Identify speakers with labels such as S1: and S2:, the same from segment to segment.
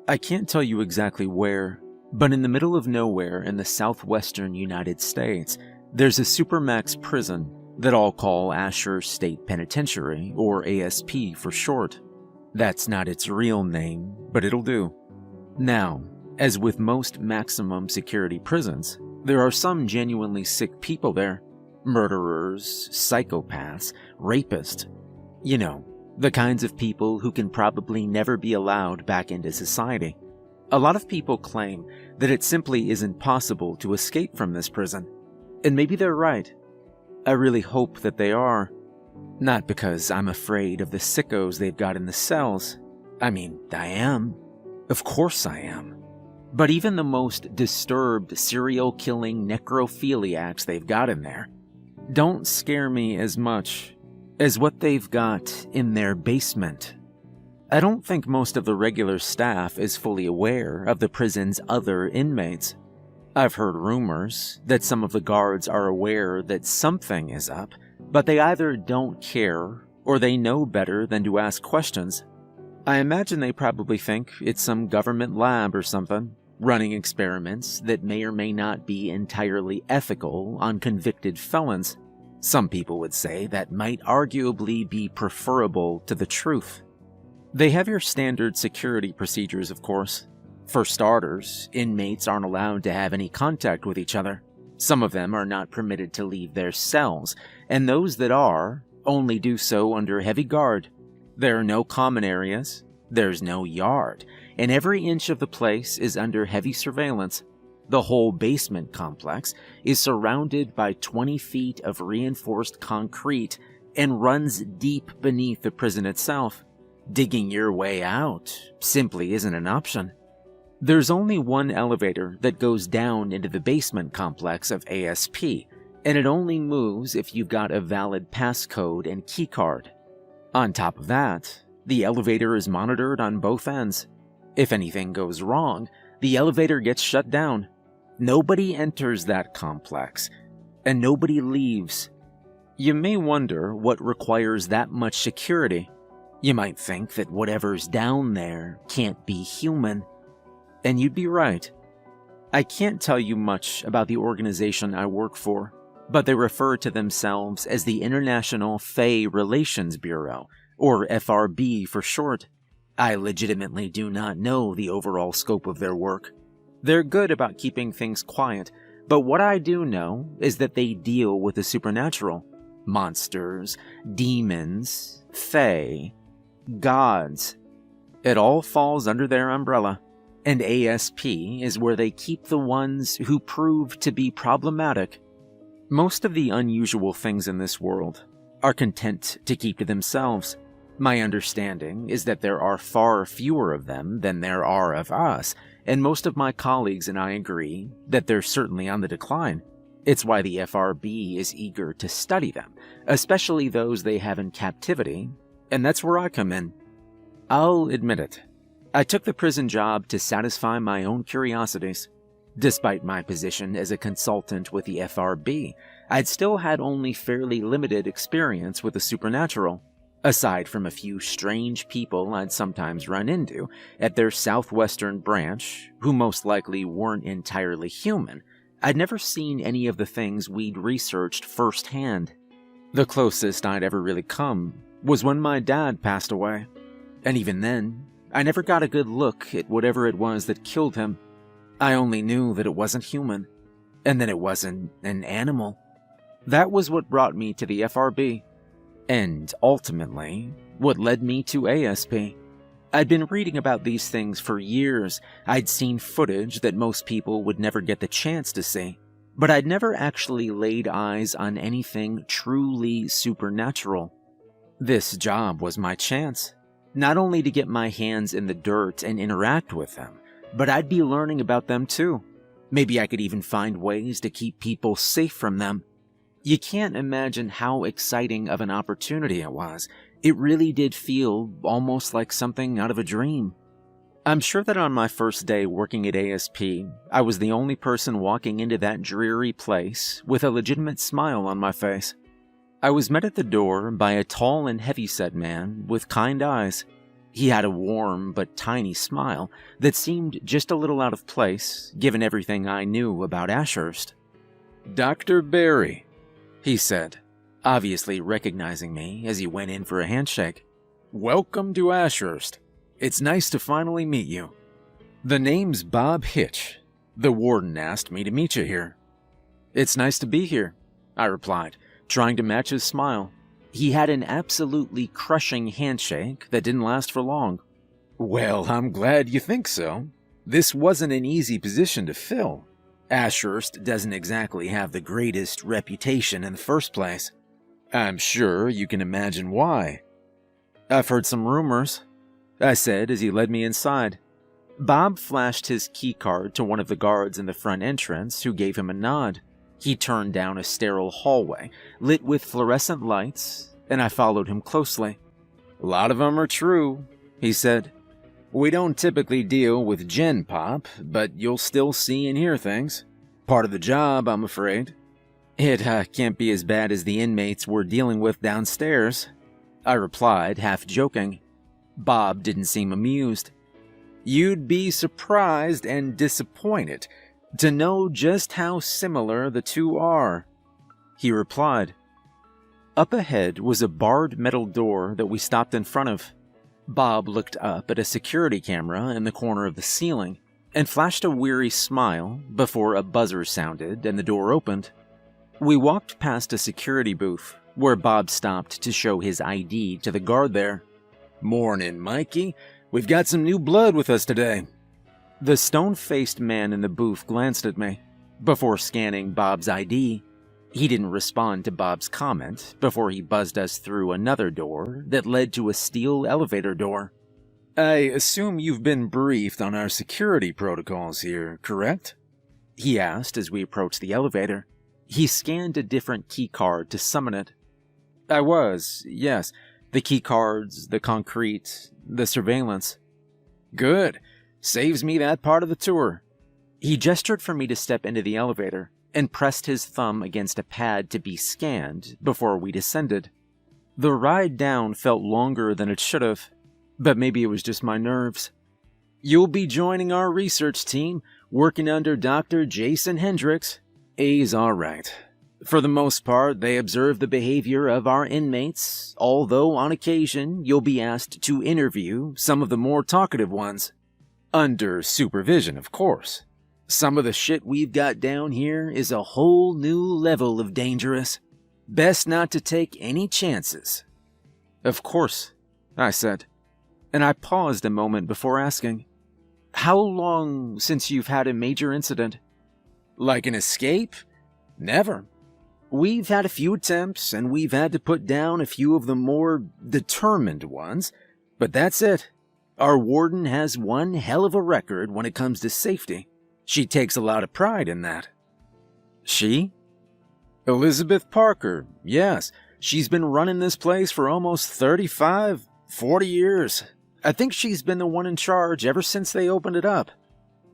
S1: I can't tell you exactly where, but in the middle of nowhere in the southwestern United States, there's a supermax prison that I'll call Asher State Penitentiary, or ASP for short. That's not its real name, but it'll do. Now, as with most maximum security prisons, there are some genuinely sick people there. Murderers, psychopaths, rapists. You know, the kinds of people who can probably never be allowed back into society. A lot of people claim that it simply isn't possible to escape from this prison. And maybe they're right. I really hope that they are. Not because I'm afraid of the sickos they've got in the cells. I mean, I am. Of course I am. But even the most disturbed serial-killing necrophiliacs they've got in there don't scare me as much as what they've got in their basement. I don't think most of the regular staff is fully aware of the prison's other inmates. I've heard rumors that some of the guards are aware that something is up, but they either don't care or they know better than to ask questions. I imagine they probably think it's some government lab or something, running experiments that may or may not be entirely ethical on convicted felons. Some people would say that might arguably be preferable to the truth. They have your standard security procedures, of course. For starters, inmates aren't allowed to have any contact with each other. Some of them are not permitted to leave their cells, and those that are only do so under heavy guard. There are no common areas, there's no yard, and every inch of the place is under heavy surveillance. The whole basement complex is surrounded by 20 feet of reinforced concrete and runs deep beneath the prison itself. Digging your way out simply isn't an option. There's only one elevator that goes down into the basement complex of ASP, and it only moves if you've got a valid passcode and keycard. On top of that, the elevator is monitored on both ends. If anything goes wrong, the elevator gets shut down. Nobody enters that complex, and nobody leaves. You may wonder what requires that much security. You might think that whatever's down there can't be human. And you'd be right. I can't tell you much about the organization I work for, but they refer to themselves as the International Fae Relations Bureau, or FRB for short. I legitimately do not know the overall scope of their work. They're good about keeping things quiet, but what I do know is that they deal with the supernatural. Monsters, demons, fae, gods. It all falls under their umbrella. And ASP is where they keep the ones who prove to be problematic. Most of the unusual things in this world are content to keep to themselves. My understanding is that there are far fewer of them than there are of us, and most of my colleagues and I agree that they're certainly on the decline. It's why the FRB is eager to study them, especially those they have in captivity, and that's where I come in. I'll admit it. I took the prison job to satisfy my own curiosities. Despite my position as a consultant with the FRB, I'd still had only fairly limited experience with the supernatural. Aside from a few strange people I'd sometimes run into at their southwestern branch, who most likely weren't entirely human, I'd never seen any of the things we'd researched firsthand. The closest I'd ever really come was when my dad passed away. And even then, I never got a good look at whatever it was that killed him. I only knew that it wasn't human, and that it wasn't an animal. That was what brought me to the FRB, and ultimately, what led me to ASP. I'd been reading about these things for years. I'd seen footage that most people would never get the chance to see, but I'd never actually laid eyes on anything truly supernatural. This job was my chance. Not only to get my hands in the dirt and interact with them, but I'd be learning about them too. Maybe I could even find ways to keep people safe from them. You can't imagine how exciting of an opportunity it was. It really did feel almost like something out of a dream. I'm sure that on my first day working at ASP, I was the only person walking into that dreary place with a legitimate smile on my face. I was met at the door by a tall and heavy-set man with kind eyes. He had a warm but tiny smile that seemed just a little out of place given everything I knew about Ashurst. "Dr. Barry," he said, obviously recognizing me as he went in for a handshake. "Welcome to Ashurst. It's nice to finally meet you. The name's Bob Hitch. The warden asked me to meet you here." "It's nice to be here," I replied, trying to match his smile. He had an absolutely crushing handshake that didn't last for long. "Well, I'm glad you think so. This wasn't an easy position to fill. Ashurst doesn't exactly have the greatest reputation in the first place. I'm sure you can imagine why." "I've heard some rumors," I said as he led me inside. Bob flashed his keycard to one of the guards in the front entrance, who gave him a nod. He turned down a sterile hallway, lit with fluorescent lights, and I followed him closely. "A lot of them are true," he said. "We don't typically deal with gen pop, but you'll still see and hear things. Part of the job, I'm afraid." "It can't be as bad as the inmates we're dealing with downstairs," I replied, half joking. Bob didn't seem amused. "You'd be surprised and disappointed to know just how similar the two are," he replied. Up ahead was a barred metal door that we stopped in front of. Bob looked up at a security camera in the corner of the ceiling and flashed a weary smile before a buzzer sounded and the door opened. We walked past a security booth where Bob stopped to show his ID to the guard there. "Morning, Mikey. We've got some new blood with us today." The stone-faced man in the booth glanced at me before scanning Bob's ID. He didn't respond to Bob's comment before he buzzed us through another door that led to a steel elevator door. "I assume you've been briefed on our security protocols here, correct?" he asked as we approached the elevator. He scanned a different keycard to summon it. "I was, yes. The keycards, the concrete, the surveillance." "Good. Saves me that part of the tour." He gestured for me to step into the elevator and pressed his thumb against a pad to be scanned before we descended. The ride down felt longer than it should have, but maybe it was just my nerves. "You'll be joining our research team, working under Dr. Jason Hendricks. He's all right. For the most part, they observe the behavior of our inmates, although on occasion you'll be asked to interview some of the more talkative ones. Under supervision, of course. Some of the shit we've got down here is a whole new level of dangerous. Best not to take any chances." "Of course," I said, and I paused a moment before asking, "How long since you've had a major incident?" "Like an escape? Never. We've had a few attempts, and we've had to put down a few of the more determined ones, but that's it. Our warden has one hell of a record when it comes to safety. She takes a lot of pride in that." "She?" "Elizabeth Parker, yes. She's been running this place for almost 35, 40 years. I think she's been the one in charge ever since they opened it up.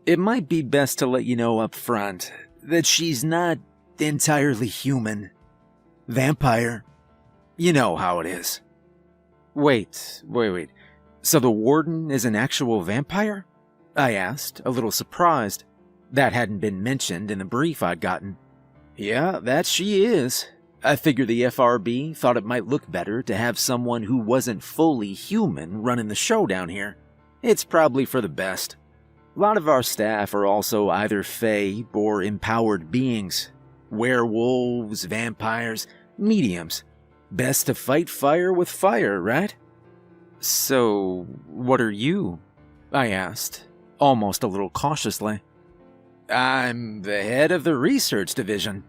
S1: It might be best to let you know up front that she's not entirely human. Vampire. You know how it is." Wait. So the warden is an actual vampire?" I asked, a little surprised. That hadn't been mentioned in the brief I'd gotten. "Yeah, that she is. I figure the FRB thought it might look better to have someone who wasn't fully human running the show down here. It's probably for the best. A lot of our staff are also either fae or empowered beings. Werewolves, vampires, mediums. Best to fight fire with fire, right?" "So, what are you?" I asked, almost a little cautiously. "I'm the head of the research division."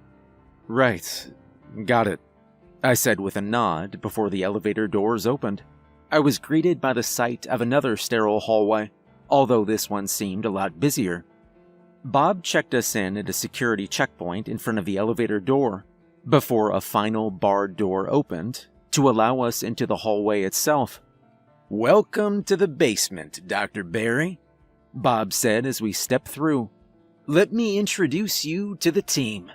S1: "Right. Got it," I said with a nod before the elevator doors opened. I was greeted by the sight of another sterile hallway, although this one seemed a lot busier. Bob checked us in at a security checkpoint in front of the elevator door, before a final barred door opened to allow us into the hallway itself. "Welcome to the basement, Dr. Barry," Bob said as we stepped through. "Let me introduce you to the team."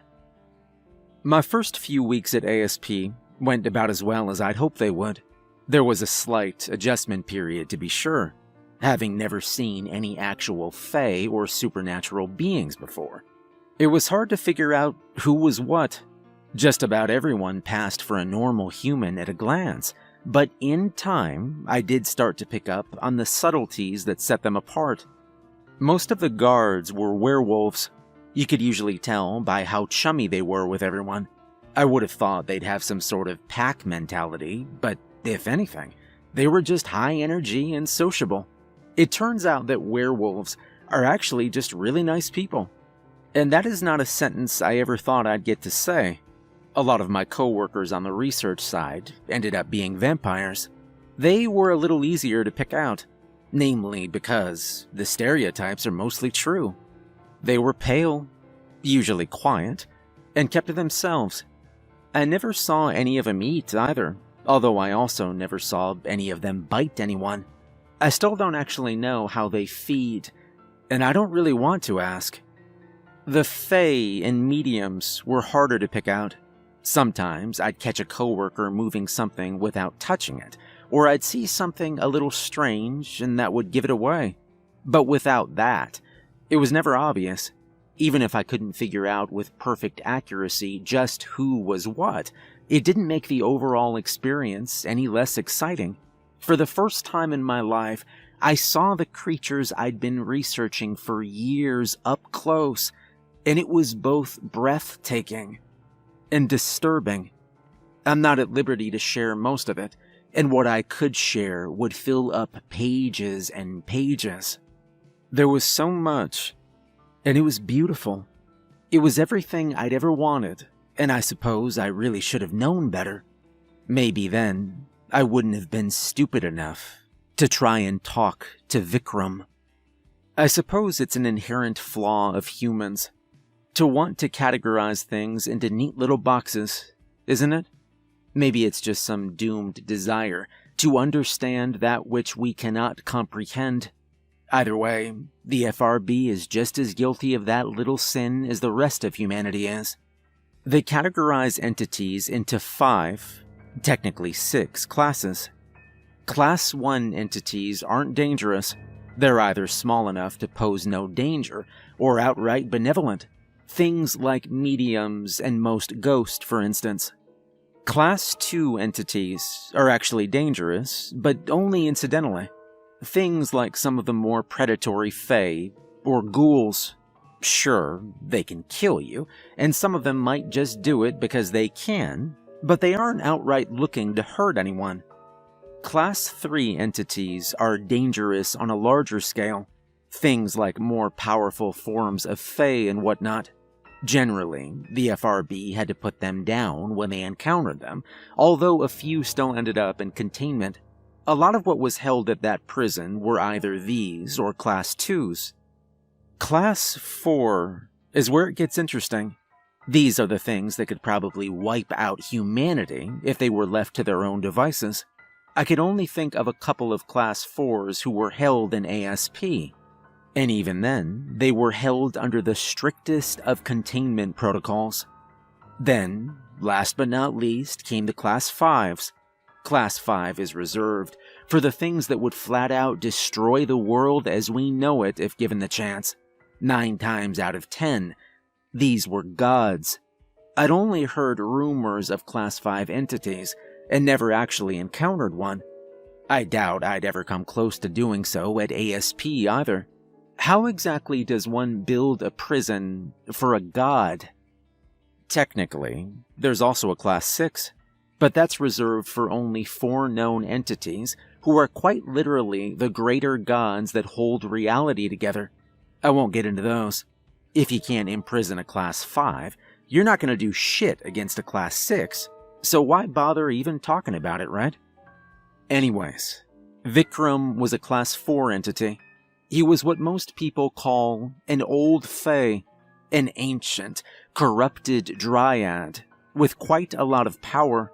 S1: My first few weeks at ASP went about as well as I'd hoped they would. There was a slight adjustment period to be sure, having never seen any actual fae or supernatural beings before. It was hard to figure out who was what. Just about everyone passed for a normal human at a glance, but in time, I did start to pick up on the subtleties that set them apart. Most of the guards were werewolves. You could usually tell by how chummy they were with everyone. I would have thought they'd have some sort of pack mentality, but if anything, they were just high energy and sociable. It turns out that werewolves are actually just really nice people. And that is not a sentence I ever thought I'd get to say. A lot of my coworkers on the research side ended up being vampires. They were a little easier to pick out, namely because the stereotypes are mostly true. They were pale, usually quiet, and kept to themselves. I never saw any of them eat either, although I also never saw any of them bite anyone. I still don't actually know how they feed, and I don't really want to ask. The fae and mediums were harder to pick out. Sometimes I'd catch a coworker moving something without touching it, or I'd see something a little strange and that would give it away. But without that, it was never obvious. Even if I couldn't figure out with perfect accuracy just who was what, it didn't make the overall experience any less exciting. For the first time in my life, I saw the creatures I'd been researching for years up close, and it was both breathtaking and disturbing. I'm not at liberty to share most of it, and what I could share would fill up pages and pages. There was so much, and it was beautiful. It was everything I'd ever wanted, and I suppose I really should have known better. Maybe then, I wouldn't have been stupid enough to try and talk to Vikram. I suppose it's an inherent flaw of humans to want to categorize things into neat little boxes, isn't it? Maybe it's just some doomed desire to understand that which we cannot comprehend. Either way, the FRB is just as guilty of that little sin as the rest of humanity is. They categorize entities into 5, technically 6, classes. Class 1 entities aren't dangerous. They're either small enough to pose no danger or outright benevolent. Things like mediums and most ghosts, for instance. Class 2 entities are actually dangerous, but only incidentally. Things like some of the more predatory fae or ghouls. Sure, they can kill you, and some of them might just do it because they can, but they aren't outright looking to hurt anyone. Class 3 entities are dangerous on a larger scale. Things like more powerful forms of fae and whatnot. Generally, the FRB had to put them down when they encountered them, although a few still ended up in containment. A lot of what was held at that prison were either these or Class 2s. Class 4 is where it gets interesting. These are the things that could probably wipe out humanity if they were left to their own devices. I could only think of a couple of Class 4s who were held in ASP. And even then, they were held under the strictest of containment protocols. Then, last but not least, came the Class 5s. Class 5 is reserved for the things that would flat out destroy the world as we know it if given the chance. 9 times out of 10, these were gods. I'd only heard rumors of Class 5 entities and never actually encountered one. I doubt I'd ever come close to doing so at ASP either. How exactly does one build a prison for a god? Technically, there's also a Class 6, but that's reserved for only 4 known entities who are quite literally the greater gods that hold reality together. I won't get into those. If you can't imprison a Class 5, you're not going to do shit against a Class 6, so why bother even talking about it, right? Anyways, Vikram was a Class 4 entity. He was what most people call an old fae, an ancient, corrupted dryad with quite a lot of power.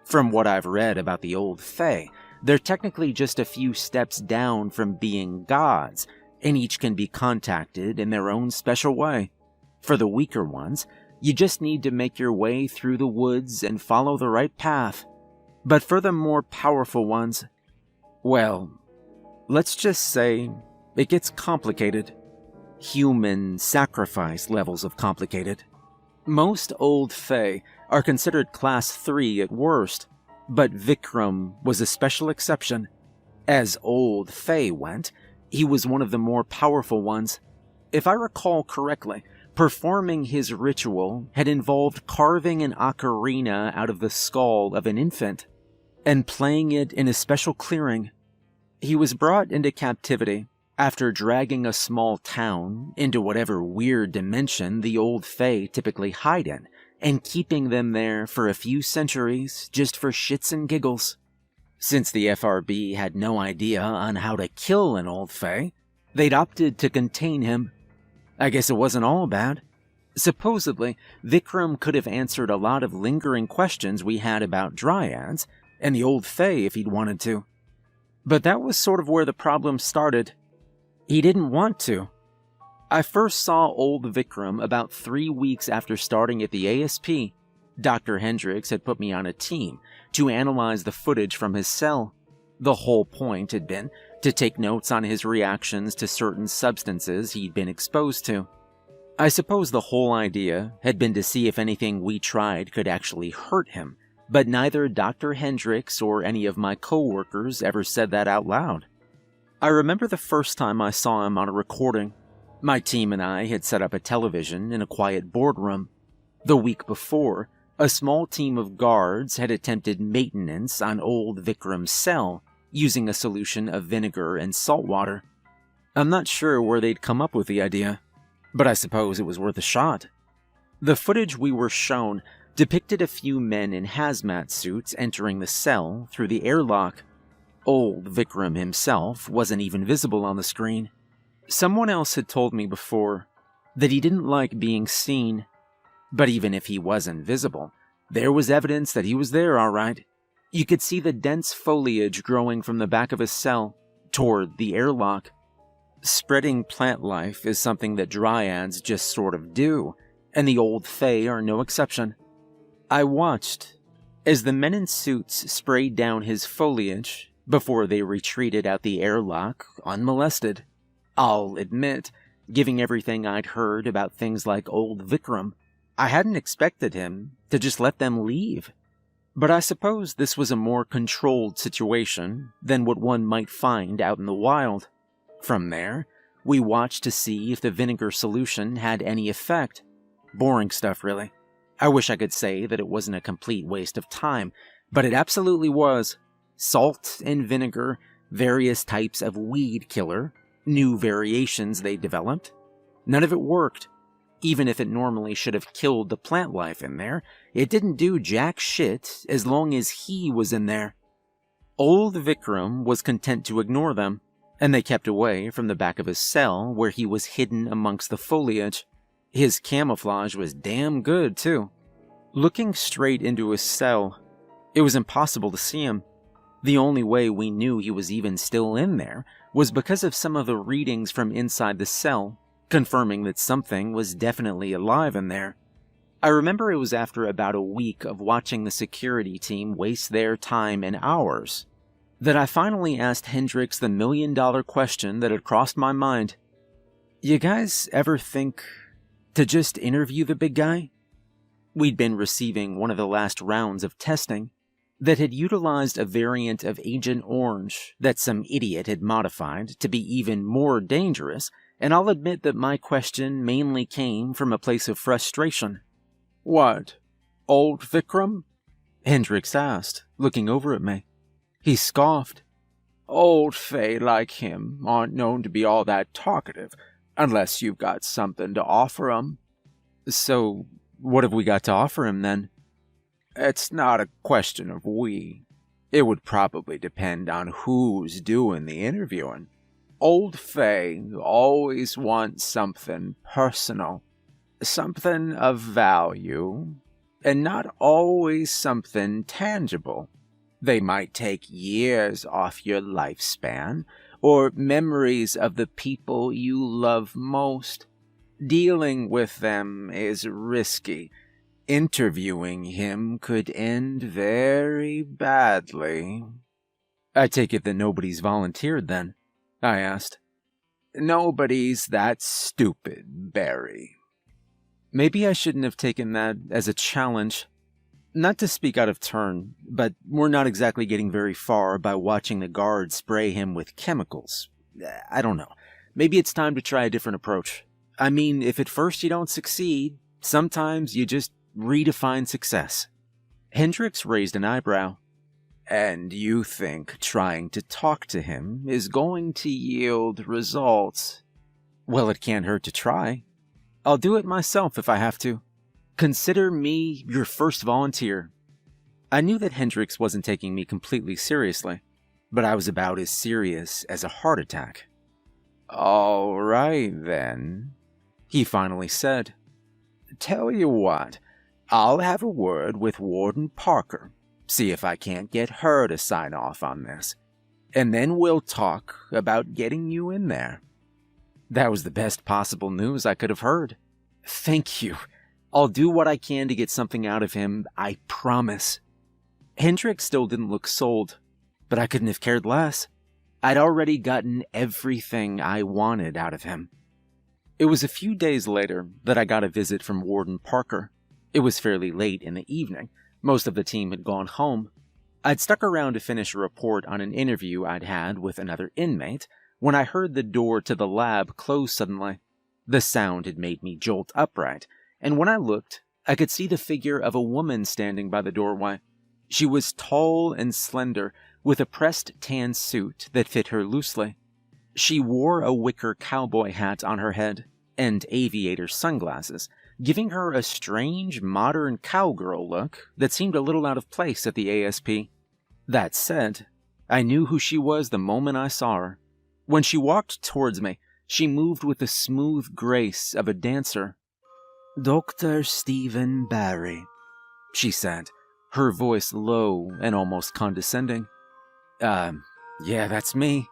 S1: From what I've read about the old fae, they're technically just a few steps down from being gods, and each can be contacted in their own special way. For the weaker ones, you just need to make your way through the woods and follow the right path. But for the more powerful ones, well, let's just say it gets complicated. Human sacrifice levels of complicated. Most old Fae are considered class 3 at worst, but Vikram was a special exception. As old Fae went, he was one of the more powerful ones. If I recall correctly, performing his ritual had involved carving an ocarina out of the skull of an infant and playing it in a special clearing. He was brought into captivity after dragging a small town into whatever weird dimension the old Fae typically hide in, and keeping them there for a few centuries just for shits and giggles. Since the FRB had no idea on how to kill an old Fae, they'd opted to contain him. I guess it wasn't all bad. Supposedly, Vikram could have answered a lot of lingering questions we had about dryads and the old Fae if he'd wanted to. But that was sort of where the problem started. He didn't want to. I first saw old Vikram about 3 weeks after starting at the ASP. Dr. Hendricks had put me on a team to analyze the footage from his cell. The whole point had been to take notes on his reactions to certain substances he'd been exposed to. I suppose the whole idea had been to see if anything we tried could actually hurt him, but neither Dr. Hendricks or any of my coworkers ever said that out loud. I remember the first time I saw him on a recording. My team and I had set up a television in a quiet boardroom. The week before, a small team of guards had attempted maintenance on old Vikram's cell using a solution of vinegar and salt water. I'm not sure where they'd come up with the idea, but I suppose it was worth a shot. The footage we were shown depicted a few men in hazmat suits entering the cell through the airlock. Old Vikram himself wasn't even visible on the screen. Someone else had told me before that he didn't like being seen, but even if he wasn't visible, there was evidence that he was there all right. You could see the dense foliage growing from the back of his cell toward the airlock. Spreading plant life is something that dryads just sort of do, and the old Fae are no exception. I watched as the men in suits sprayed down his foliage before they retreated out the airlock unmolested. I'll admit, given everything I'd heard about things like old Vikram, I hadn't expected him to just let them leave. But I suppose this was a more controlled situation than what one might find out in the wild. From there, we watched to see if the vinegar solution had any effect. Boring stuff, really. I wish I could say that it wasn't a complete waste of time, but it absolutely was. Salt and vinegar, various types of weed killer, new variations they developed. None of it worked. Even if it normally should have killed the plant life in there, it didn't do jack shit as long as he was in there. Old Vikram was content to ignore them, and they kept away from the back of his cell where he was hidden amongst the foliage. His camouflage was damn good, too. Looking straight into his cell, it was impossible to see him. The only way we knew he was even still in there was because of some of the readings from inside the cell, confirming that something was definitely alive in there. I remember it was after about a week of watching the security team waste their time and hours that I finally asked Hendricks the $1 million question that had crossed my mind. You guys ever think to just interview the big guy? We'd been receiving one of the last rounds of testing that had utilized a variant of Agent Orange that some idiot had modified to be even more dangerous, and I'll admit that my question mainly came from a place of frustration. "What? Old Vikram?" Hendricks asked, looking over at me. He scoffed. "Old Fae like him aren't known to be all that talkative, unless you've got something to offer 'em." "So, what have we got to offer him, then?" "It's not a question of we. It would probably depend on who's doing the interviewing. Old Fae always want something personal, something of value, and not always something tangible. They might take years off your lifespan, or memories of the people you love most. Dealing with them is risky. Interviewing him could end very badly. I take it that nobody's volunteered then? I asked. Nobody's that stupid, Barry. Maybe I shouldn't have taken that as a challenge. Not to speak out of turn, but we're not exactly getting very far by watching the guards spray him with chemicals. I don't know. Maybe it's time to try a different approach. I mean, if at first you don't succeed, sometimes you just redefine success. Hendricks raised an eyebrow. And you think trying to talk to him is going to yield results? Well, it can't hurt to try. I'll do it myself if I have to. Consider me your first volunteer. I knew that Hendricks wasn't taking me completely seriously, but I was about as serious as a heart attack. All right, then, he finally said. Tell you what, I'll have a word with Warden Parker, see if I can't get her to sign off on this, and then we'll talk about getting you in there. That was the best possible news I could have heard. Thank you. I'll do what I can to get something out of him, I promise. Hendricks still didn't look sold, but I couldn't have cared less. I'd already gotten everything I wanted out of him. It was a few days later that I got a visit from Warden Parker. It was fairly late in the evening. Most of the team had gone home. I'd stuck around to finish a report on an interview I'd had with another inmate when I heard the door to the lab close suddenly. The sound had made me jolt upright, and when I looked, I could see the figure of a woman standing by the doorway. She was tall and slender, with a pressed tan suit that fit her loosely. She wore a wicker cowboy hat on her head and aviator sunglasses, giving her a strange modern cowgirl look that seemed a little out of place at the ASP. That said, I knew who she was the moment I saw her. When she walked towards me, she moved with the smooth grace of a dancer. Dr. Stephen Barry, she said, her voice low and almost condescending. Yeah, that's me.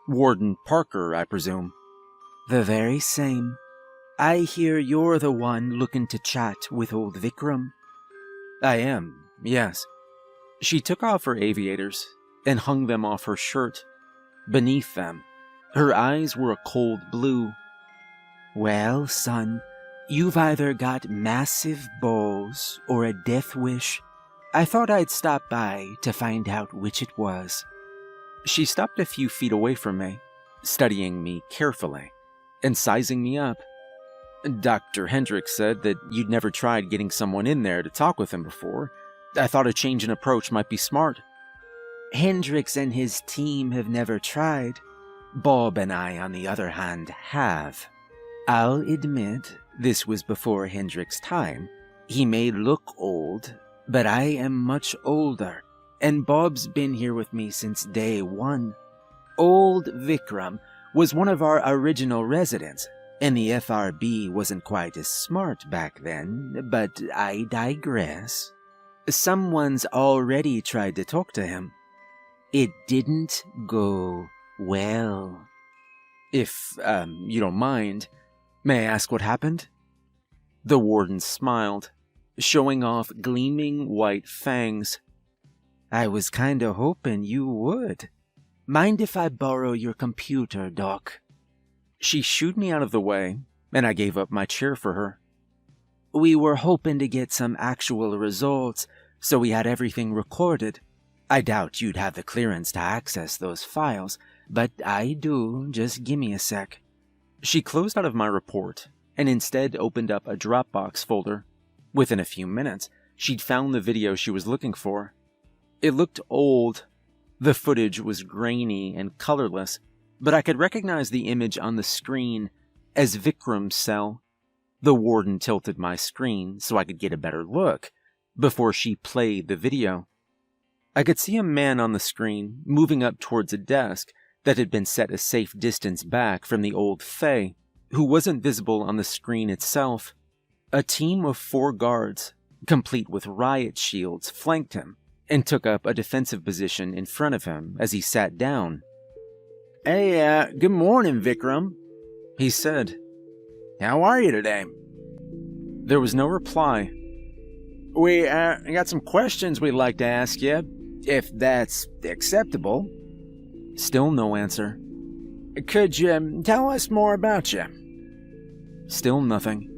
S1: Warden Parker, I presume. The very same. I hear you're the one looking to chat with old Vikram. I am, yes. She took off her aviators and hung them off her shirt. Beneath them, her eyes were a cold blue. Well, son, you've either got massive balls or a death wish. I thought I'd stop by to find out which it was. She stopped a few feet away from me, studying me carefully and sizing me up. Dr. Hendricks said that you'd never tried getting someone in there to talk with him before. I thought a change in approach might be smart. Hendricks and his team have never tried. Bob and I, on the other hand, have. I'll admit, this was before Hendricks' time. He may look old, but I am much older, and Bob's been here with me since day one. Old Vikram was one of our original residents, and the FRB wasn't quite as smart back then, but I digress. Someone's already tried to talk to him. It didn't go well. If, you don't mind, may I ask what happened? The warden smiled, showing off gleaming white fangs. I was kinda hoping you would. Mind if I borrow your computer, Doc? She shooed me out of the way, and I gave up my chair for her. We were hoping to get some actual results, so we had everything recorded. I doubt you'd have the clearance to access those files, but I do. Just gimme a sec. She closed out of my report, and instead opened up a Dropbox folder. Within a few minutes, she'd found the video she was looking for. It looked old. The footage was grainy and colorless, but I could recognize the image on the screen as Vikram's cell. The warden tilted my screen so I could get a better look before she played the video. I could see a man on the screen moving up towards a desk that had been set a safe distance back from the old Fae, who wasn't visible on the screen itself. A team of 4 guards, complete with riot shields, flanked him and took up a defensive position in front of him as he sat down. Hey, good morning, Vikram, he said. How are you today? There was no reply. We got some questions we'd like to ask you, if that's acceptable. Still no answer. Could you tell us more about you? Still nothing.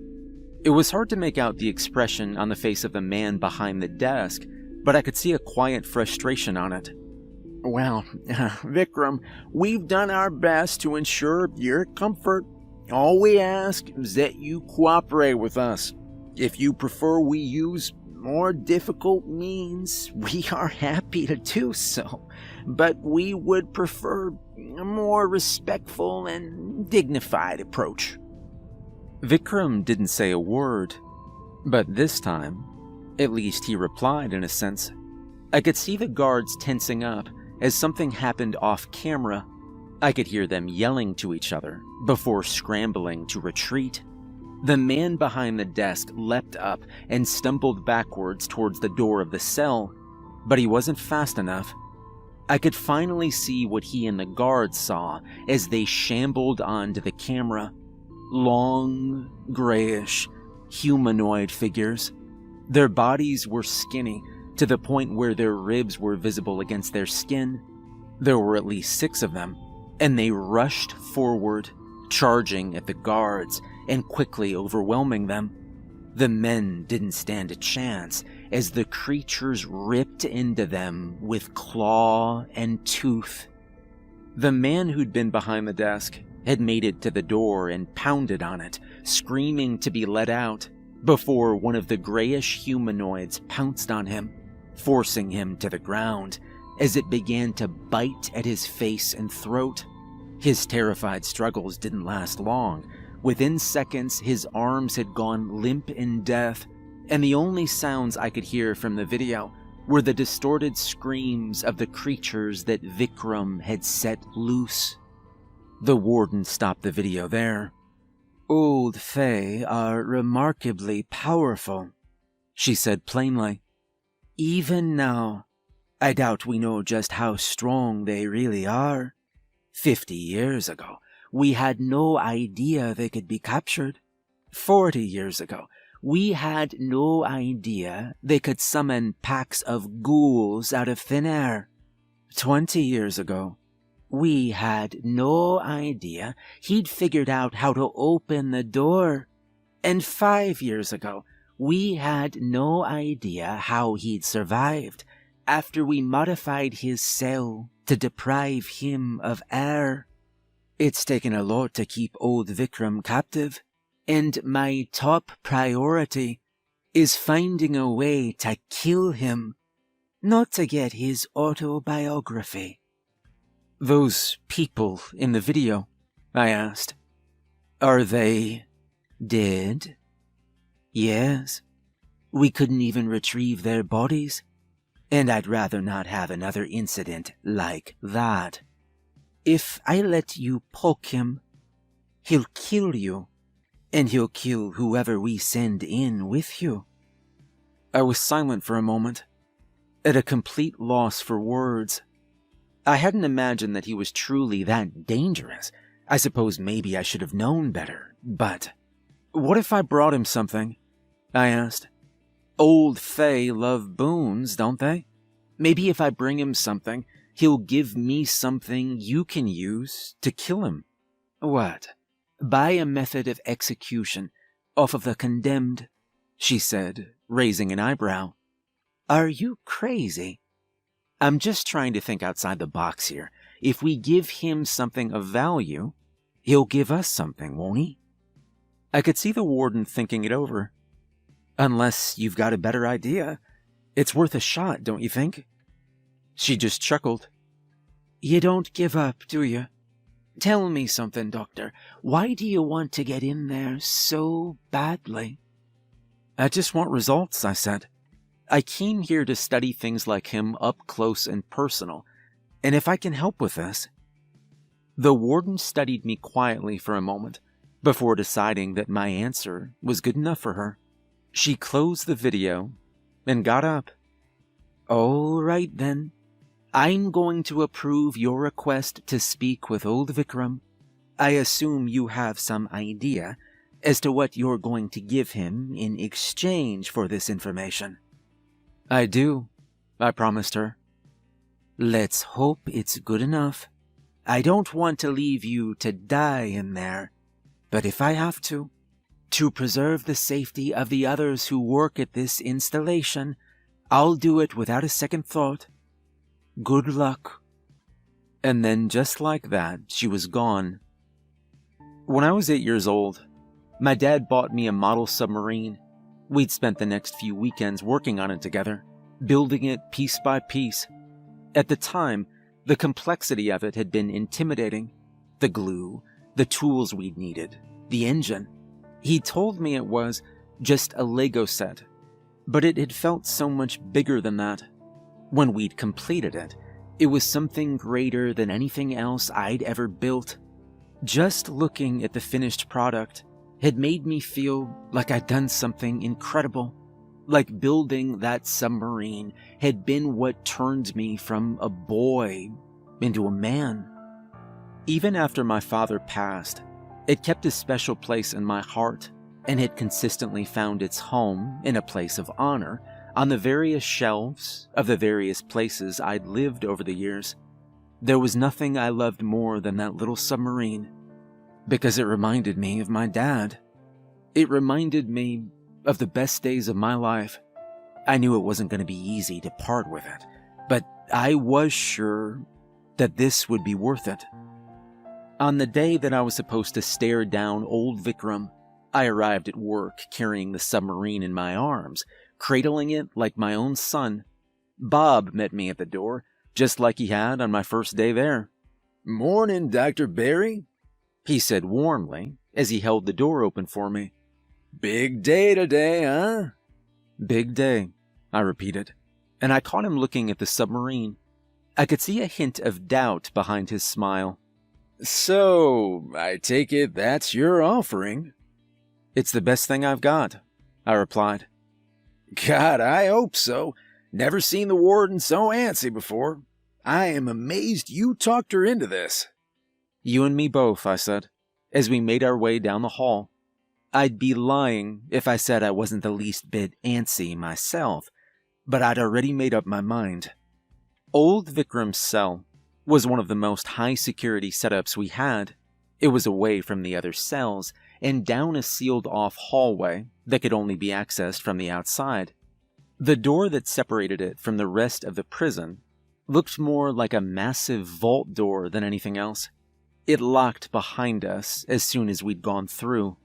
S1: It was hard to make out the expression on the face of the man behind the desk, but I could see a quiet frustration on it. Well, Vikram, we've done our best to ensure your comfort. All we ask is that you cooperate with us. If you prefer we use more difficult means, we are happy to do so, but we would prefer a more respectful and dignified approach. Vikram didn't say a word, but this time, at least he replied in a sense. I could see the guards tensing up as something happened off camera. I could hear them yelling to each other before scrambling to retreat. The man behind the desk leapt up and stumbled backwards towards the door of the cell, but he wasn't fast enough. I could finally see what he and the guards saw as they shambled onto the camera. Long, grayish, humanoid figures. Their bodies were skinny, to the point where their ribs were visible against their skin. There were at least 6 of them, and they rushed forward, charging at the guards and quickly overwhelming them. The men didn't stand a chance as the creatures ripped into them with claw and tooth. The man who'd been behind the desk had made it to the door and pounded on it, screaming to be let out, before one of the grayish humanoids pounced on him, forcing him to the ground as it began to bite at his face and throat. His terrified struggles didn't last long. Within seconds, his arms had gone limp in death, and the only sounds I could hear from the video were the distorted screams of the creatures that Vikram had set loose. The warden stopped the video there. "Old Fae are remarkably powerful," she said plainly. "Even now, I doubt we know just how strong they really are. 50 years ago, we had no idea they could be captured. 40 years ago, we had no idea they could summon packs of ghouls out of thin air. 20 years ago, we had no idea he'd figured out how to open the door. And 5 years ago, we had no idea how he'd survived after we modified his cell to deprive him of air. It's taken a lot to keep old Vikram captive, and my top priority is finding a way to kill him, not to get his autobiography." "Those people in the video," I asked, "are they dead?" "Yes. We couldn't even retrieve their bodies, and I'd rather not have another incident like that. If I let you poke him, he'll kill you, and he'll kill whoever we send in with you." I was silent for a moment, at a complete loss for words. I hadn't imagined that he was truly that dangerous. I suppose maybe I should have known better, but what if I brought him something? I asked. Old Fae love boons, don't they? Maybe if I bring him something, he'll give me something you can use to kill him. What? By a method of execution off of the condemned, she said, raising an eyebrow. Are you crazy? I'm just trying to think outside the box here. If we give him something of value, he'll give us something, won't he? I could see the warden thinking it over. Unless you've got a better idea. It's worth a shot, don't you think? She just chuckled. You don't give up, do you? Tell me something, Doctor. Why do you want to get in there so badly? I just want results, I said. I came here to study things like him up close and personal, and if I can help with this... The warden studied me quietly for a moment, before deciding that my answer was good enough for her. She closed the video and got up. All right then. I'm going to approve your request to speak with old Vikram. I assume you have some idea as to what you're going to give him in exchange for this information. I do, I promised her. Let's hope it's good enough. I don't want to leave you to die in there, but if I have to preserve the safety of the others who work at this installation, I'll do it without a second thought. Good luck. And then just like that, she was gone. When I was 8 years old, my dad bought me a model submarine. We'd spent the next few weekends working on it together, building it piece by piece. At the time, the complexity of it had been intimidating. The glue, the tools we'd needed, the engine. He told me it was just a Lego set, but it had felt so much bigger than that. When we'd completed it, it was something greater than anything else I'd ever built. Just looking at the finished product had made me feel like I'd done something incredible. Like building that submarine had been what turned me from a boy into a man. Even after my father passed, it kept a special place in my heart and had consistently found its home in a place of honor on the various shelves of the various places I'd lived over the years. There was nothing I loved more than that little submarine, because it reminded me of my dad. It reminded me of the best days of my life. I knew it wasn't going to be easy to part with it, but I was sure that this would be worth it. On the day that I was supposed to stare down old Vikram, I arrived at work carrying the submarine in my arms, cradling it like my own son. Bob met me at the door, just like he had on my first day there. "Morning, Dr. Barry," he said warmly as he held the door open for me. "Big day today, huh?" "Big day," I repeated, and I caught him looking at the submarine. I could see a hint of doubt behind his smile. "So, I take it that's your offering?" "It's the best thing I've got," I replied. "God, I hope so. Never seen the warden so antsy before. I am amazed you talked her into this." "You and me both," I said, as we made our way down the hall. I'd be lying if I said I wasn't the least bit antsy myself, but I'd already made up my mind. Old Vikram's cell was one of the most high-security setups we had. It was away from the other cells and down a sealed-off hallway that could only be accessed from the outside. The door that separated it from the rest of the prison looked more like a massive vault door than anything else. It locked behind us as soon as we'd gone through.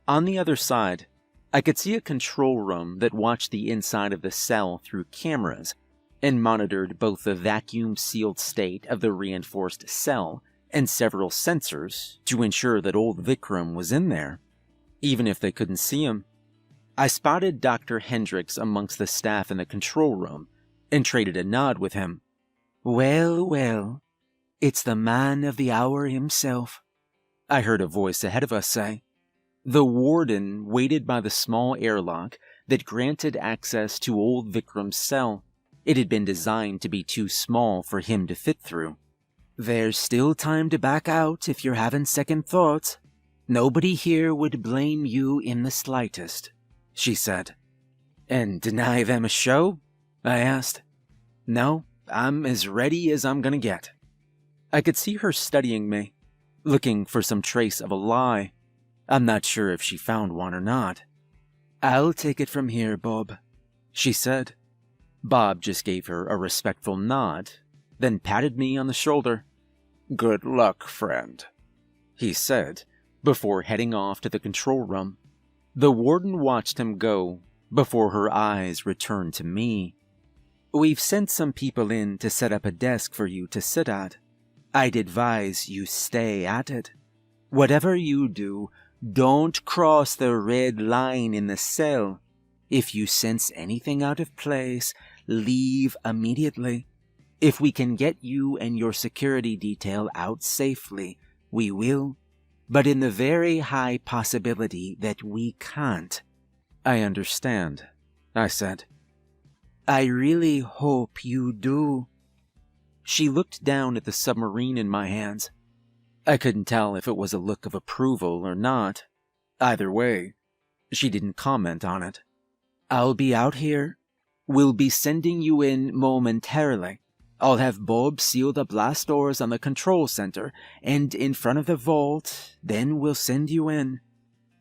S1: On the other side, I could see a control room that watched the inside of the cell through cameras and monitored both the vacuum-sealed state of the reinforced cell and several sensors to ensure that old Vikram was in there, even if they couldn't see him. I spotted Dr. Hendricks amongst the staff in the control room and traded a nod with him. "Well, well, it's the man of the hour himself," I heard a voice ahead of us say. The warden waited by the small airlock that granted access to old Vikram's cell. It had been designed to be too small for him to fit through. "There's still time to back out if you're having second thoughts. Nobody here would blame you in the slightest," she said. "And deny them a show?" I asked. "No, I'm as ready as I'm gonna get." I could see her studying me, looking for some trace of a lie. I'm not sure if she found one or not. "I'll take it from here, Bob," she said. Bob just gave her a respectful nod, then patted me on the shoulder. "Good luck, friend," he said, before heading off to the control room. The warden watched him go before her eyes returned to me. "We've sent some people in to set up a desk for you to sit at. I'd advise you stay at it. Whatever you do, don't cross the red line in the cell. If you sense anything out of place, leave immediately. If we can get you and your security detail out safely, we will. But in the very high possibility that we can't." "I understand," I said. "I really hope you do." She looked down at the submarine in my hands. I couldn't tell if it was a look of approval or not. Either way, she didn't comment on it. "I'll be out here We'll be sending you in momentarily. I'll have Bob seal the blast doors on the control center, and in front of the vault, then we'll send you in.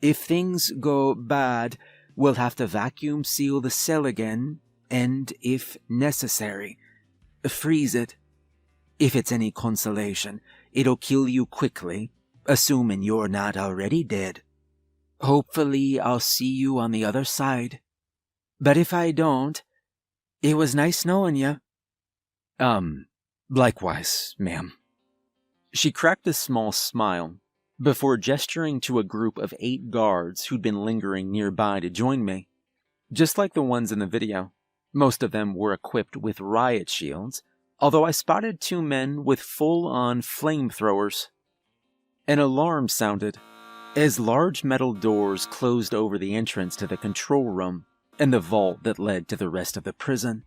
S1: If things go bad, we'll have to vacuum seal the cell again, and if necessary, freeze it. If it's any consolation, it'll kill you quickly, assuming you're not already dead. Hopefully, I'll see you on the other side. But if I don't, it was nice knowing you. Likewise, ma'am. She cracked a small smile before gesturing to a group of 8 guards who'd been lingering nearby to join me. Just like the ones in the video, most of them were equipped with riot shields, although I spotted 2 men with full-on flamethrowers. An alarm sounded as large metal doors closed over the entrance to the control room and the vault that led to the rest of the prison.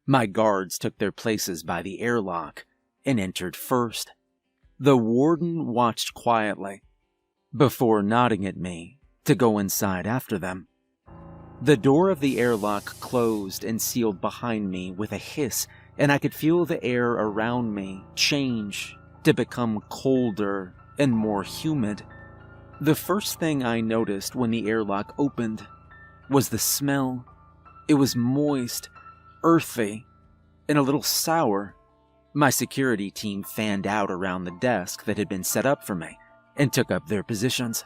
S1: My guards took their places by the airlock and entered first. The warden watched quietly before nodding at me to go inside after them. The door of the airlock closed and sealed behind me with a hiss, and I could feel the air around me change to become colder and more humid. The first thing I noticed when the airlock opened was the smell. It was moist, earthy, and a little sour. My security team fanned out around the desk that had been set up for me and took up their positions.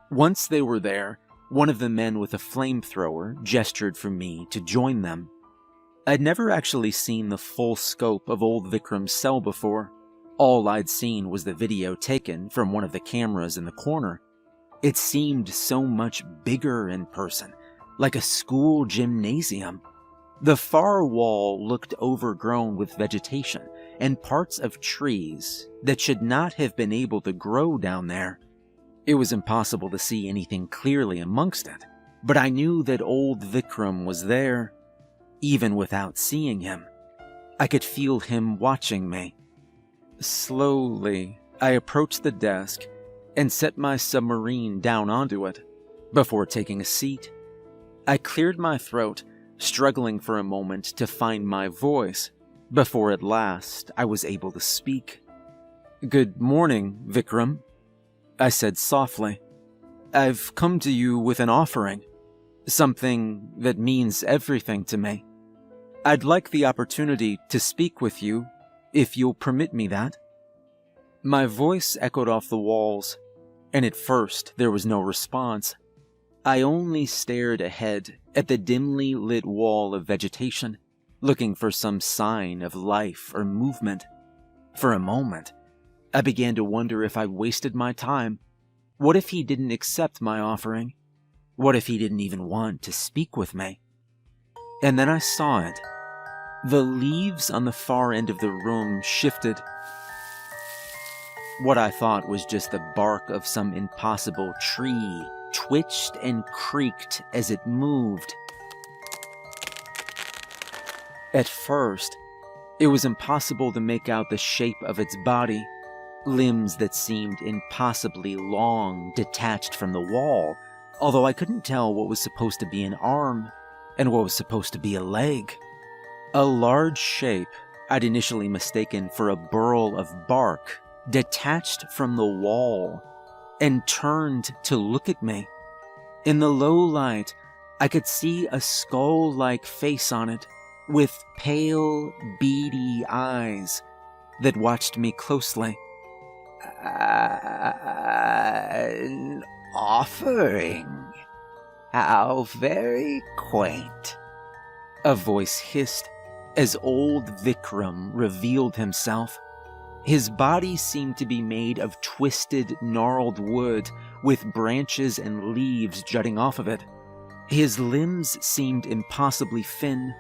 S1: Once they were there, one of the men with a flamethrower gestured for me to join them. I'd never actually seen the full scope of old Vikram's cell before. All I'd seen was the video taken from one of the cameras in the corner. It seemed so much bigger in person, like a school gymnasium. The far wall looked overgrown with vegetation and parts of trees that should not have been able to grow down there. It was impossible to see anything clearly amongst it, but I knew that old Vikram was there, even without seeing him. I could feel him watching me. Slowly, I approached the desk and set my submarine down onto it before taking a seat. I cleared my throat, struggling for a moment to find my voice, before at last I was able to speak. "Good morning, Vikram," I said softly. "I've come to you with an offering, something that means everything to me. I'd like the opportunity to speak with you, if you'll permit me that." My voice echoed off the walls, and at first there was no response. I only stared ahead at the dimly lit wall of vegetation, looking for some sign of life or movement. For a moment, I began to wonder if I'd wasted my time. What if he didn't accept my offering? What if he didn't even want to speak with me? And then I saw it. The leaves on the far end of the room shifted. What I thought was just the bark of some impossible tree twitched and creaked as it moved. At first, it was impossible to make out the shape of its body. Limbs that seemed impossibly long detached from the wall, although I couldn't tell what was supposed to be an arm and what was supposed to be a leg. A large shape I'd initially mistaken for a burl of bark detached from the wall and turned to look at me. In the low light, I could see a skull-like face on it with pale, beady eyes that watched me closely.
S2: "An offering? How very quaint,"
S1: a voice hissed as old Vikram revealed himself. His body seemed to be made of twisted, gnarled wood with branches and leaves jutting off of it. His limbs seemed impossibly thin,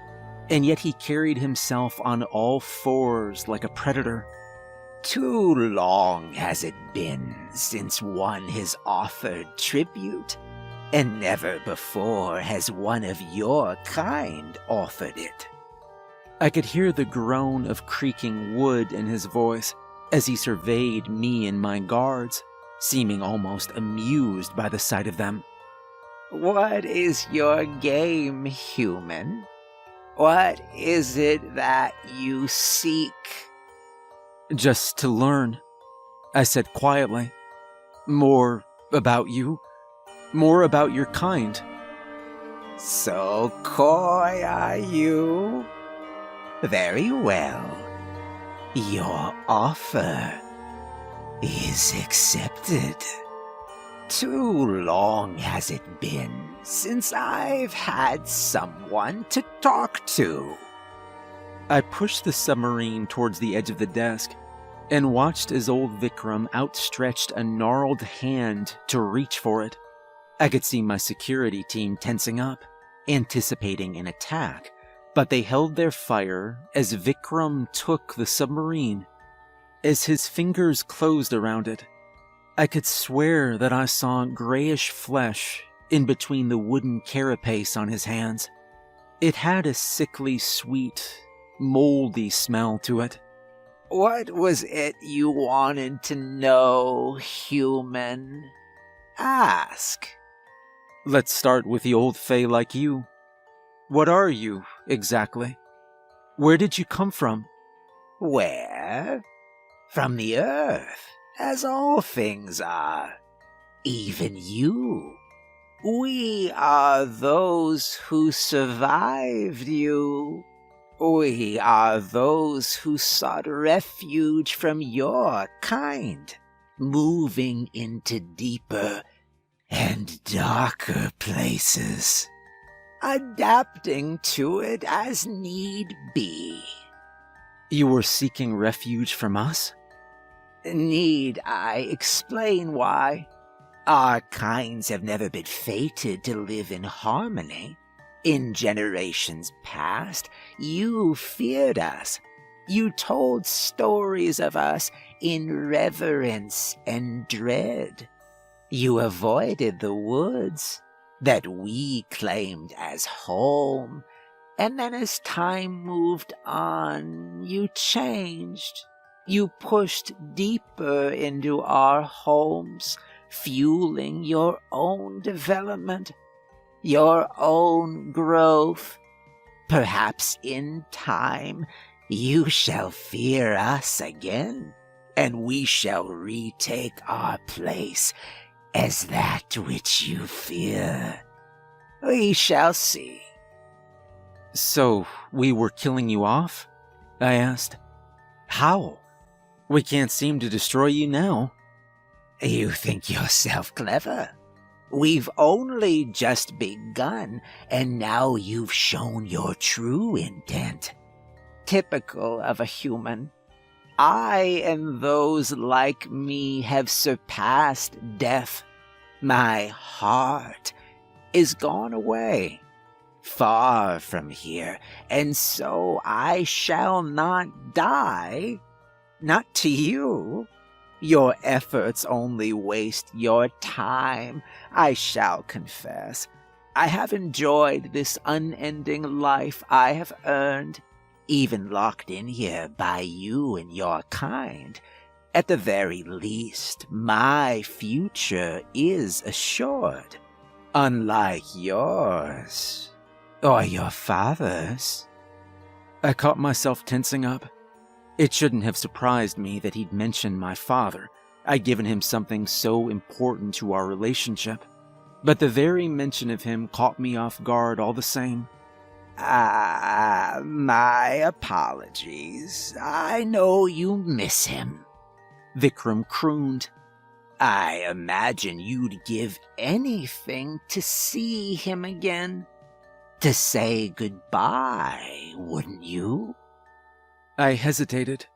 S1: and yet he carried himself on all fours like a predator.
S2: "Too long has it been since one has offered tribute, and never before has one of your kind offered it."
S1: I could hear the groan of creaking wood in his voice as he surveyed me and my guards, seeming almost amused by the sight of them.
S2: "What is your game, human? What is it that you seek?
S1: Just to learn, I said quietly. More about you. More about your kind.
S2: So coy are you? Very well. Your offer is accepted. Too long has it been since I've had someone to talk to.
S1: I pushed the submarine towards the edge of the desk and watched as old Vikram outstretched a gnarled hand to reach for it. I could see my security team tensing up, anticipating an attack, but they held their fire as Vikram took the submarine. As his fingers closed around it, I could swear that I saw grayish flesh in between the wooden carapace on his hands. It had a sickly sweet, moldy smell to it.
S2: What was it you wanted to know, human? Ask.
S1: Let's start with the old Fae like you. What are you, exactly? Where did you come from?
S2: Where? From the earth, as all things are. Even you. We are those who survived you. We are those who sought refuge from your kind, moving into deeper and darker places, adapting to it as need be.
S1: You were seeking refuge from us?
S2: Need I explain why? Our kinds have never been fated to live in harmony. In generations past, you feared us. You told stories of us in reverence and dread. You avoided the woods that we claimed as home, and then as time moved on, you changed. You pushed deeper into our homes, fueling your own development, your own growth. Perhaps in time you shall fear us again, and we shall retake our place as that which you fear. We shall see.
S1: So, we were killing you off? I asked. How? We can't seem to destroy you now.
S2: You think yourself clever? We've only just begun, and now you've shown your true intent. Typical of a human. I and those like me have surpassed death. My heart is gone away, far from here, and so I shall not die. Not to you. Your efforts only waste your time, I shall confess. I have enjoyed this unending life I have earned, even locked in here by you and your kind. At the very least, my future is assured, unlike yours, or your father's.
S1: I caught myself tensing up. It shouldn't have surprised me that he'd mentioned my father. I'd given him something so important to our relationship. But the very mention of him caught me off guard all the same.
S2: My apologies. I know you miss him.
S1: Vikram crooned.
S2: I imagine you'd give anything to see him again. To say goodbye, wouldn't you?
S1: I hesitated,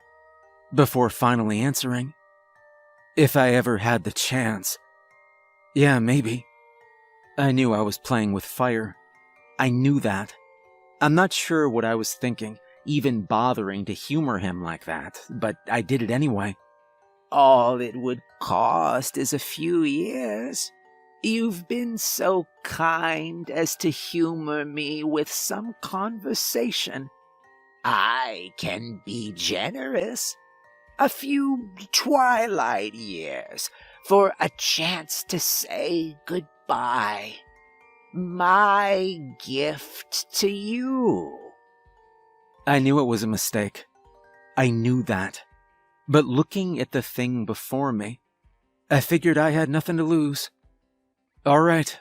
S1: before finally answering. If I ever had the chance. Yeah, maybe. I knew I was playing with fire. I knew that. I'm not sure what I was thinking, even bothering to humor him like that, but I did it anyway.
S2: All it would cost is a few years. You've been so kind as to humor me with some conversation. I can be generous. A few twilight years for a chance to say goodbye. My gift to you.
S1: I knew it was a mistake. I knew that. But looking at the thing before me, I figured I had nothing to lose. "All right,"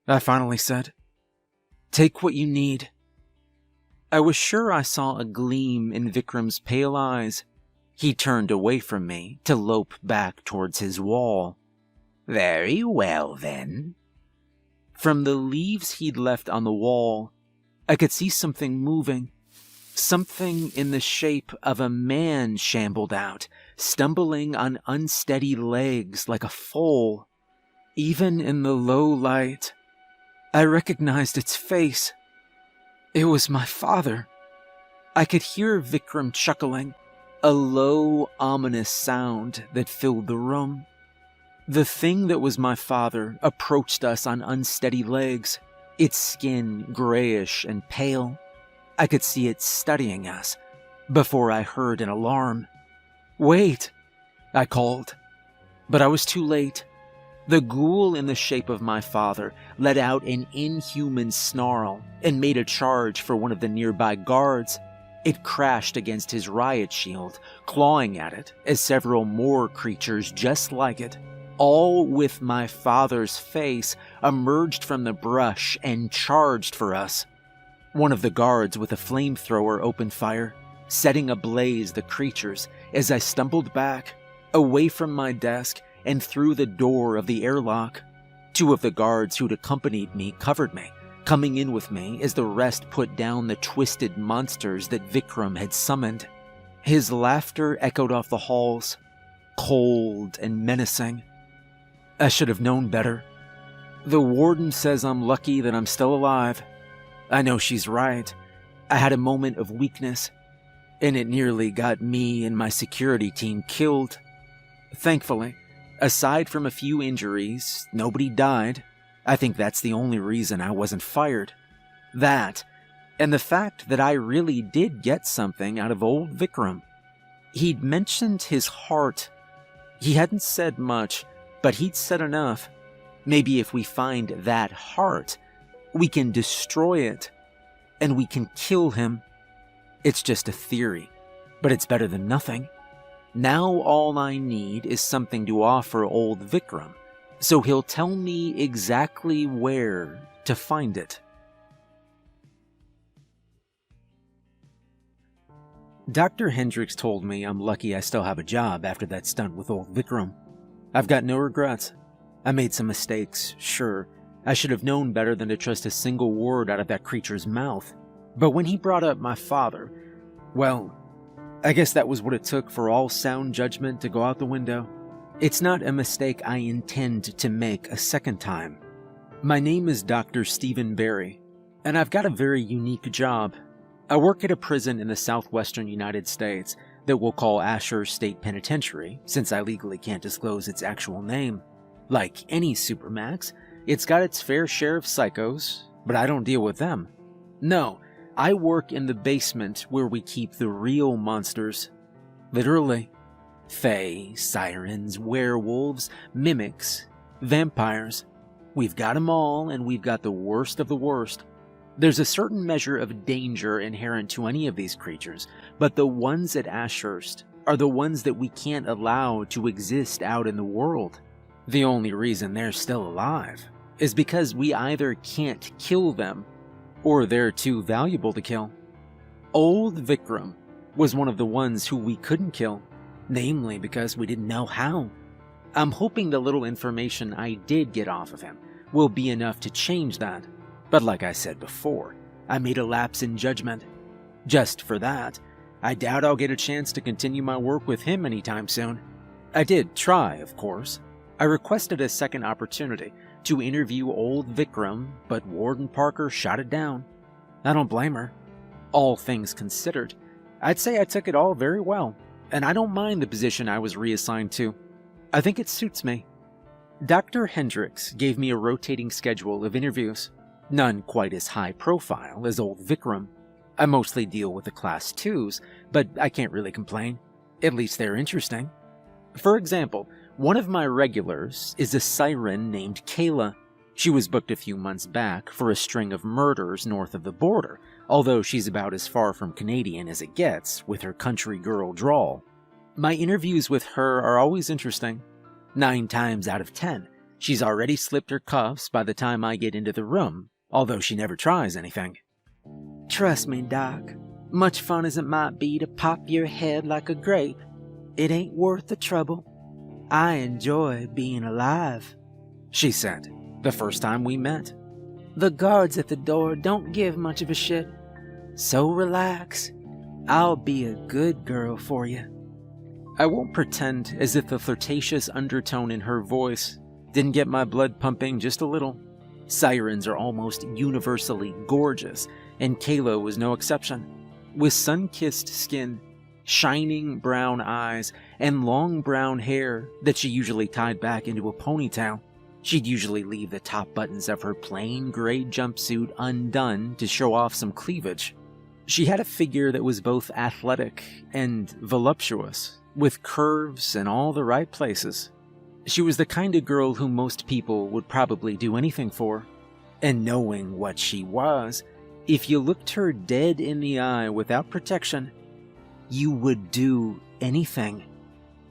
S1: I finally said. "Take what you need." I was sure I saw a gleam in Vikram's pale eyes. He turned away from me to lope back towards his wall.
S2: "Very well, then."
S1: From the leaves he'd left on the wall, I could see something moving. Something in the shape of a man shambled out, stumbling on unsteady legs like a foal. Even in the low light, I recognized its face. It was my father. I could hear Vikram chuckling, a low, ominous sound that filled the room. The thing that was my father approached us on unsteady legs, its skin grayish and pale. I could see it studying us before I heard an alarm. "Wait," I called. But I was too late. The ghoul in the shape of my father let out an inhuman snarl and made a charge for one of the nearby guards. It crashed against his riot shield, clawing at it as several more creatures just like it, all with my father's face, emerged from the brush and charged for us. One of the guards with a flamethrower opened fire, setting ablaze the creatures as I stumbled back, away from my desk and through the door of the airlock. Two of the guards who'd accompanied me covered me, coming in with me as the rest put down the twisted monsters that Vikram had summoned. His laughter echoed off the halls, cold and menacing. I should have known better. The warden says I'm lucky that I'm still alive. I know she's right. I had a moment of weakness, and it nearly got me and my security team killed. Thankfully, aside from a few injuries, nobody died. I think that's the only reason I wasn't fired. That, and the fact that I really did get something out of old Vikram. He'd mentioned his heart. He hadn't said much, but he'd said enough. Maybe if we find that heart, we can destroy it, and we can kill him. It's just a theory, but it's better than nothing. Now all I need is something to offer old Vikram, so he'll tell me exactly where to find it. Dr. Hendricks told me I'm lucky I still have a job after that stunt with old Vikram. I've got no regrets. I made some mistakes, sure. I should have known better than to trust a single word out of that creature's mouth. But when he brought up my father, well, I guess that was what it took for all sound judgment to go out the window. It's not a mistake I intend to make a second time. My name is Dr. Stephen Barry, and I've got a very unique job. I work at a prison in the southwestern United States that we'll call Asher State Penitentiary, since I legally can't disclose its actual name. Like any supermax, it's got its fair share of psychos, but I don't deal with them. No, I work in the basement where we keep the real monsters. Literally. Fae, sirens, werewolves, mimics, vampires. We've got them all, and we've got the worst of the worst. There's a certain measure of danger inherent to any of these creatures, but the ones at Ashurst are the ones that we can't allow to exist out in the world. The only reason they're still alive is because we either can't kill them, or they're too valuable to kill. Old Vikram was one of the ones who we couldn't kill, namely because we didn't know how. I'm hoping the little information I did get off of him will be enough to change that. But like I said before, I made a lapse in judgment. Just for that, I doubt I'll get a chance to continue my work with him anytime soon. I did try, of course. I requested a second opportunity to interview old Vikram, but Warden Parker shot it down. I don't blame her. All things considered, I'd say I took it all very well, and I don't mind the position I was reassigned to. I think it suits me. Dr. Hendricks gave me a rotating schedule of interviews. None quite as high profile as old Vikram. I mostly deal with the Class 2s, but I can't really complain. At least they're interesting. For example, one of my regulars is a siren named Kayla. She was booked a few months back for a string of murders north of the border, although she's about as far from Canadian as it gets with her country girl drawl. My interviews with her are always interesting. 9 times out of 10, she's already slipped her cuffs by the time I get into the room, although she never tries anything.
S2: Trust me, Doc. Much fun as it might be to pop your head like a grape, it ain't worth the trouble. I enjoy being alive,
S1: she said, the first time we met.
S2: The guards at the door don't give much of a shit, so relax. I'll be a good girl for you.
S1: I won't pretend as if the flirtatious undertone in her voice didn't get my blood pumping just a little. Sirens are almost universally gorgeous, and Kayla was no exception. With sun-kissed skin, shining brown eyes, and long brown hair that she usually tied back into a ponytail, she'd usually leave the top buttons of her plain gray jumpsuit undone to show off some cleavage. She had a figure that was both athletic and voluptuous, with curves in all the right places. She was the kind of girl who most people would probably do anything for. And knowing what she was, if you looked her dead in the eye without protection, you would do anything.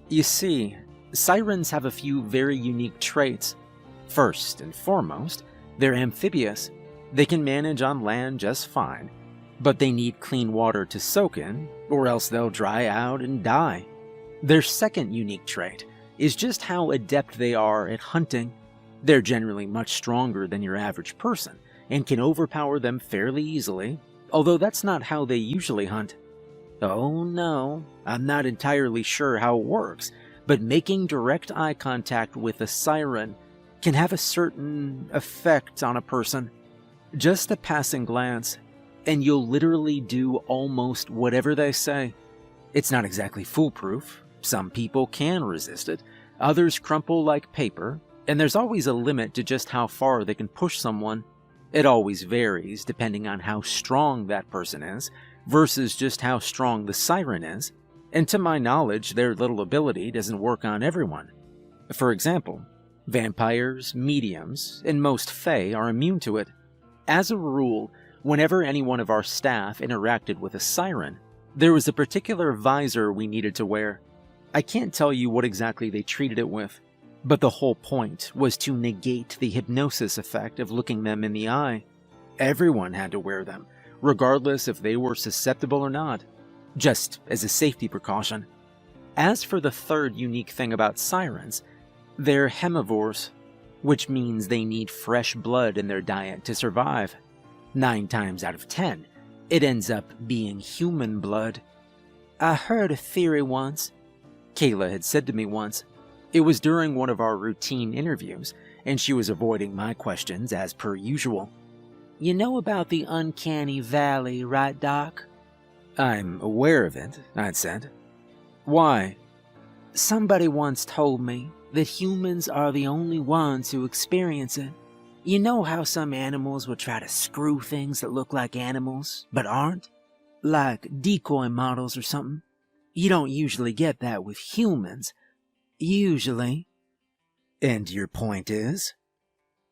S1: You see, sirens have a few very unique traits. First and foremost, they're amphibious. They can manage on land just fine, but they need clean water to soak in, or else they'll dry out and die. Their second unique trait is just how adept they are at hunting. They're generally much stronger than your average person, and can overpower them fairly easily, although that's not how they usually hunt. Oh no, I'm not entirely sure how it works, but making direct eye contact with a siren can have a certain effect on a person. Just a passing glance, and you'll literally do almost whatever they say. It's not exactly foolproof. Some people can resist it, others crumple like paper, and there's always a limit to just how far they can push someone. It always varies depending on how strong that person is, versus just how strong the siren is, and to my knowledge, their little ability doesn't work on everyone. For example, vampires, mediums, and most fae are immune to it. As a rule, whenever any one of our staff interacted with a siren, there was a particular visor we needed to wear. I can't tell you what exactly they treated it with, but the whole point was to negate the hypnosis effect of looking them in the eye. Everyone had to wear them, regardless if they were susceptible or not, just as a safety precaution. As for the third unique thing about sirens, they're hemivores, which means they need fresh blood in their diet to survive. 9 times out of 10, it ends up being human blood.
S2: I heard a theory once,
S1: Kayla had said to me once. It was during one of our routine interviews, and she was avoiding my questions as per usual.
S2: You know about the uncanny valley, right, Doc?
S1: I'm aware of it, I'd said. Why?
S2: Somebody once told me that humans are the only ones who experience it. You know how some animals will try to screw things that look like animals, but aren't? Like decoy models or something. You don't usually get that with humans. Usually.
S1: And your point is?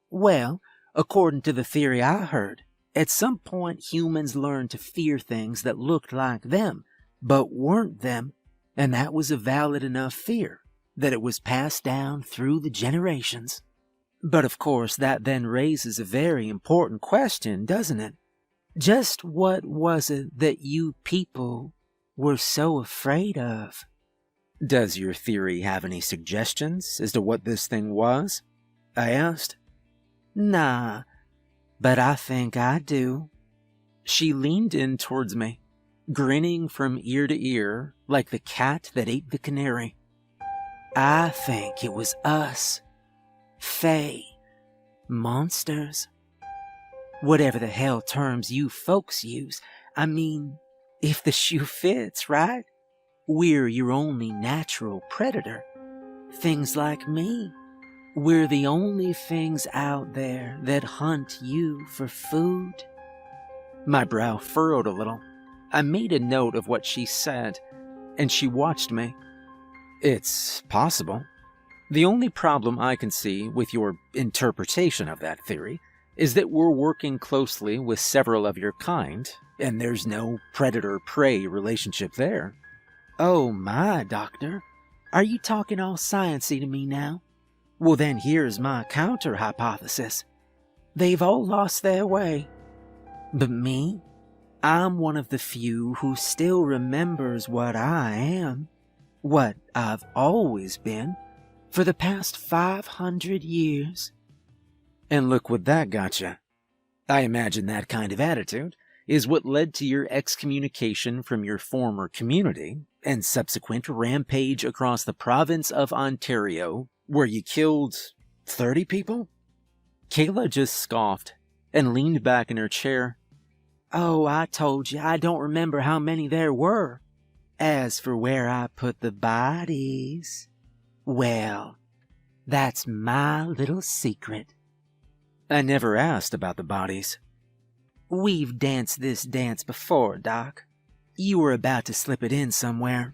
S2: Well, according to the theory I heard, at some point humans learned to fear things that looked like them, but weren't them, and that was a valid enough fear that it was passed down through the generations. But of course that then raises a very important question, doesn't it? Just what was it that you people were so afraid of?
S1: Does your theory have any suggestions as to what this thing was? I asked.
S2: Nah, but I think I do.
S1: She leaned in towards me, grinning from ear to ear like the cat that ate the canary.
S2: I think it was us. Fae. Monsters. Whatever the hell terms you folks use, I mean, if the shoe fits, right? We're your only natural predator. Things like me. We're the only things out there that hunt you for food.
S1: My brow furrowed a little. I made a note of what she said, and she watched me. It's possible. The only problem I can see with your interpretation of that theory is that we're working closely with several of your kind, and there's no predator-prey relationship there.
S2: Oh my, Doctor. Are you talking all sciencey to me now? Well then here's my counter-hypothesis. They've all lost their way. But me? I'm one of the few who still remembers what I am. What I've always been. For the past 500 years.
S1: And look what that got you. I imagine that kind of attitude is what led to your excommunication from your former community and subsequent rampage across the province of Ontario, where you killed 30 people? Kayla just scoffed and leaned back in her chair.
S2: Oh, I told you I don't remember how many there were. As for where I put the bodies, well, that's my little secret.
S1: I never asked about the bodies.
S2: We've danced this dance before, Doc. You were about to slip it in somewhere.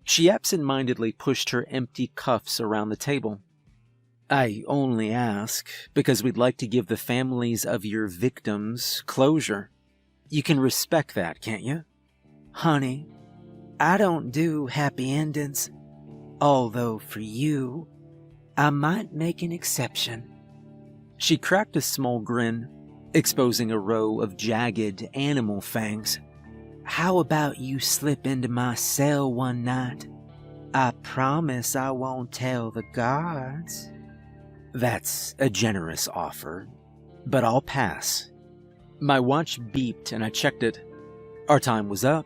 S1: She absent-mindedly pushed her empty cuffs around the table. I only ask because we'd like to give the families of your victims closure. You can respect that, can't you?
S2: Honey, I don't do happy endings. Although for you, I might make an exception.
S1: She cracked a small grin, exposing a row of jagged animal fangs.
S2: How about you slip into my cell one night? I promise I won't tell the guards.
S1: That's a generous offer, but I'll pass. My watch beeped and I checked it. Our time was up.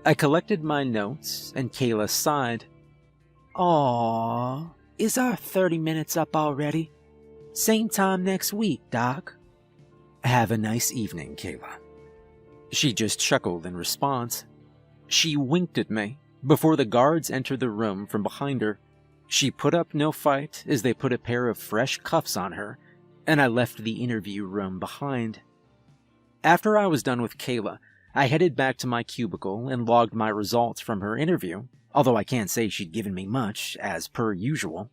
S1: I collected my notes and Kayla sighed.
S2: Aww, is our 30 minutes up already? Same time next week, Doc.
S1: Have a nice evening, Kayla. She just chuckled in response. She winked at me before the guards entered the room from behind her. She put up no fight as they put a pair of fresh cuffs on her, and I left the interview room behind. After I was done with Kayla, I headed back to my cubicle and logged my results from her interview, although I can't say she'd given me much, as per usual.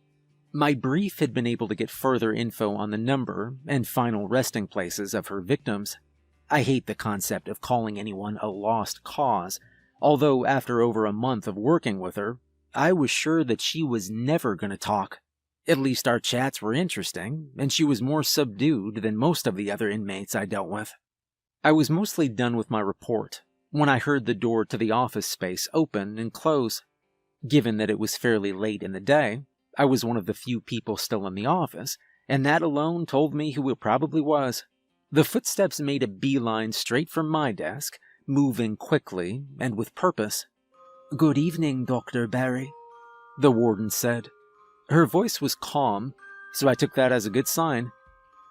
S1: My brief had been able to get further info on the number and final resting places of her victims. I hate the concept of calling anyone a lost cause, although after over a month of working with her, I was sure that she was never going to talk. At least our chats were interesting, and she was more subdued than most of the other inmates I dealt with. I was mostly done with my report when I heard the door to the office space open and close. Given that it was fairly late in the day, I was one of the few people still in the office, and that alone told me who it probably was. The footsteps made a beeline straight from my desk, moving quickly and with purpose.
S2: Good evening, Dr. Barry,
S1: the warden said. Her voice was calm, so I took that as a good sign.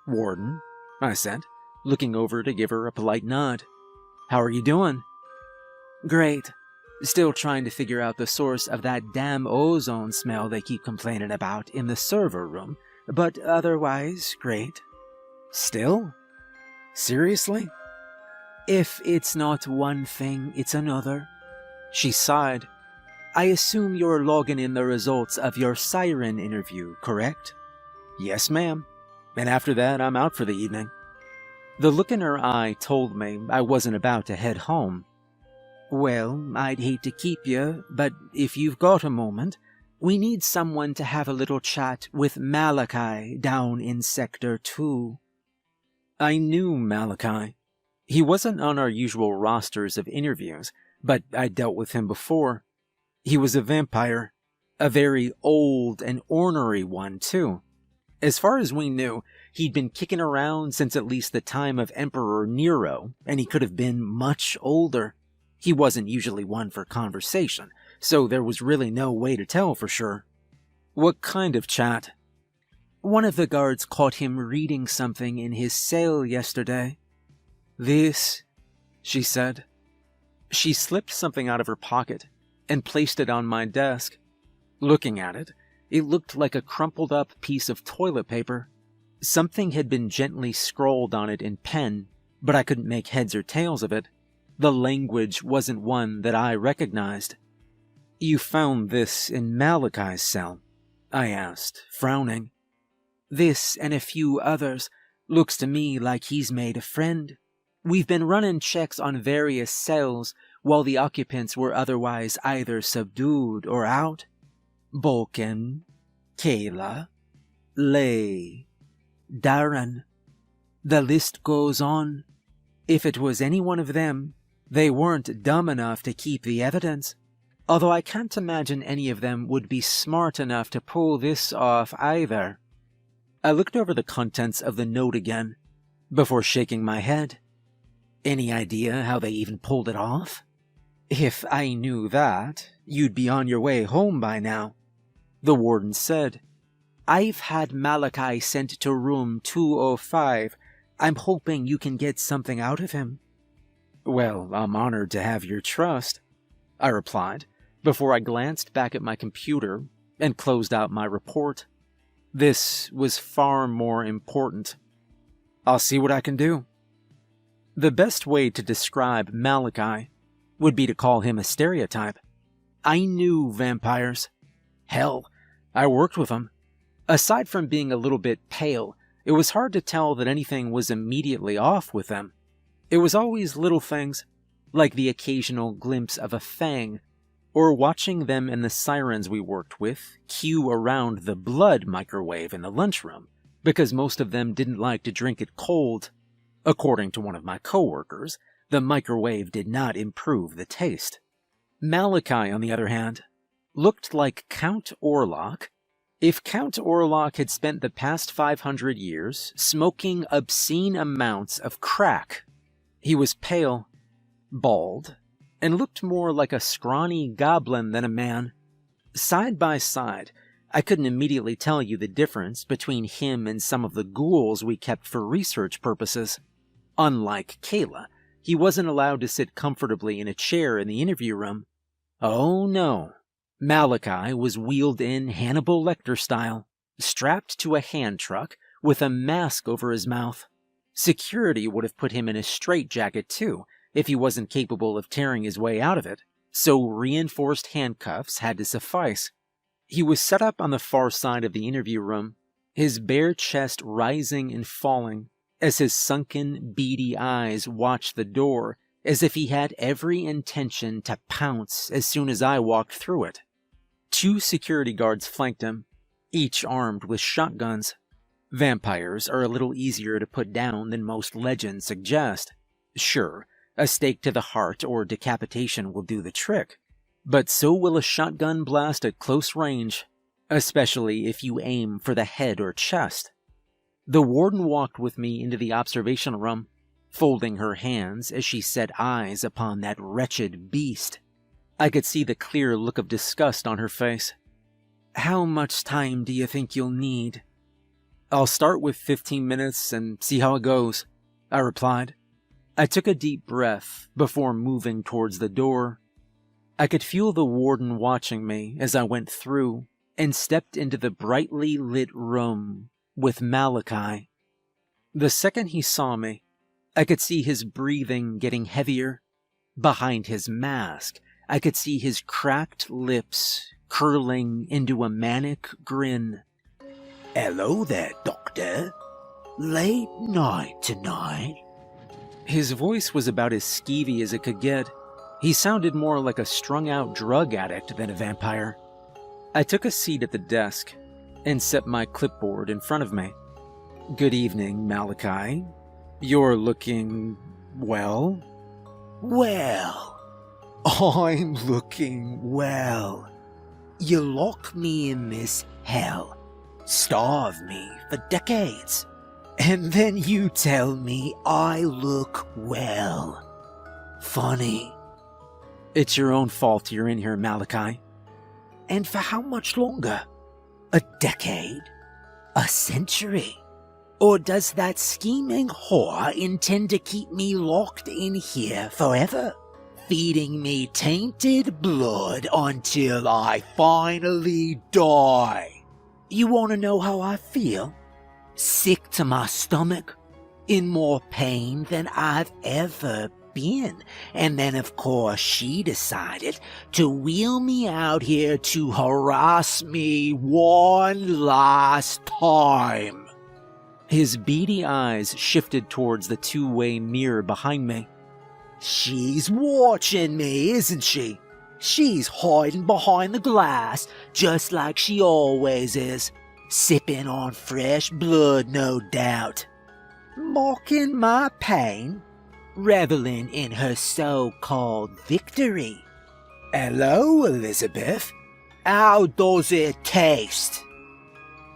S1: Warden, I said, looking over to give her a polite nod. How are you doing?
S2: Great. Still trying to figure out the source of that damn ozone smell they keep complaining about in the server room, but otherwise great.
S1: Still? Seriously?
S2: If it's not one thing, it's another.
S1: She sighed.
S2: I assume you're logging in the results of your siren interview, correct?
S1: Yes, ma'am. And after that, I'm out for the evening. The look in her eye told me I wasn't about to head home.
S2: Well, I'd hate to keep you, but if you've got a moment, we need someone to have a little chat with Malachi down in Sector 2.
S1: I knew Malachi. He wasn't on our usual rosters of interviews, but I'd dealt with him before. He was a vampire, a very old and ornery one, too. As far as we knew, he'd been kicking around since at least the time of Emperor Nero, and he could have been much older. He wasn't usually one for conversation, so there was really no way to tell for sure. What kind of chat?
S2: One of the guards caught him reading something in his cell yesterday. This, she said.
S1: She slipped something out of her pocket and placed it on my desk. Looking at it, it looked like a crumpled up piece of toilet paper. Something had been gently scrawled on it in pen, but I couldn't make heads or tails of it. The language wasn't one that I recognized. You found this in Malachi's cell? I asked, frowning.
S2: This and a few others,
S1: Looks to me like he's made a friend. We've been running checks on various cells while the occupants were otherwise either subdued or out. Balkan, Kayla, Lay, Darren. The list goes on. If it was any one of them, they weren't dumb enough to keep the evidence. Although I can't imagine any of them would be smart enough to pull this off either. I looked over the contents of the note again, before shaking my head. Any idea how they even pulled it off? If I knew that, you'd be on your way home by now, the warden said. I've had Malachi sent to room 205. I'm hoping you can get something out of him. Well, I'm honored to have your trust, I replied, before I glanced back at my computer and closed out my report. This was far more important. I'll see what I can do. The best way to describe Malachi would be to call him a stereotype. I knew vampires. Hell, I worked with them. Aside from being a little bit pale, it was hard to tell that anything was immediately off with them. It was always little things, like the occasional glimpse of a fang, or watching them and the sirens we worked with queue around the blood microwave in the lunchroom, because most of them didn't like to drink it cold. According to one of my coworkers, the microwave did not improve the taste. Malachi, on the other hand, looked like Count Orlok if Count Orlok had spent the past 500 years smoking obscene amounts of crack. He was pale, bald, and looked more like a scrawny goblin than a man. Side by side, I couldn't immediately tell you the difference between him and some of the ghouls we kept for research purposes. Unlike Kayla, he wasn't allowed to sit comfortably in a chair in the interview room. Oh no. Malachi was wheeled in Hannibal Lecter style, strapped to a hand truck with a mask over his mouth. Security would have put him in a straitjacket too, if he wasn't capable of tearing his way out of it, so reinforced handcuffs had to suffice. He was set up on the far side of the interview room, his bare chest rising and falling, as his sunken, beady eyes watched the door as if he had every intention to pounce as soon as I walked through it. 2 security guards flanked him, each armed with shotguns. Vampires are a little easier to put down than most legends suggest. Sure, a stake to the heart or decapitation will do the trick, but so will a shotgun blast at close range, especially if you aim for the head or chest. The warden walked with me into the observation room, folding her hands as she set eyes upon that wretched beast. I could see the clear look of disgust on her face. How much time do you think you'll need? I'll start with 15 minutes and see how it goes, I replied. I took a deep breath before moving towards the door. I could feel the warden watching me as I went through and stepped into the brightly lit room with Malachi. The second he saw me, I could see his breathing getting heavier. Behind his mask, I could see his cracked lips curling into a manic grin.
S2: Hello there, Doctor. Late night tonight?
S1: His voice was about as skeevy as it could get. He sounded more like a strung-out drug addict than a vampire. I took a seat at the desk and set my clipboard in front of me. Good evening, Malachi. You're looking, well?
S2: Well, I'm looking well. You lock me in this hell, starve me for decades, and then you tell me I look well. Funny.
S1: It's your own fault you're in here, Malachi.
S2: And for how much longer? A decade? A century? Or does that scheming whore intend to keep me locked in here forever, feeding me tainted blood until I finally die? You want to know how I feel? Sick to my stomach, in more pain than I've ever been. And then, of course, she decided to wheel me out here to harass me one last time.
S1: His beady eyes shifted towards the two-way mirror behind me.
S2: She's watching me, isn't she? She's hiding behind the glass, just like she always is. Sipping on fresh blood, no doubt. Mocking my pain. Reveling in her so-called victory. Hello, Elizabeth. How does it taste?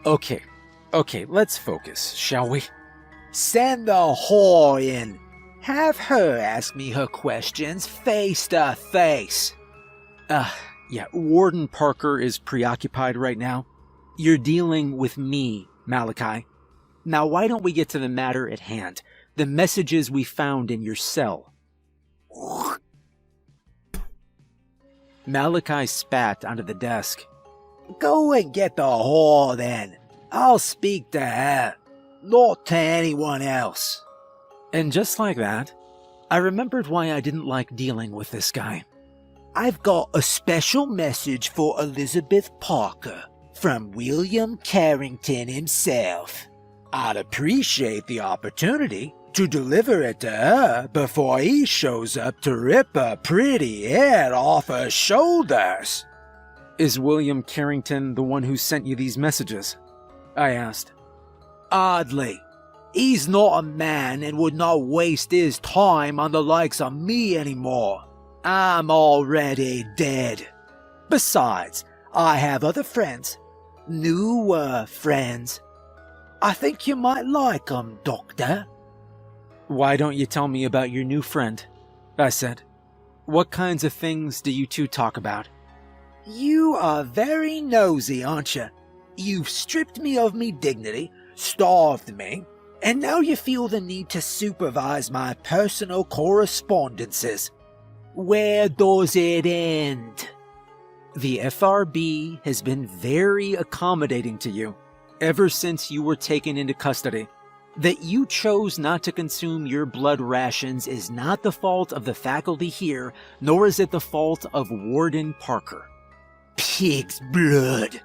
S1: Okay, let's focus, shall we?
S2: Send the whore in. Have her ask me her questions face to face.
S1: Yeah, Warden Parker is preoccupied right now. You're dealing with me, Malachi. Now why don't we get to the matter at hand? The messages we found in your cell. Malachi spat onto the desk.
S2: Go and get the whore then. I'll speak to her, not to anyone else.
S1: And just like that, I remembered why I didn't like dealing with this guy.
S2: I've got a special message for Elizabeth Parker from William Carrington himself. I'd appreciate the opportunity to deliver it to her before he shows up to rip her pretty head off her shoulders.
S1: Is William Carrington the one who sent you these messages? I asked.
S2: Oddly, he's not a man and would not waste his time on the likes of me anymore. I'm already dead. Besides, I have other friends. Newer friends. I think you might like 'em, Doctor.
S1: Why don't you tell me about your new friend? I said. What kinds of things do you two talk about?
S2: You are very nosy, aren't you? You've stripped me of me dignity, starved me, and now you feel the need to supervise my personal correspondences. Where does it end?
S1: The FRB has been very accommodating to you ever since you were taken into custody. That you chose not to consume your blood rations is not the fault of the faculty here, nor is it the fault of Warden Parker.
S2: Pig's blood,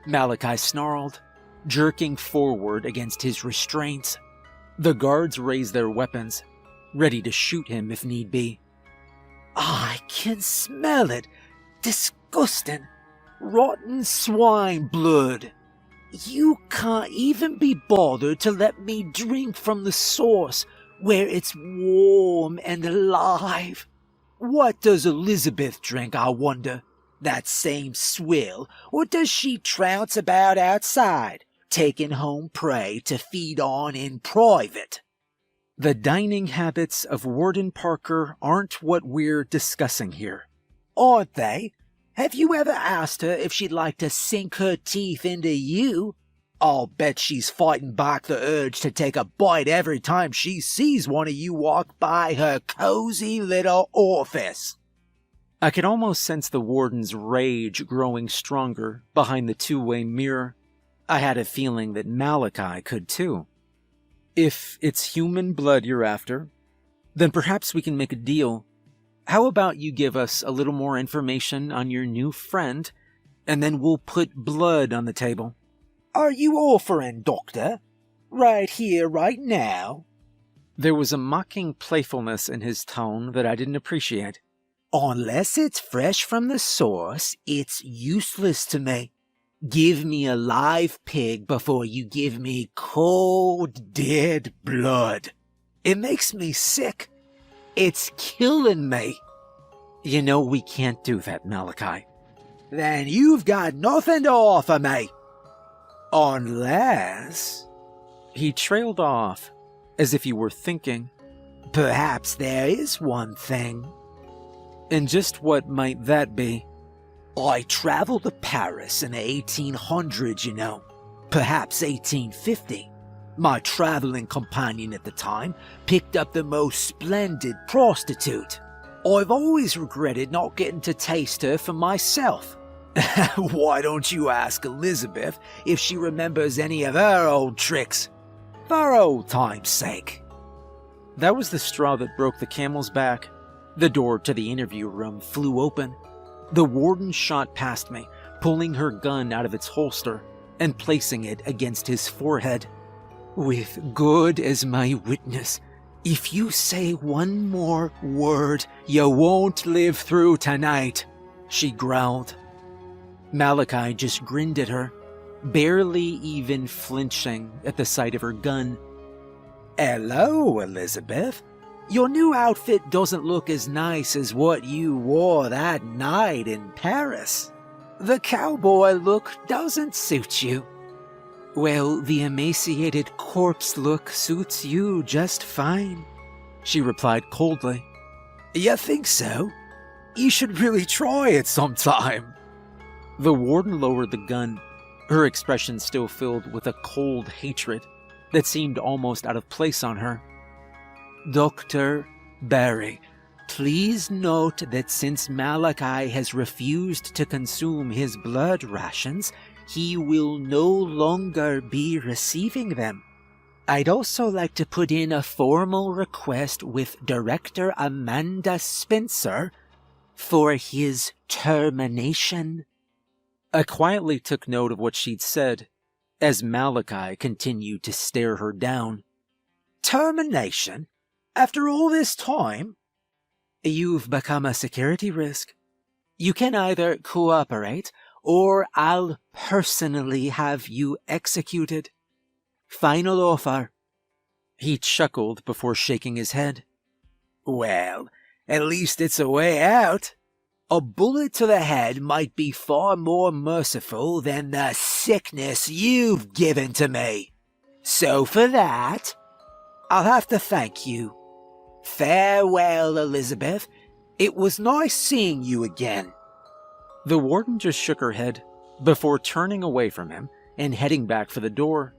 S1: Malachi snarled, jerking forward against his restraints. The guards raised their weapons, ready to shoot him if need be.
S2: I can smell it. Disgusting. Rotten swine blood. You can't even be bothered to let me drink from the source where it's warm and alive. What does Elizabeth drink, I wonder? That same swill, or does she trounce about outside, taking home prey to feed on in private?
S1: The dining habits of Warden Parker aren't what we're discussing here.
S2: Aren't they? Have you ever asked her if she'd like to sink her teeth into you? I'll bet she's fighting back the urge to take a bite every time she sees one of you walk by her cozy little office.
S1: I could almost sense the warden's rage growing stronger behind the two-way mirror. I had a feeling that Malachi could too. If it's human blood you're after, then perhaps we can make a deal. How about you give us a little more information on your new friend, and then we'll put blood on the table.
S2: Are you offering, Doctor? Right here, right now?
S1: There was a mocking playfulness in his tone that I didn't appreciate.
S2: Unless it's fresh from the source, it's useless to me. Give me a live pig before you give me cold, dead blood. It makes me sick. It's killing me.
S1: You know we can't do that, Malachi.
S2: Then you've got nothing to offer me. Unless...
S1: He trailed off, as if he were thinking.
S2: Perhaps there is one thing.
S1: And just what might that be?
S2: I traveled to Paris in the 1800s, you know. Perhaps 1850. My traveling companion at the time picked up the most splendid prostitute. I've always regretted not getting to taste her for myself. Why don't you ask Elizabeth if she remembers any of her old tricks? For old time's sake.
S1: That was the straw that broke the camel's back. The door to the interview room flew open. The warden shot past me, pulling her gun out of its holster and placing it against his forehead.
S2: With God as my witness, if you say one more word, you won't live through tonight, she growled. Malachi just grinned at her, barely even flinching at the sight of her gun. Hello, Elizabeth. Your new outfit doesn't look as nice as what you wore that night in Paris. The cowboy look doesn't suit you. Well, the emaciated corpse look suits you just fine, she replied coldly. You think so? You should really try it sometime. The warden lowered the gun, her expression still filled with a cold hatred that seemed almost out of place on her. Dr. Barry, please note that since Malachi has refused to consume his blood rations, he will no longer be receiving them. I'd also like to put in a formal request with Director Amanda Spencer for his termination. I quietly took note of what she'd said, as Malachi continued to stare her down. Termination? After all this time? You've become a security risk. You can either cooperate, or I'll personally have you executed. Final offer. He chuckled before shaking his head. Well, at least it's a way out. A bullet to the head might be far more merciful than the sickness you've given to me. So for that, I'll have to thank you. Farewell, Elizabeth. It was nice seeing you again. The warden just shook her head before turning away from him and heading back for the door.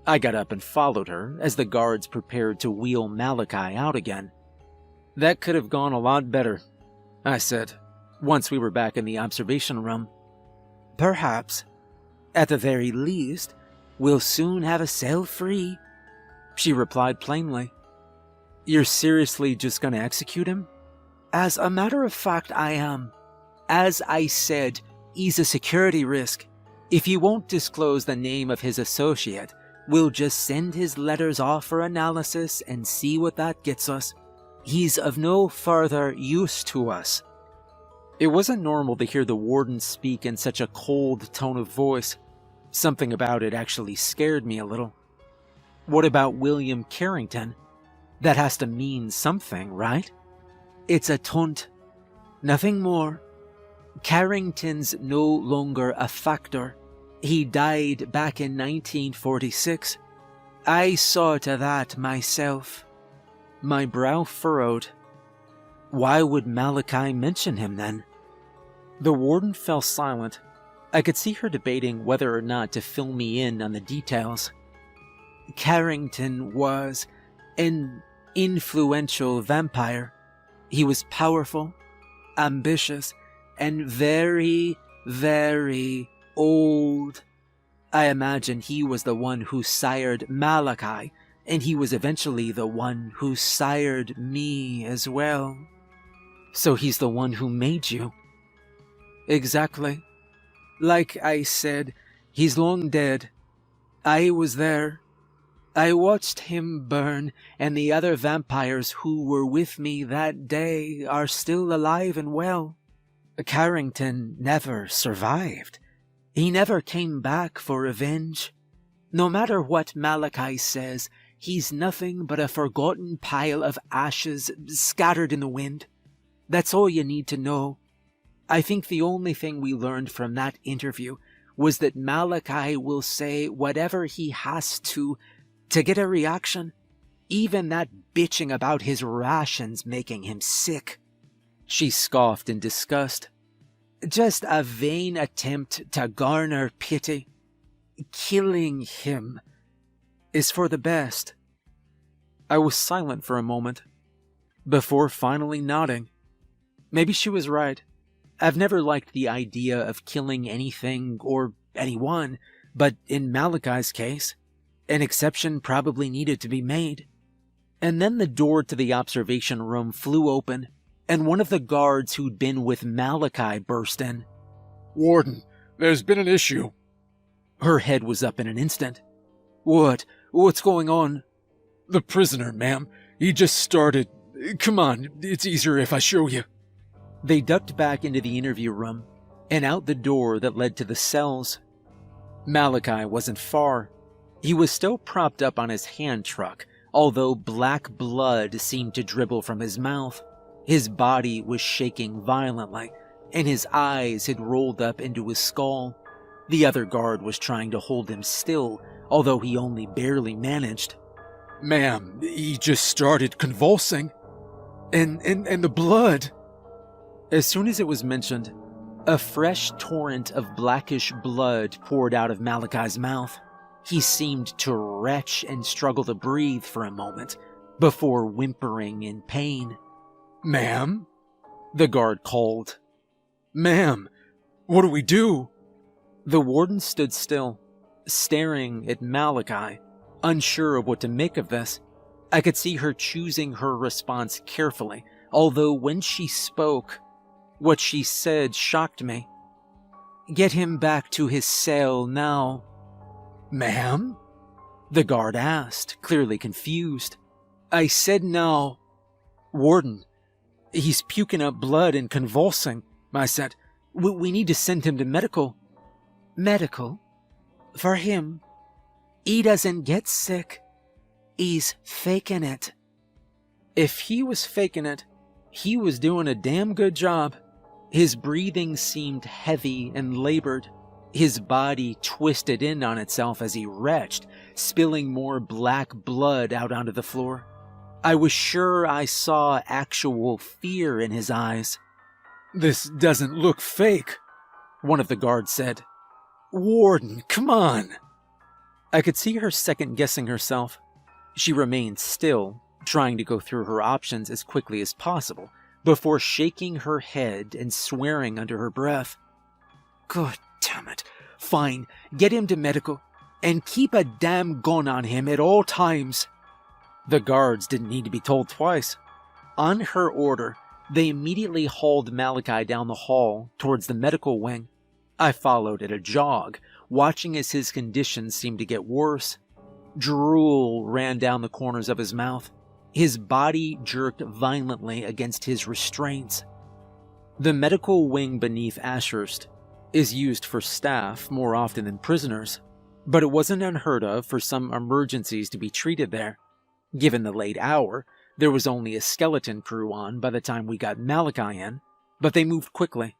S2: I got up and followed her as the guards prepared to wheel Malachi out again. That could have gone a lot better, I said, once we were back in the observation room. Perhaps. At the very least, we'll soon have a cell free, she replied plainly. You're seriously just gonna execute him? As a matter of fact, I am. As I said, he's a security risk. If he won't disclose the name of his associate, we'll just send his letters off for analysis and see what that gets us. He's of no further use to us. It wasn't normal to hear the warden speak in such a cold tone of voice. Something about it actually scared me a little. What about William Carrington? That has to mean something, right? It's a tunt. Nothing more. Carrington's no longer a factor. He died back in 1946. I saw to that myself. My brow furrowed. Why would Malachi mention him then? The warden fell silent. I could see her debating whether or not to fill me in on the details. Carrington was an influential vampire. He was powerful, ambitious, and very, very old. I imagine he was the one who sired Malachi, and he was eventually the one who sired me as well. So he's the one who made you. Exactly. Like I said, he's long dead. I was there. I watched him burn, and the other vampires who were with me that day are still alive and well. Carrington never survived. He never came back for revenge. No matter what Malachi says, he's nothing but a forgotten pile of ashes scattered in the wind. That's all you need to know. I think the only thing we learned from that interview was that Malachi will say whatever he has to get a reaction, even that bitching about his rations making him sick. She scoffed in disgust. Just a vain attempt to garner pity. Killing him is for the best. I was silent for a moment, before finally nodding. Maybe she was right. I've never liked the idea of killing anything or anyone, but in Malachi's case, an exception probably needed to be made. And then the door to the observation room flew open, and one of the guards who'd been with Malachi burst in.
S3: Warden, there's been an issue.
S1: Her head was up in an instant. What What's going on? The prisoner, ma'am. He just started. Come on, it's easier if I show you. They ducked back into the interview room and out the door that led to the cells. Malachi wasn't far. He was still propped up on his hand truck, although black blood seemed to dribble from his mouth. His body was shaking violently, and his eyes had rolled up into his skull. The other guard was trying to hold him still, although he only barely managed. Ma'am, he just started convulsing. And the blood. As soon as it was mentioned, a fresh torrent of blackish blood poured out of Malachi's mouth. He seemed to retch and struggle to breathe for a moment before whimpering in pain. Ma'am? The guard called. Ma'am, what do we do? The warden stood still, staring at Malachi, unsure of what to make of this. I could see her choosing her response carefully, although when she spoke, what she said shocked me. Get him back to his cell now. Ma'am? The guard asked, clearly confused. I said now. Warden, he's puking up blood and convulsing, I said. We need to send him to medical. Medical? For him? He doesn't get sick. He's faking it. If he was faking it, he was doing a damn good job. His breathing seemed heavy and labored. His body twisted in on itself as he retched, spilling more black blood out onto the floor. I was sure I saw actual fear in his eyes. This doesn't look fake, one of the guards said. Warden, come on. I could see her second-guessing herself. She remained still, trying to go through her options as quickly as possible, before shaking her head and swearing under her breath. God damn it. Fine, get him to medical, and keep a damn gun on him at all times. The guards didn't need to be told twice. On her order, they immediately hauled Malachi down the hall towards the medical wing. I followed at a jog, watching as his condition seemed to get worse. Drool ran down the corners of his mouth. His body jerked violently against his restraints. The medical wing beneath Ashurst is used for staff more often than prisoners, but it wasn't unheard of for some emergencies to be treated there. Given the late hour, there was only a skeleton crew on by the time we got Malachi in, but they moved quickly.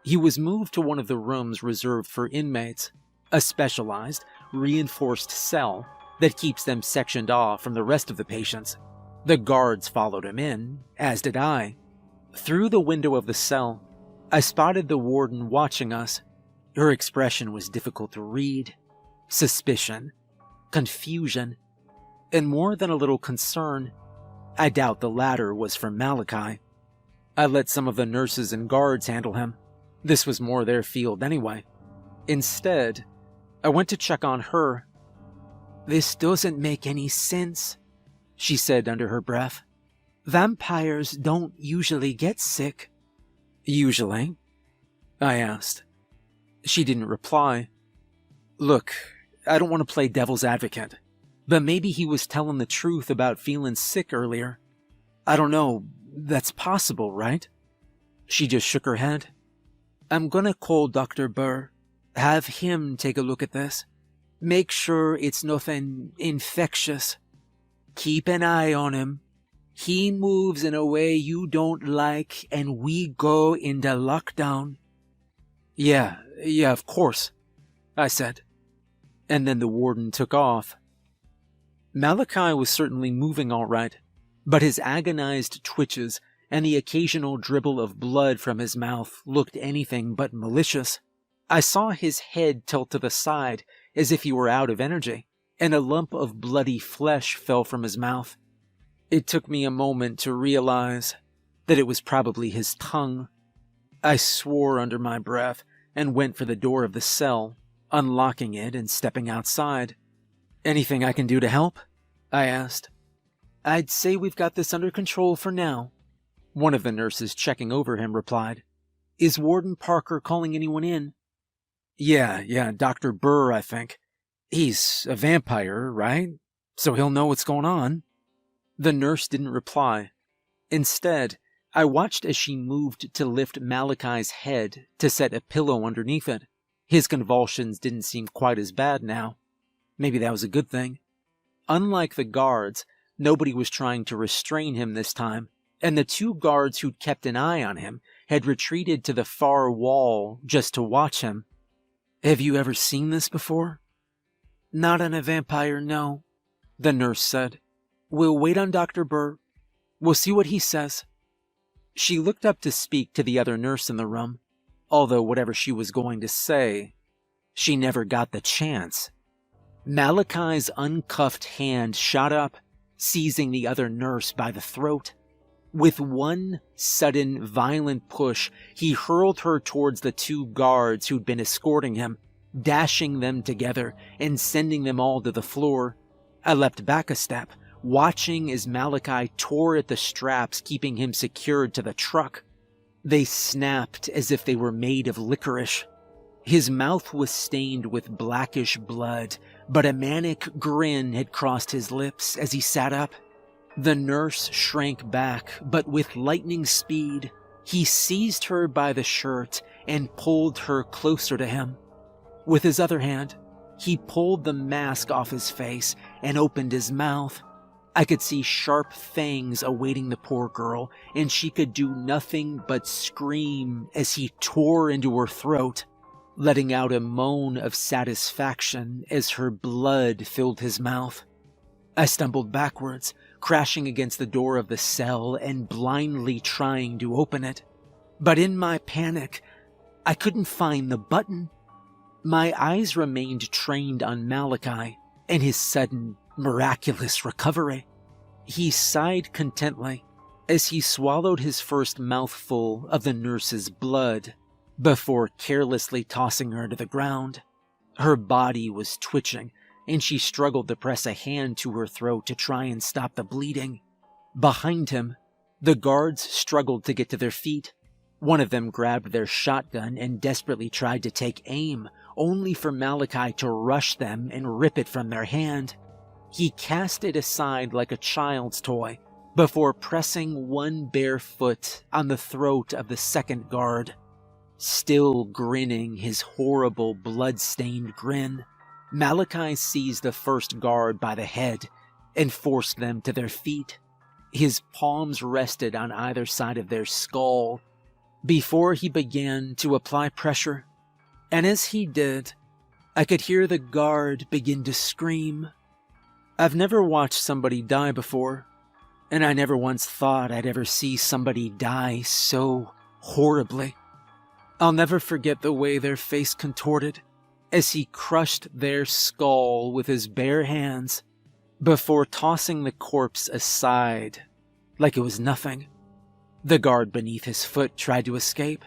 S1: He was moved to one of the rooms reserved for inmates, a specialized, reinforced cell that keeps them sectioned off from the rest of the patients. The guards followed him in, as did I. Through the window of the cell, I spotted the warden watching us. Her expression was difficult to read. Suspicion, confusion, and more than a little concern. I doubt the latter was from Malachi. I let some of the nurses and guards handle him. This was more their field anyway. Instead, I went to check on her. This doesn't make any sense, she said under her breath. Vampires don't usually get sick. Usually? I asked. She didn't reply. Look, I don't want to play devil's advocate, but maybe he was telling the truth about feeling sick earlier. I don't know, that's possible, right? She just shook her head. I'm gonna call Dr. Burr, have him take a look at this. Make sure it's nothing infectious. Keep an eye on him. He moves in a way you don't like, and we go into lockdown. Yeah, of course, I said. And then the warden took off. Malachi was certainly moving all right, but his agonized twitches and the occasional dribble of blood from his mouth looked anything but malicious. I saw his head tilt to the side as if he were out of energy, and a lump of bloody flesh fell from his mouth. It took me a moment to realize that it was probably his tongue. I swore under my breath and went for the door of the cell, unlocking it and stepping outside. Anything I can do to help? I asked. I'd say we've got this under control for now, one of the nurses checking over him replied. Is Warden Parker calling anyone in? Yeah, Dr. Burr, I think. He's a vampire, right? so he'll know what's going on." The nurse didn't reply. Instead, I watched as she moved to lift Malachi's head to set a pillow underneath it. His convulsions didn't seem quite as bad now. Maybe that was a good thing. Unlike the guards, nobody was trying to restrain him this time, and the two guards who'd kept an eye on him had retreated to the far wall just to watch him. "Have you ever seen this before?" "Not on a vampire, no," the nurse said. "We'll wait on Dr. Burr. We'll see what he says." She looked up to speak to the other nurse in the room, although whatever she was going to say, she never got the chance. Malachi's uncuffed hand shot up, seizing the other nurse by the throat. With one sudden, violent push, he hurled her towards the two guards who'd been escorting him, dashing them together and sending them all to the floor. I leapt back a step, watching as Malachi tore at the straps keeping him secured to the truck. They snapped as if they were made of licorice. His mouth was stained with blackish blood, but a manic grin had crossed his lips as he sat up. The nurse shrank back, but with lightning speed, he seized her by the shirt and pulled her closer to him. With his other hand, he pulled the mask off his face and opened his mouth. I could see sharp fangs awaiting the poor girl, and she could do nothing but scream as he tore into her throat, letting out a moan of satisfaction as her blood filled his mouth. I stumbled backwards, crashing against the door of the cell and blindly trying to open it. But in my panic, I couldn't find the button. My eyes remained trained on Malachi and his sudden, miraculous recovery. He sighed contently as he swallowed his first mouthful of the nurse's blood before carelessly tossing her to the ground. Her body was twitching, and she struggled to press a hand to her throat to try and stop the bleeding. Behind him, the guards struggled to get to their feet. One of them grabbed their shotgun and desperately tried to take aim, only for Malachi to rush them and rip it from their hand. He cast it aside like a child's toy before pressing one bare foot on the throat of the second guard. Still grinning his horrible blood-stained grin, Malachi seized the first guard by the head and forced them to their feet. His palms rested on either side of their skull before he began to apply pressure. And as he did, I could hear the guard begin to scream. I've never watched somebody die before, and I never once thought I'd ever see somebody die so horribly. I'll never forget the way their face contorted as he crushed their skull with his bare hands before tossing the corpse aside like it was nothing. The guard beneath his foot tried to escape.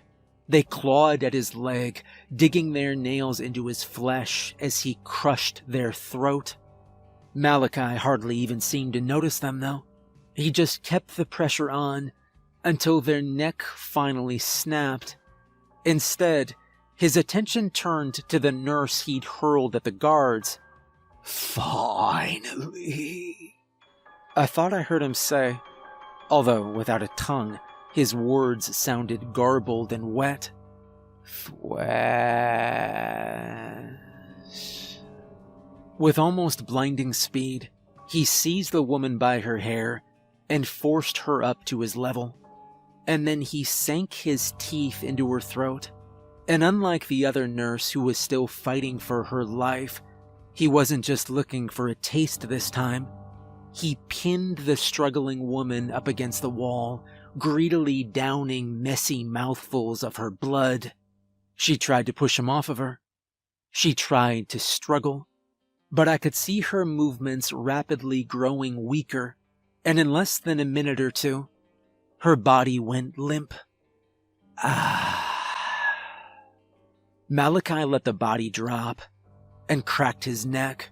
S1: They clawed at his leg, digging their nails into his flesh as he crushed their throat. Malachi hardly even seemed to notice them, though. He just kept the pressure on until their neck finally snapped. Instead, his attention turned to the nurse he'd hurled at the guards.
S2: "Finally,"
S1: I thought I heard him say, although without a tongue. His words sounded garbled and wet.
S2: "Flesh."
S1: With almost blinding speed, he seized the woman by her hair and forced her up to his level. And then he sank his teeth into her throat. And unlike the other nurse who was still fighting for her life, he wasn't just looking for a taste this time. He pinned the struggling woman up against the wall, greedily downing messy mouthfuls of her blood. She tried to push him off of her. She tried to struggle, but I could see her movements rapidly growing weaker, and in less than a minute or two, her body went limp. Malachi let the body drop and cracked his neck.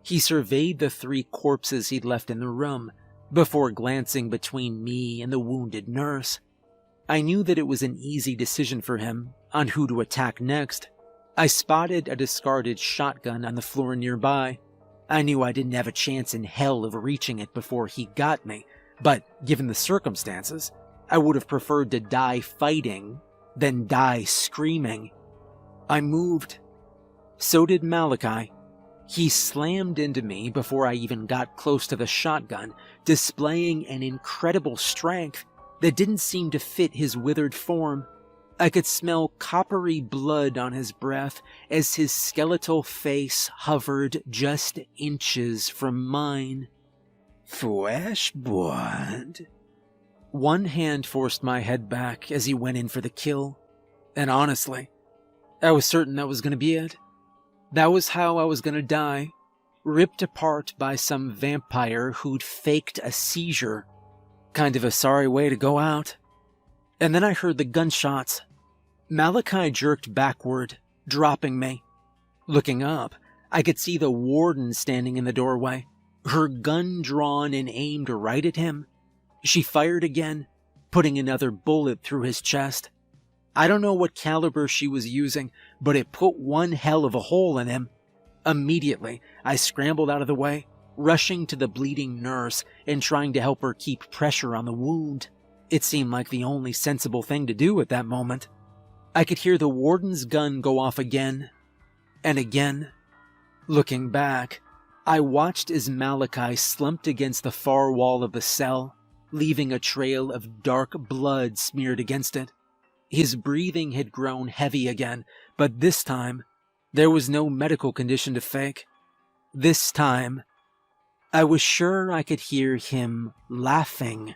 S1: He surveyed the 3 corpses he'd left in the room before glancing between me and the wounded nurse. I knew that it was an easy decision for him on who to attack next. I spotted a discarded shotgun on the floor nearby. I knew I didn't have a chance in hell of reaching it before he got me, but given the circumstances, I would have preferred to die fighting than die screaming. I moved. So did Malachi. He slammed into me before I even got close to the shotgun, displaying an incredible strength that didn't seem to fit his withered form. I could smell coppery blood on his breath as his skeletal face hovered just inches from mine.
S2: Fresh blood.
S1: One hand forced my head back as he went in for the kill, and honestly, I was certain that was going to be it. That was how I was going to die, ripped apart by some vampire who'd faked a seizure. Kind of a sorry way to go out. And then I heard the gunshots. Malachi jerked backward, dropping me. Looking up, I could see the warden standing in the doorway, her gun drawn and aimed right at him. She fired again, putting another bullet through his chest. I don't know what caliber she was using, but it put one hell of a hole in him. Immediately, I scrambled out of the way, rushing to the bleeding nurse and trying to help her keep pressure on the wound. It seemed like the only sensible thing to do at that moment. I could hear the warden's gun go off again and again. Looking back, I watched as Malachi slumped against the far wall of the cell, leaving a trail of dark blood smeared against it. His breathing had grown heavy again, but this time, there was no medical condition to fake. This time, I was sure I could hear him laughing.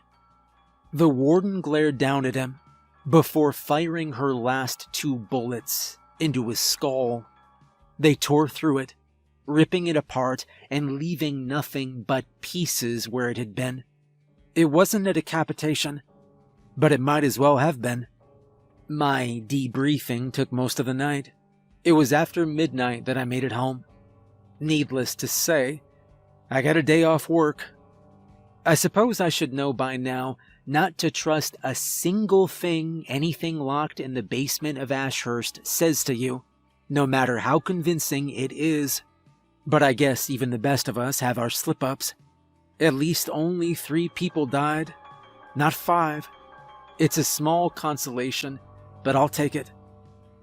S1: The warden glared down at him before firing her last 2 bullets into his skull. They tore through it, ripping it apart and leaving nothing but pieces where it had been. It wasn't a decapitation, but it might as well have been. My debriefing took most of the night. It was after midnight that I made it home. Needless to say, I got a day off work. I suppose I should know by now not to trust a single thing anything locked in the basement of Ashurst says to you, no matter how convincing it is. But I guess even the best of us have our slip-ups. At least only 3 people died, not 5. It's a small consolation, but I'll take it.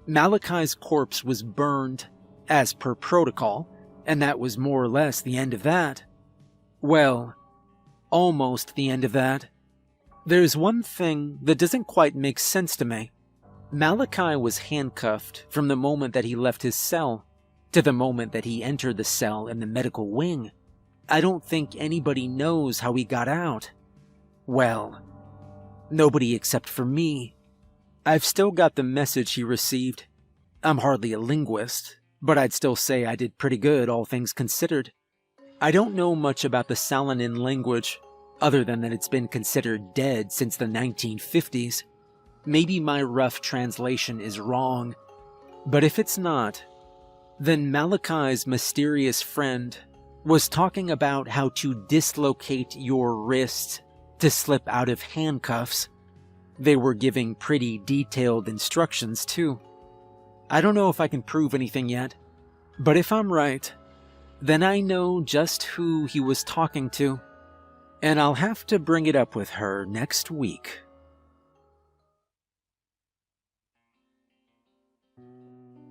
S1: Malachi's corpse was burned, as per protocol, and that was more or less the end of that. Well, almost the end of that. There's one thing that doesn't quite make sense to me. Malachi was handcuffed from the moment that he left his cell to the moment that he entered the cell in the medical wing. I don't think anybody knows how he got out. Well, nobody except for me. I've still got the message he received. I'm hardly a linguist, but I'd still say I did pretty good, all things considered. I don't know much about the Salonin language, other than that it's been considered dead since the 1950s. Maybe my rough translation is wrong, but if it's not, then Malachi's mysterious friend was talking about how to dislocate your wrist to slip out of handcuffs. They were giving pretty detailed instructions, too. I don't know if I can prove anything yet, but if I'm right, then I know just who he was talking to, and I'll have to bring it up with her next week.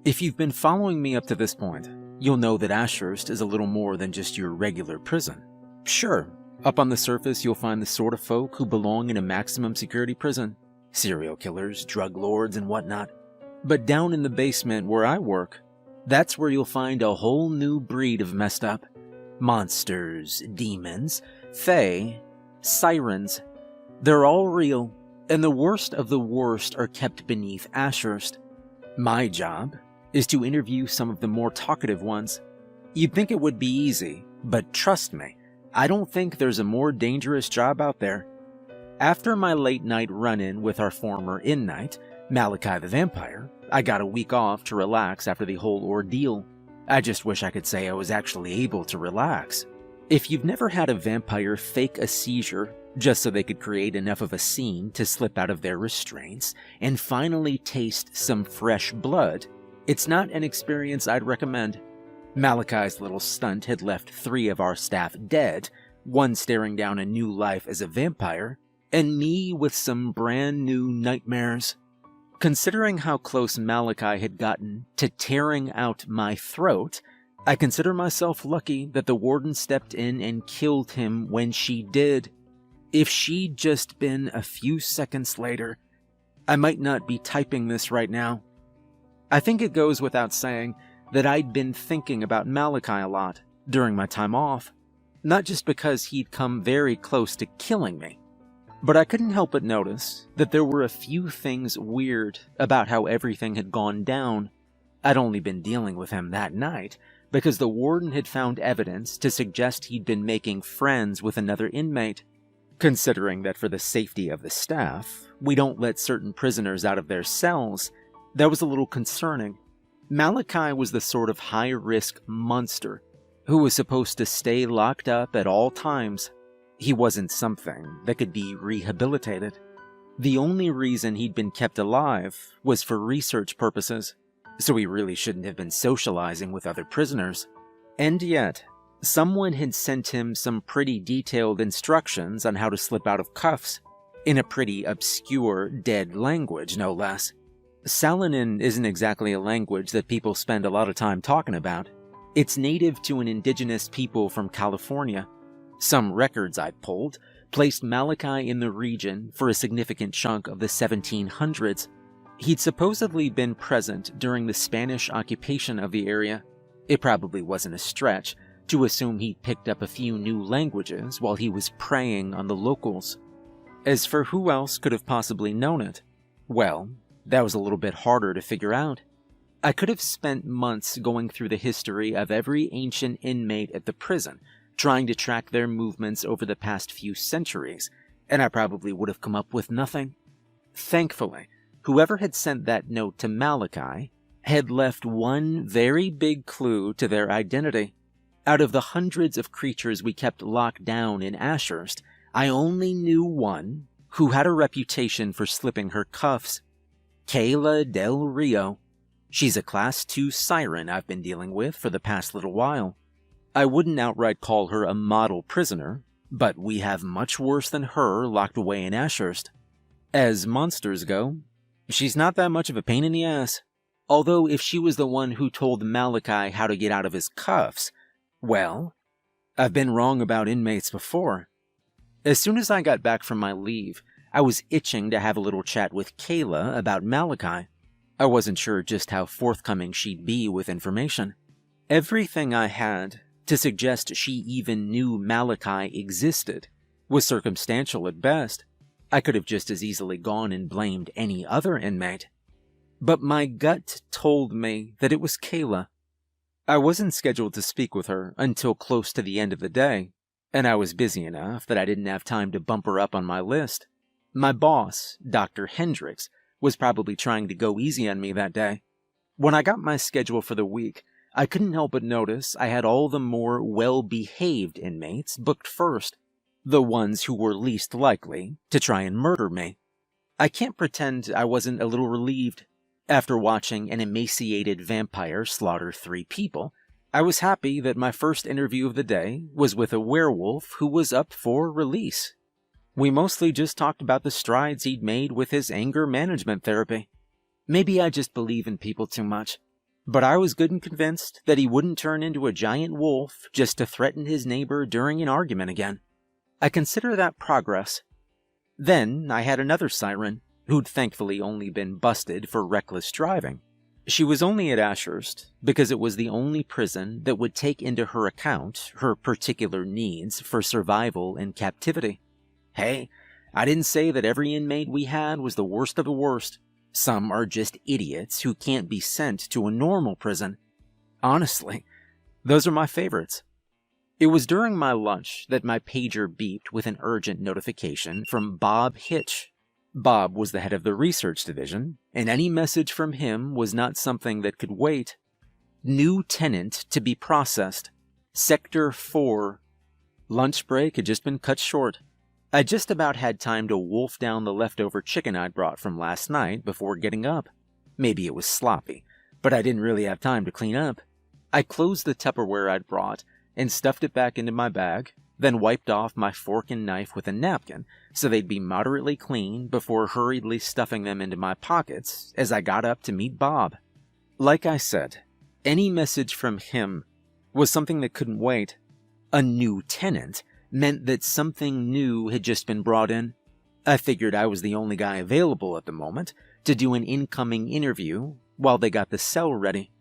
S1: If you've been following me up to this point, you'll know that Ashurst is a little more than just your regular prison. Sure, up on the surface you'll find the sort of folk who belong in a maximum security prison, serial killers, drug lords, and whatnot. But down in the basement where I work, that's where you'll find a whole new breed of messed up. Monsters, demons, fae, sirens. They're all real, and the worst of the worst are kept beneath Ashurst. My job is to interview some of the more talkative ones. You'd think it would be easy, but trust me, I don't think there's a more dangerous job out there. After my late night run-in with our former in-night, Malachi the Vampire, I got a week off to relax after the whole ordeal. I just wish I could say I was actually able to relax. If you've never had a vampire fake a seizure just so they could create enough of a scene to slip out of their restraints and finally taste some fresh blood, it's not an experience I'd recommend. Malachi's little stunt had left 3 of our staff dead, 1 staring down a new life as a vampire, and me with some brand new nightmares. Considering how close Malachi had gotten to tearing out my throat, I consider myself lucky that the warden stepped in and killed him when she did. If she'd just been a few seconds later, I might not be typing this right now. I think it goes without saying that I'd been thinking about Malachi a lot during my time off, not just because he'd come very close to killing me, but I couldn't help but notice that there were a few things weird about how everything had gone down. I'd only been dealing with him that night because the warden had found evidence to suggest he'd been making friends with another inmate. Considering that for the safety of the staff, we don't let certain prisoners out of their cells, that was a little concerning. Malachi was the sort of high-risk monster who was supposed to stay locked up at all times. He wasn't something that could be rehabilitated. The only reason he'd been kept alive was for research purposes, so he really shouldn't have been socializing with other prisoners. And yet, someone had sent him some pretty detailed instructions on how to slip out of cuffs, in a pretty obscure, dead language, no less. Salonin isn't exactly a language that people spend a lot of time talking about. It's native to an indigenous people from California. Some records I'd pulled placed Malachi in the region for a significant chunk of the 1700s. He'd supposedly been present during the Spanish occupation of the area. It probably wasn't a stretch to assume he'd picked up a few new languages while he was preying on the locals. As for who else could have possibly known it, well, that was a little bit harder to figure out. I could have spent months going through the history of every ancient inmate at the prison, trying to track their movements over the past few centuries, and I probably would have come up with nothing. Thankfully, whoever had sent that note to Malachi had left one very big clue to their identity. Out of the hundreds of creatures we kept locked down in Ashurst, I only knew one who had a reputation for slipping her cuffs. Kayla Del Rio. She's a Class 2 siren I've been dealing with for the past little while. I wouldn't outright call her a model prisoner, but we have much worse than her locked away in Ashurst. As monsters go, she's not that much of a pain in the ass. Although if she was the one who told Malachi how to get out of his cuffs, well, I've been wrong about inmates before. As soon as I got back from my leave, I was itching to have a little chat with Kayla about Malachi. I wasn't sure just how forthcoming she'd be with information. Everything I had to suggest she even knew Malachi existed was circumstantial at best. I could have just as easily gone and blamed any other inmate. But my gut told me that it was Kayla. I wasn't scheduled to speak with her until close to the end of the day, and I was busy enough that I didn't have time to bump her up on my list. My boss, Dr. Hendricks, was probably trying to go easy on me that day. When I got my schedule for the week, I couldn't help but notice I had all the more well-behaved inmates booked first, the ones who were least likely to try and murder me. I can't pretend I wasn't a little relieved. After watching an emaciated vampire slaughter 3 people, I was happy that my first interview of the day was with a werewolf who was up for release. We mostly just talked about the strides he'd made with his anger management therapy. Maybe I just believe in people too much, but I was good and convinced that he wouldn't turn into a giant wolf just to threaten his neighbor during an argument again. I consider that progress. Then I had another siren, who'd thankfully only been busted for reckless driving. She was only at Ashurst because it was the only prison that would take into her account her particular needs for survival in captivity. Hey, I didn't say that every inmate we had was the worst of the worst. Some are just idiots who can't be sent to a normal prison. Honestly, those are my favorites. It was during my lunch that my pager beeped with an urgent notification from Bob Hitch. Bob was the head of the research division, and any message from him was not something that could wait. New tenant to be processed. Sector 4. Lunch break had just been cut short. I just about had time to wolf down the leftover chicken I'd brought from last night before getting up. Maybe it was sloppy, but I didn't really have time to clean up. I closed the Tupperware I'd brought and stuffed it back into my bag, then wiped off my fork and knife with a napkin so they'd be moderately clean before hurriedly stuffing them into my pockets as I got up to meet Bob. Like I said, any message from him was something that couldn't wait. A new tenant meant that something new had just been brought in. I figured I was the only guy available at the moment to do an incoming interview while they got the cell ready.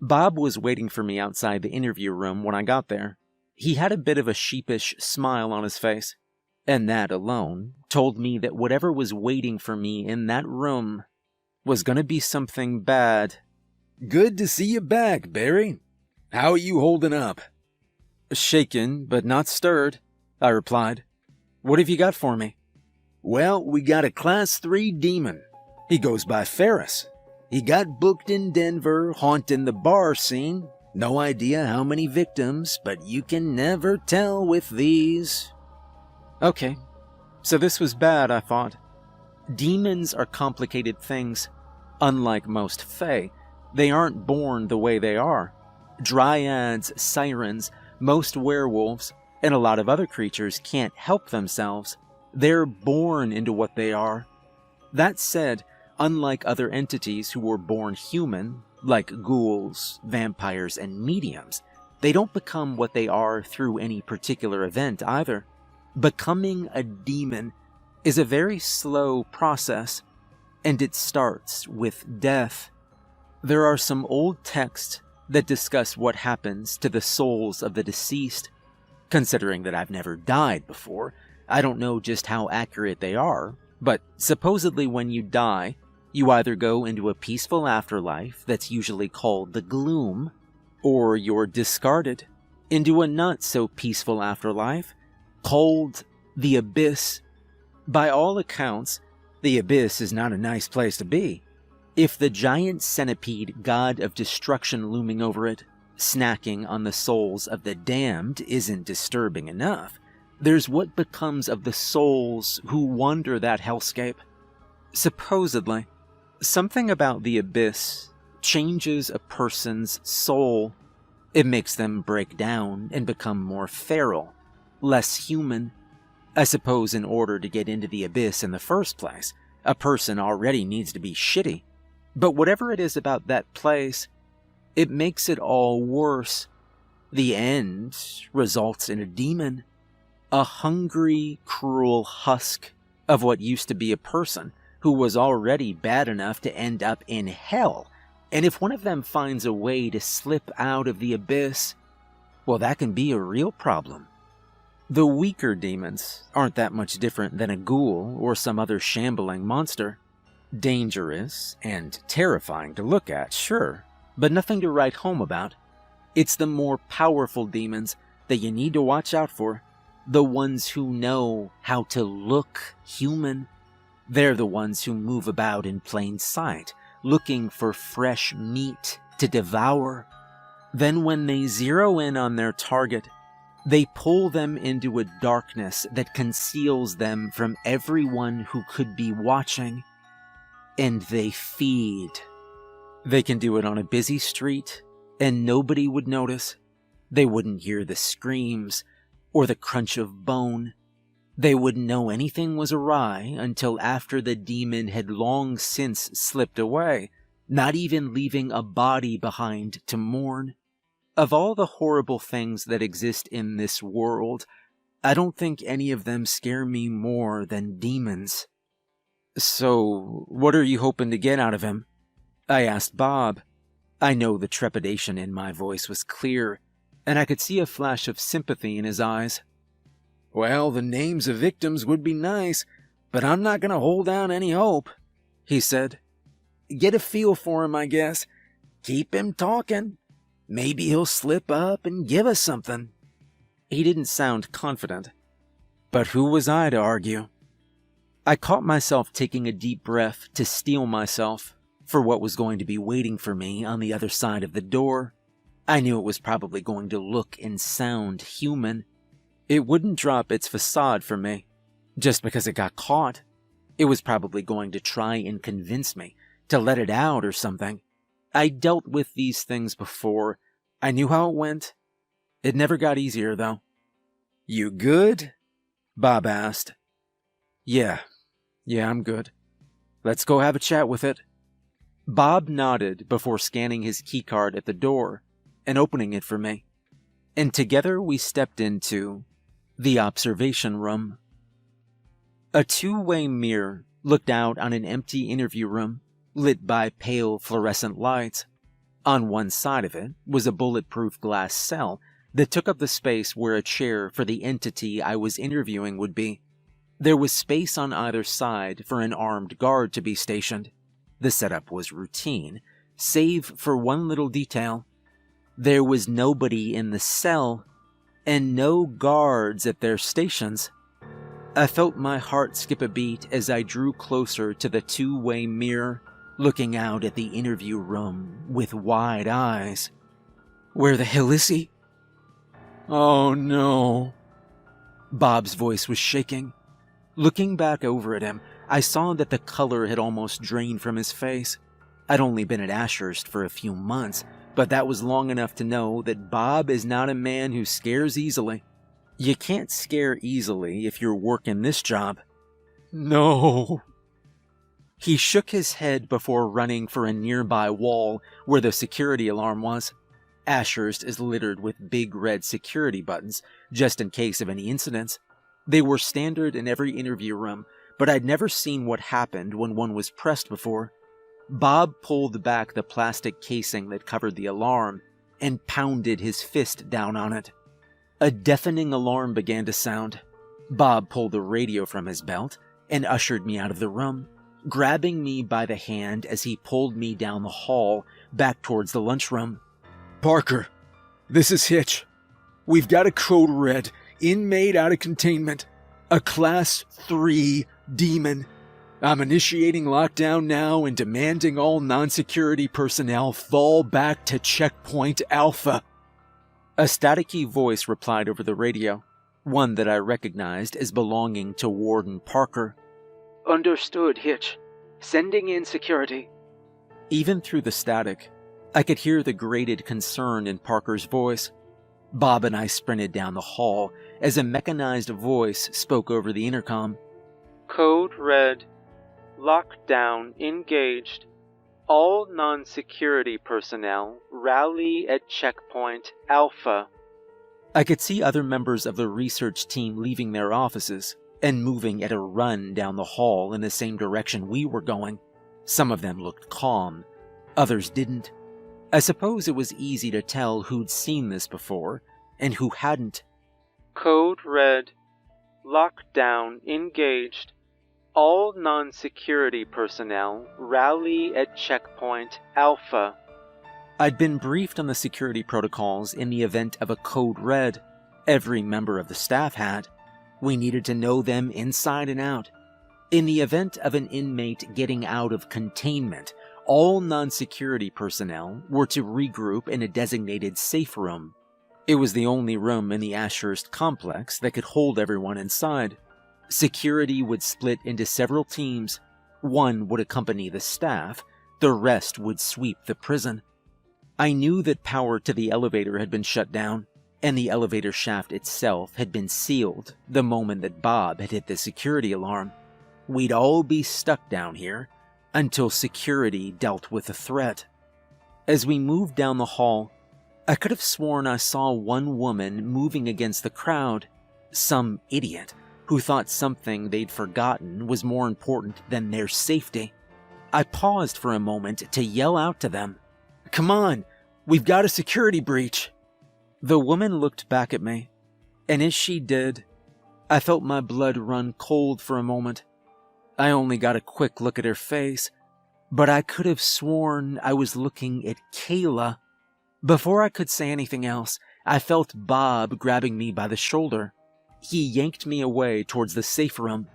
S1: Bob was waiting for me outside the interview room when I got there. He had a bit of a sheepish smile on his face, and that alone told me that whatever was waiting for me in that room was going to be something bad.
S3: Good to see you back, Barry. How are you holding up?
S1: Shaken, but not stirred, I replied. What have you got for me?
S3: Well, we got a Class 3 demon. He goes by Ferris. He got booked in Denver, haunting the bar scene. No idea how many victims, but you can never tell with these.
S1: Okay, so this was bad, I thought. Demons are complicated things. Unlike most fae, they aren't born the way they are. Dryads, sirens, most werewolves, and a lot of other creatures can't help themselves. They're born into what they are. That said, unlike other entities who were born human, like ghouls, vampires, and mediums, they don't become what they are through any particular event either. Becoming a demon is a very slow process, and it starts with death. There are some old texts that discuss what happens to the souls of the deceased. Considering that I've never died before, I don't know just how accurate they are, but supposedly when you die, you either go into a peaceful afterlife that's usually called the gloom, or you're discarded into a not-so-peaceful afterlife called the abyss. By all accounts, the abyss is not a nice place to be. If the giant centipede god of destruction looming over it, snacking on the souls of the damned, isn't disturbing enough, there's what becomes of the souls who wander that hellscape. Supposedly, something about the abyss changes a person's soul. It makes them break down and become more feral, less human. I suppose in order to get into the abyss in the first place, a person already needs to be shitty. But whatever it is about that place, it makes it all worse. The end results in a demon. A hungry, cruel husk of what used to be a person who was already bad enough to end up in hell. And if one of them finds a way to slip out of the abyss, well, that can be a real problem. The weaker demons aren't that much different than a ghoul or some other shambling monster. Dangerous and terrifying to look at, sure, but nothing to write home about. It's the more powerful demons that you need to watch out for. The ones who know how to look human. They're the ones who move about in plain sight, looking for fresh meat to devour. Then when they zero in on their target, they pull them into a darkness that conceals them from everyone who could be watching. And they feed. They can do it on a busy street, and nobody would notice. They wouldn't hear the screams or the crunch of bone. They wouldn't know anything was awry until after the demon had long since slipped away, not even leaving a body behind to mourn. Of all the horrible things that exist in this world, I don't think any of them scare me more than demons. So, what are you hoping to get out of him? I asked Bob. I know the trepidation in my voice was clear, and I could see a flash of sympathy in his eyes.
S3: Well, the names of victims would be nice, but I'm not going to hold out any hope, he said. Get a feel for him, I guess. Keep him talking. Maybe he'll slip up and give us something.
S1: He didn't sound confident. But who was I to argue? I caught myself taking a deep breath to steel myself for what was going to be waiting for me on the other side of the door. I knew it was probably going to look and sound human. It wouldn't drop its facade for me, just because it got caught. It was probably going to try and convince me to let it out or something. I dealt with these things before,
S3: I knew how it went. It never got easier, though. You good? Bob asked. Yeah, I'm good. Let's go have a chat with it. Bob nodded before scanning his keycard at the door and opening it for me. And together we stepped into the observation room. A two-way mirror looked out on an empty interview room lit by pale fluorescent lights. On one side of it was a bulletproof glass cell that took up the space where a chair for the entity I was interviewing would be. There was space on either side for an armed guard to be stationed. The setup was routine, save for one little detail. There was nobody in the cell, and no guards at their stations. I felt my heart skip a beat as I drew closer to the two-way mirror, looking out at the interview room with wide eyes. Where the hell is he? Oh no. Bob's voice was shaking. Looking back over at him, I saw that the color had almost drained from his face. I'd only been at Ashurst for a few months, but that was long enough to know that Bob is not a man who scares easily. You can't scare easily if you're working this job. No. He shook his head before running for a nearby wall where the security alarm was. Ashurst is littered with big red security buttons, just in case of any incidents. They were standard in every interview room, but I'd never seen what happened when one was pressed before. Bob pulled back the plastic casing that covered the alarm and pounded his fist down on it. A deafening alarm began to sound. Bob pulled the radio from his belt and ushered me out of the room, grabbing me by the hand as he pulled me down the hall back towards the lunchroom. Parker, this is Hitch. We've got a code red, inmate out of containment, a class 3 demon. I'm initiating lockdown now and demanding all non-security personnel fall back to checkpoint Alpha. A staticky voice replied over the radio, one that I recognized as belonging to Warden Parker. Understood, Hitch. Sending in security. Even through the static, I could hear the grated concern in Parker's voice. Bob and I sprinted down the hall as a mechanized voice spoke over the intercom. Code red. Lockdown engaged. All non-security personnel rally at checkpoint Alpha. I could see other members of the research team leaving their offices and moving at a run down the hall in the same direction we were going. Some of them looked calm, others didn't. I suppose it was easy to tell who'd seen this before and who hadn't. Code red. Lockdown engaged. All non-security personnel rally at checkpoint Alpha. I'd been briefed on the security protocols in the event of a code red. Every member of the staff had. We needed to know them inside and out. In the event of an inmate getting out of containment, all non-security personnel were to regroup in a designated safe room. It was the only room in the Ashurst complex that could hold everyone inside. Security would split into several teams. One would accompany the staff, the rest would sweep the prison. I knew that power to the elevator had been shut down, and the elevator shaft itself had been sealed the moment that Bob had hit the security alarm. We'd all be stuck down here until security dealt with the threat. As we moved down the hall, I could have sworn I saw one woman moving against the crowd, some idiot who thought something they'd forgotten was more important than their safety. I paused for a moment to yell out to them, "Come on, we've got a security breach." The woman looked back at me, and as she did, I felt my blood run cold for a moment. I only got a quick look at her face, but I could have sworn I was looking at Kayla. Before I could say anything else, I felt Bob grabbing me by the shoulder. He yanked me away towards the safe room.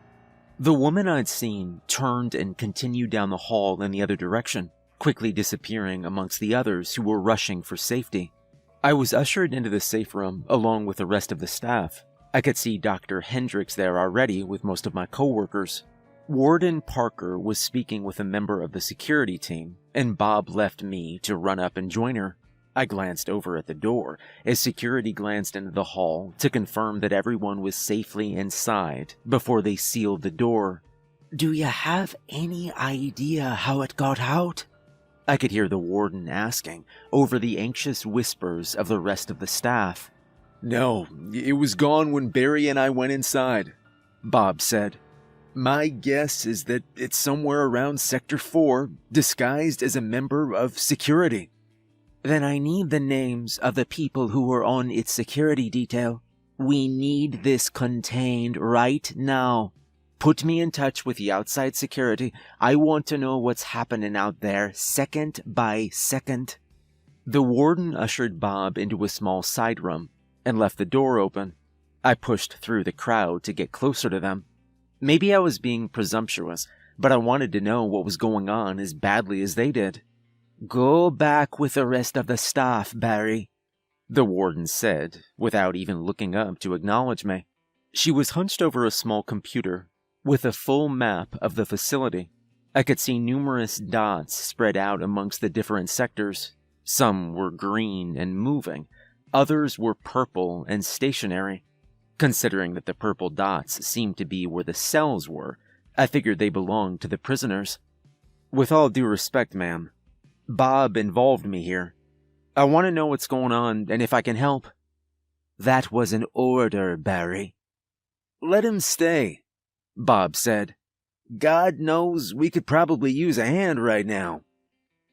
S3: The woman I'd seen turned and continued down the hall in the other direction, quickly disappearing amongst the others who were rushing for safety. I was ushered into the safe room along with the rest of the staff. I could see Dr. Hendricks there already with most of my coworkers. Warden Parker was speaking with a member of the security team, and Bob left me to run up and join her.
S1: I glanced over at the door as security glanced into the hall to confirm that everyone was safely inside before they sealed the door.
S2: "Do you have any idea how it got out?"
S1: I could hear the warden asking over the anxious whispers of the rest of the staff.
S3: "No, it was gone when Barry and I went inside," Bob said. "My guess is that it's somewhere around Sector 4, disguised as a member of security."
S2: "Then I need the names of the people who were on its security detail. We need this contained right now. Put me in touch with the outside security. I want to know what's happening out there, second by second."
S1: The warden ushered Bob into a small side room and left the door open. I pushed through the crowd to get closer to them. Maybe I was being presumptuous, but I wanted to know what was going on as badly as they did.
S2: "Go back with the rest of the staff, Barry,"
S1: the warden said, without even looking up to acknowledge me. She was hunched over a small computer with a full map of the facility. I could see numerous dots spread out amongst the different sectors. Some were green and moving, others were purple and stationary. Considering that the purple dots seemed to be where the cells were, I figured they belonged to the prisoners. "With all due respect, ma'am, Bob involved me here. I want to know what's going on and if I can help."
S2: "That was an order, Barry."
S3: "Let him stay," Bob said. "God knows we could probably use a hand right now."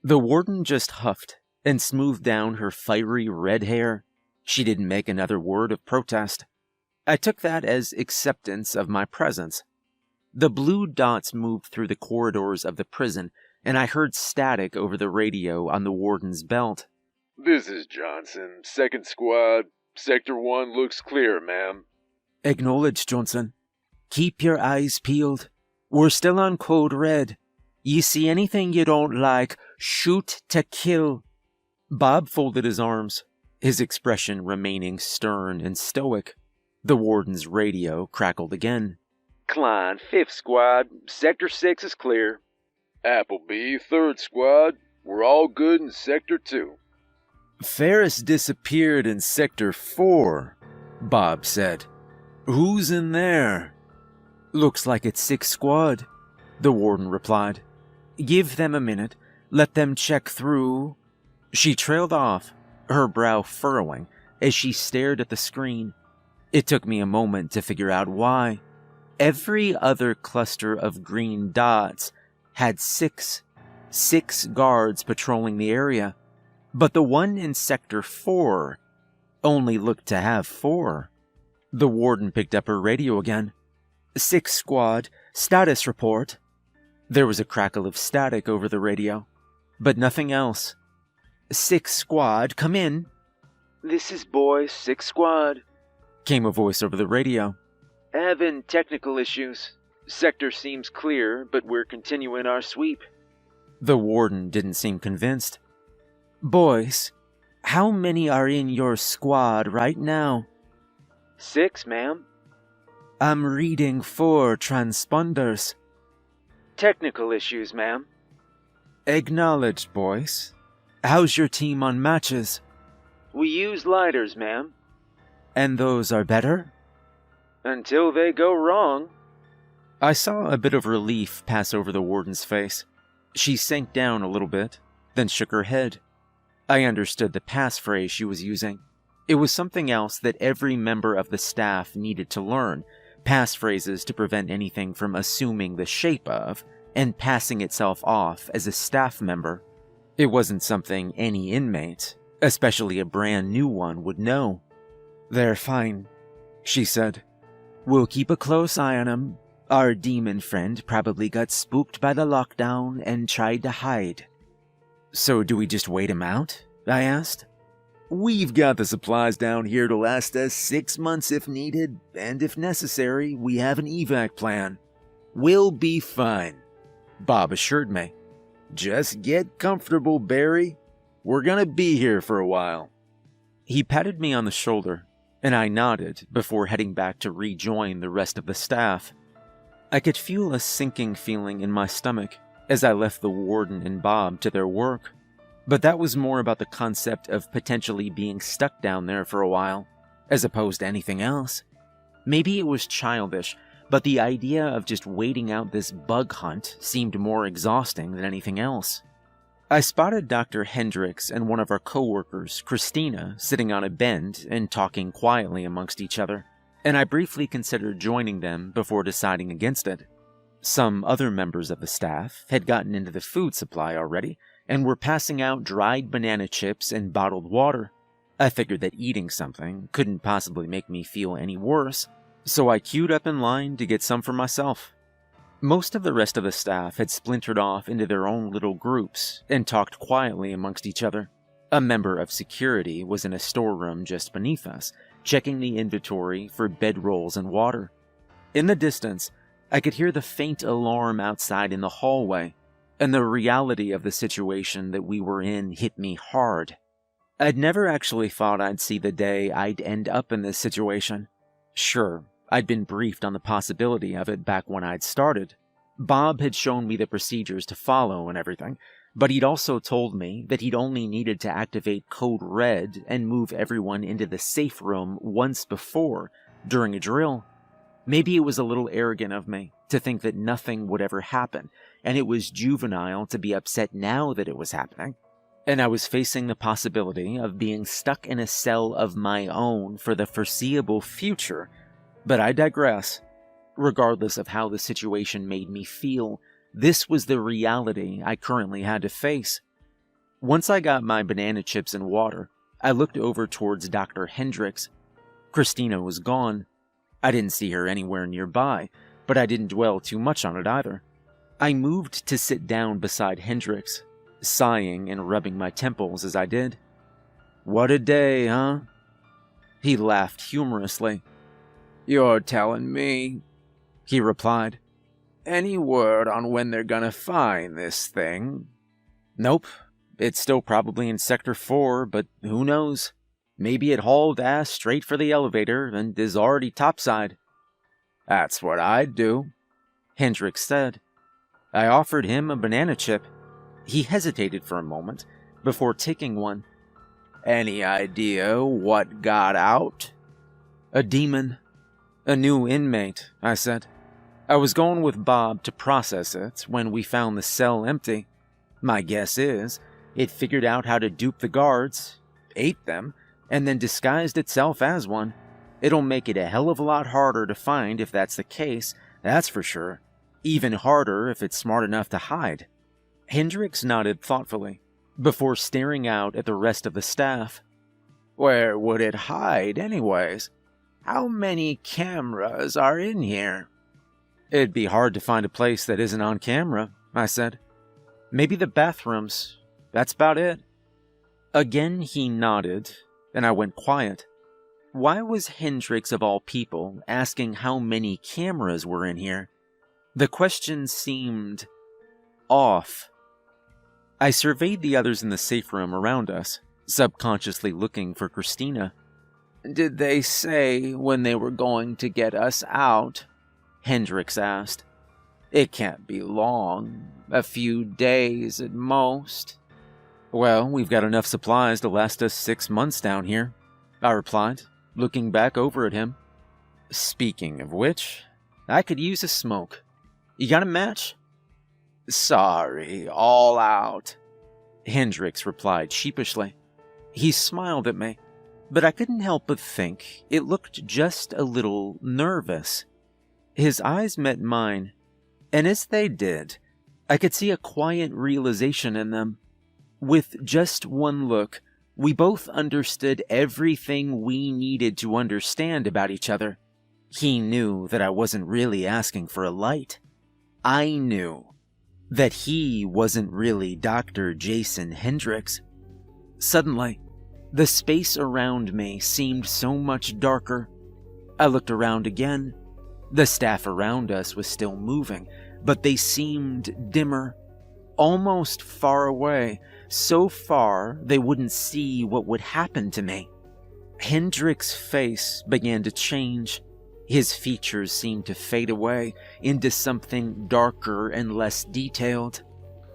S1: The warden just huffed and smoothed down her fiery red hair. She didn't make another word of protest. I took that as acceptance of my presence. The blue dots moved through the corridors of the prison, and I heard static over the radio on the warden's belt.
S4: "This is Johnson, 2nd Squad. Sector 1 looks clear, ma'am."
S2: "Acknowledged, Johnson. Keep your eyes peeled. We're still on code red. You see anything you don't like, shoot to kill."
S1: Bob folded his arms, his expression remaining stern and stoic. The warden's radio crackled again.
S4: "Klein, 5th Squad. Sector 6 is clear." "Appleby, 3rd Squad. We're all good in Sector 2.
S3: "Ferris disappeared in Sector 4, Bob said. "Who's in there?"
S2: "Looks like it's 6th Squad," the warden replied. "Give them a minute. Let them check through."
S1: She trailed off, her brow furrowing as she stared at the screen. It took me a moment to figure out why. Every other cluster of green dots had six guards patrolling the area, but the one in Sector 4 only looked to have 4. The warden picked up her radio again.
S2: 6th Squad, status report."
S1: There was a crackle of static over the radio, but nothing else.
S2: 6th Squad, come in."
S4: "This is Boy, 6th Squad."
S1: Came a voice over the radio.
S4: "Having technical issues. Sector seems clear, but we're continuing our sweep."
S1: The warden didn't seem convinced.
S2: "Boys, how many are in your squad right now?"
S4: 6, ma'am."
S2: "I'm reading 4 transponders."
S4: "Technical issues, ma'am."
S2: "Acknowledged, boys. How's your team on matches?"
S4: "We use lighters, ma'am."
S2: "And those are better?"
S4: "Until they go wrong."
S1: I saw a bit of relief pass over the warden's face. She sank down a little bit, then shook her head. I understood the passphrase she was using. It was something else that every member of the staff needed to learn, passphrases to prevent anything from assuming the shape of and passing itself off as a staff member. It wasn't something any inmate, especially a brand new one, would know.
S2: "They're fine," she said. "We'll keep a close eye on them. Our demon friend probably got spooked by the lockdown and tried to hide."
S1: "So do we just wait him out?" I asked.
S3: "We've got the supplies down here to last us 6 months if needed, and if necessary, we have an evac plan. We'll be fine," Bob assured me. "Just get comfortable, Barry. We're gonna be here for a while."
S1: He patted me on the shoulder, and I nodded before heading back to rejoin the rest of the staff. I could feel a sinking feeling in my stomach as I left the warden and Bob to their work. But that was more about the concept of potentially being stuck down there for a while, as opposed to anything else. Maybe it was childish, but the idea of just waiting out this bug hunt seemed more exhausting than anything else. I spotted Dr. Hendricks and one of our coworkers, Christina, sitting on a bend and talking quietly amongst each other, and I briefly considered joining them before deciding against it. Some other members of the staff had gotten into the food supply already and were passing out dried banana chips and bottled water. I figured that eating something couldn't possibly make me feel any worse, so I queued up in line to get some for myself. Most of the rest of the staff had splintered off into their own little groups and talked quietly amongst each other. A member of security was in a storeroom just beneath us, checking the inventory for bedrolls and water. In the distance, I could hear the faint alarm outside in the hallway, and the reality of the situation that we were in hit me hard. I'd never actually thought I'd see the day I'd end up in this situation. Sure, I'd been briefed on the possibility of it back when I'd started. Bob had shown me the procedures to follow and everything, but he'd also told me that he'd only needed to activate Code Red and move everyone into the safe room once before, during a drill. Maybe it was a little arrogant of me to think that nothing would ever happen, and it was juvenile to be upset now that it was happening. And I was facing the possibility of being stuck in a cell of my own for the foreseeable future. But I digress. Regardless of how the situation made me feel, this was the reality I currently had to face. Once I got my banana chips and water, I looked over towards Dr. Hendricks. Christina was gone. I didn't see her anywhere nearby, but I didn't dwell too much on it either. I moved to sit down beside Hendricks, sighing and rubbing my temples as I did. "What a day, huh?" He laughed humorously. "You're telling me," he replied. "Any word on when they're gonna find this thing?" "Nope. It's still probably in Sector 4, but who knows? Maybe it hauled ass straight for the elevator and is already topside." "That's what I'd do," Hendricks said. I offered him a banana chip. He hesitated for a moment before taking one. "Any idea what got out?" "A demon. A new inmate," I said. "I was going with Bob to process it when we found the cell empty. My guess is it figured out how to dupe the guards, ate them, and then disguised itself as one. It'll make it a hell of a lot harder to find if that's the case, that's for sure. Even harder if it's smart enough to hide." Hendricks nodded thoughtfully, before staring out at the rest of the staff. "Where would it hide, anyways? How many cameras are in here?" "It'd be hard to find a place that isn't on camera," I said. "Maybe the bathrooms. That's about it." Again he nodded, and I went quiet. Why was Hendricks of all people asking how many cameras were in here? The question seemed off. I surveyed the others in the safe room around us, subconsciously looking for Christina. "Did they say when they were going to get us out?" Hendricks asked. "It can't be long. A few days at most." "Well, we've got enough supplies to last us 6 months down here," I replied, looking back over at him. "Speaking of which, I could use a smoke. You got a match?" "Sorry, all out," Hendricks replied sheepishly. He smiled at me, but I couldn't help but think it looked just a little nervous. His eyes met mine, and as they did, I could see a quiet realization in them. With just one look, we both understood everything we needed to understand about each other. He knew that I wasn't really asking for a light. I knew that he wasn't really Dr. Jason Hendricks. Suddenly, the space around me seemed so much darker. I looked around again. The staff around us was still moving, but they seemed dimmer, almost far away, so far they wouldn't see what would happen to me. Hendricks' face began to change. His features seemed to fade away into something darker and less detailed.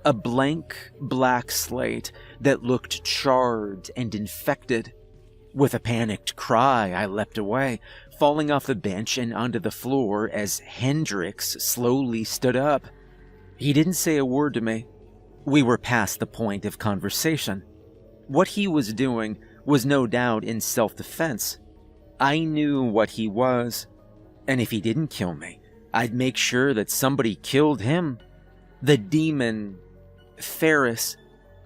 S1: A blank black slate that looked charred and infected. With a panicked cry, I leapt away, falling off the bench and onto the floor as Hendrix slowly stood up. He didn't say a word to me. We were past the point of conversation. What he was doing was no doubt in self-defense. I knew what he was, and if he didn't kill me, I'd make sure that somebody killed him. The demon, Ferris,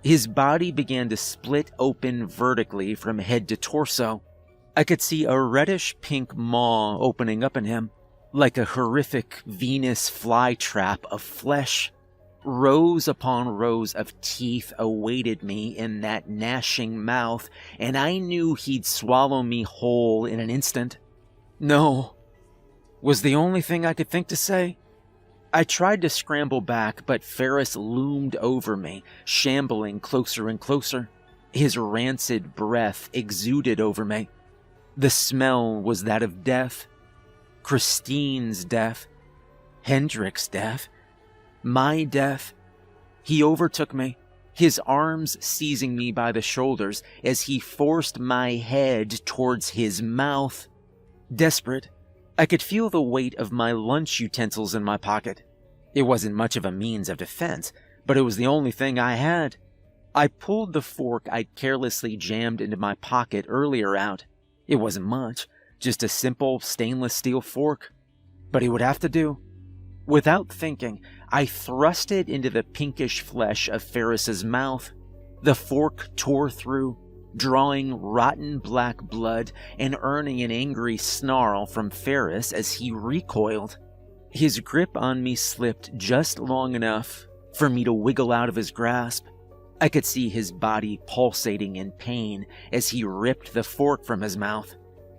S1: his body began to split open vertically from head to torso. I could see a reddish-pink maw opening up in him, like a horrific Venus flytrap of flesh. Rows upon rows of teeth awaited me in that gnashing mouth, and I knew he'd swallow me whole in an instant. No, was the only thing I could think to say. I tried to scramble back, but Ferris loomed over me, shambling closer and closer. His rancid breath exuded over me. The smell was that of death. Christine's death. Hendrix's death. My death. He overtook me, his arms seizing me by the shoulders as he forced my head towards his mouth. Desperate, I could feel the weight of my lunch utensils in my pocket. It wasn't much of a means of defense, but it was the only thing I had. I pulled the fork I'd carelessly jammed into my pocket earlier out. It wasn't much, just a simple stainless steel fork. But it would have to do. Without thinking, I thrust it into the pinkish flesh of Ferris's mouth. The fork tore through, drawing rotten black blood and earning an angry snarl from Ferris as he recoiled. His grip on me slipped just long enough for me to wiggle out of his grasp. I could see his body pulsating in pain as he ripped the fork from his mouth.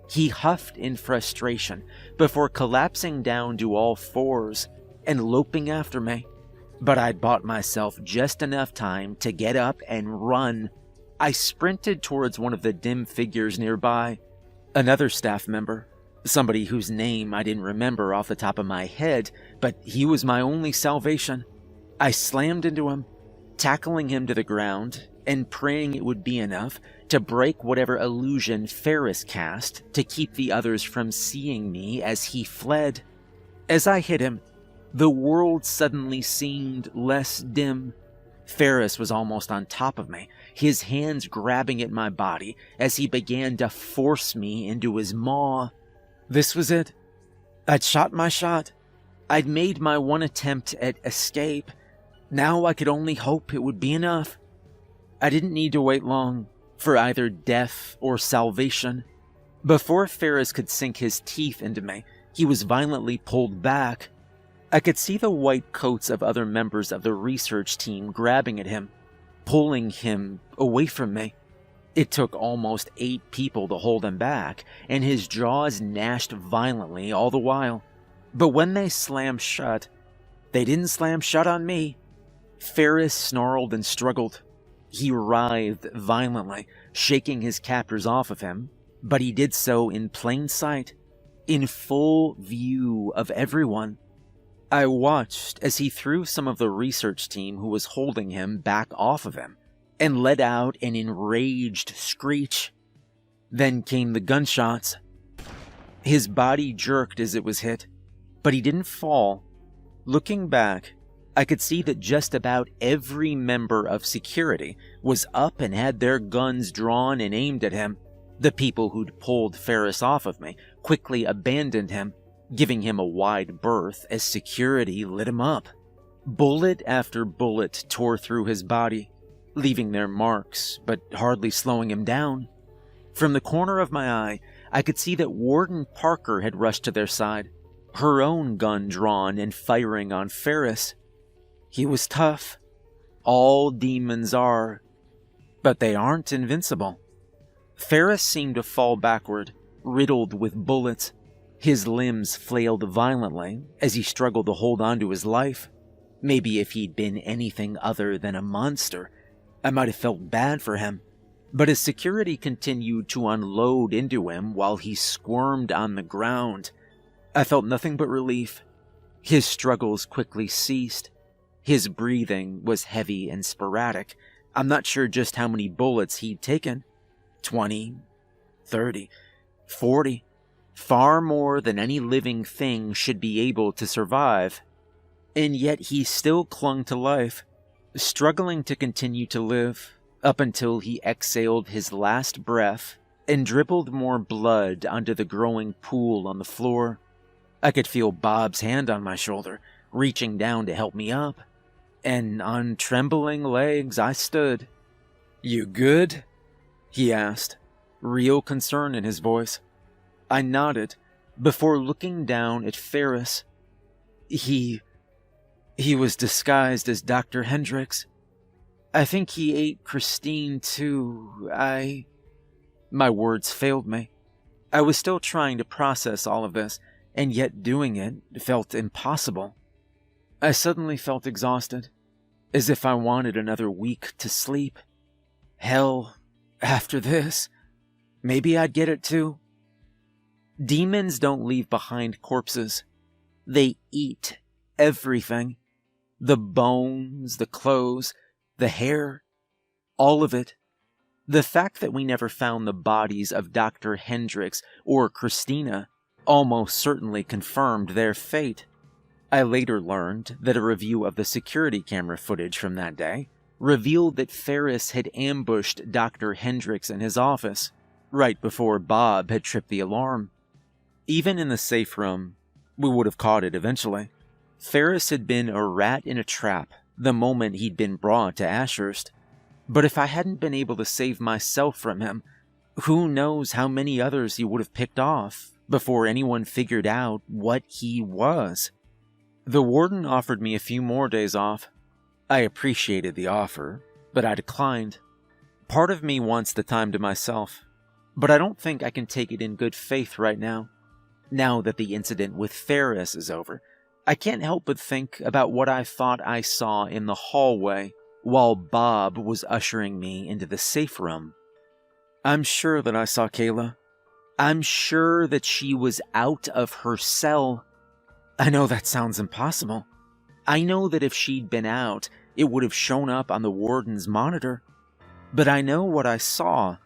S1: He huffed in frustration before collapsing down to all fours and loping after me. But I'd bought myself just enough time to get up and run. I sprinted towards one of the dim figures nearby. Another staff member, somebody whose name I didn't remember off the top of my head, but he was my only salvation. I slammed into him, tackling him to the ground and praying it would be enough to break whatever illusion Ferris cast to keep the others from seeing me as he fled. As I hit him, the world suddenly seemed less dim. Ferris was almost on top of me, his hands grabbing at my body as he began to force me into his maw. This was it. I'd shot my shot. I'd made my one attempt at escape. Now I could only hope it would be enough. I didn't need to wait long for either death or salvation. Before Ferris could sink his teeth into me, he was violently pulled back. I could see the white coats of other members of the research team grabbing at him, pulling him away from me. It took almost 8 people to hold him back, and his jaws gnashed violently all the while. But when they slammed shut, they didn't slam shut on me. Ferris snarled and struggled. He writhed violently, shaking his captors off of him, but he did so in plain sight, in full view of everyone. I watched as he threw some of the research team who was holding him back off of him and let out an enraged screech. Then came the gunshots. His body jerked as it was hit, but he didn't fall. Looking back, I could see that just about every member of security was up and had their guns drawn and aimed at him. The people who'd pulled Ferris off of me quickly abandoned him, giving him a wide berth as security lit him up. Bullet after bullet tore through his body, leaving their marks, but hardly slowing him down. From the corner of my eye, I could see that Warden Parker had rushed to their side, her own gun drawn and firing on Ferris. He was tough. All demons are, but they aren't invincible. Ferris seemed to fall backward, riddled with bullets. His limbs flailed violently as he struggled to hold on to his life. Maybe if he'd been anything other than a monster, I might have felt bad for him. But as security continued to unload into him while he squirmed on the ground, I felt nothing but relief. His struggles quickly ceased. His breathing was heavy and sporadic. I'm not sure just how many bullets he'd taken. 20, 30, 40. Far more than any living thing should be able to survive. And yet he still clung to life, struggling to continue to live up until he exhaled his last breath and dribbled more blood onto the growing pool on the floor. I could feel Bob's hand on my shoulder, reaching down to help me up. And on trembling legs, I stood. "You good?" he asked, real concern in his voice. I nodded, before looking down at Ferris. He was disguised as Dr. Hendricks. I think he ate Christine too. My words failed me. I was still trying to process all of this, and yet doing it felt impossible. I suddenly felt exhausted, as if I wanted another week to sleep. Hell, after this, maybe I'd get it too. Demons don't leave behind corpses. They eat everything. The bones, the clothes, the hair, all of it. The fact that we never found the bodies of Dr. Hendricks or Christina almost certainly confirmed their fate. I later learned that a review of the security camera footage from that day revealed that Ferris had ambushed Dr. Hendricks in his office, right before Bob had tripped the alarm. Even in the safe room, we would have caught it eventually. Ferris had been a rat in a trap the moment he'd been brought to Ashurst. But if I hadn't been able to save myself from him, who knows how many others he would have picked off before anyone figured out what he was. The warden offered me a few more days off. I appreciated the offer, but I declined. Part of me wants the time to myself, but I don't think I can take it in good faith right now. Now that the incident with Ferris is over, I can't help but think about what I thought I saw in the hallway while Bob was ushering me into the safe room. I'm sure that I saw Kayla. I'm sure that she was out of her cell. I know that sounds impossible. I know that if she'd been out, it would have shown up on the warden's monitor. But I know what I saw.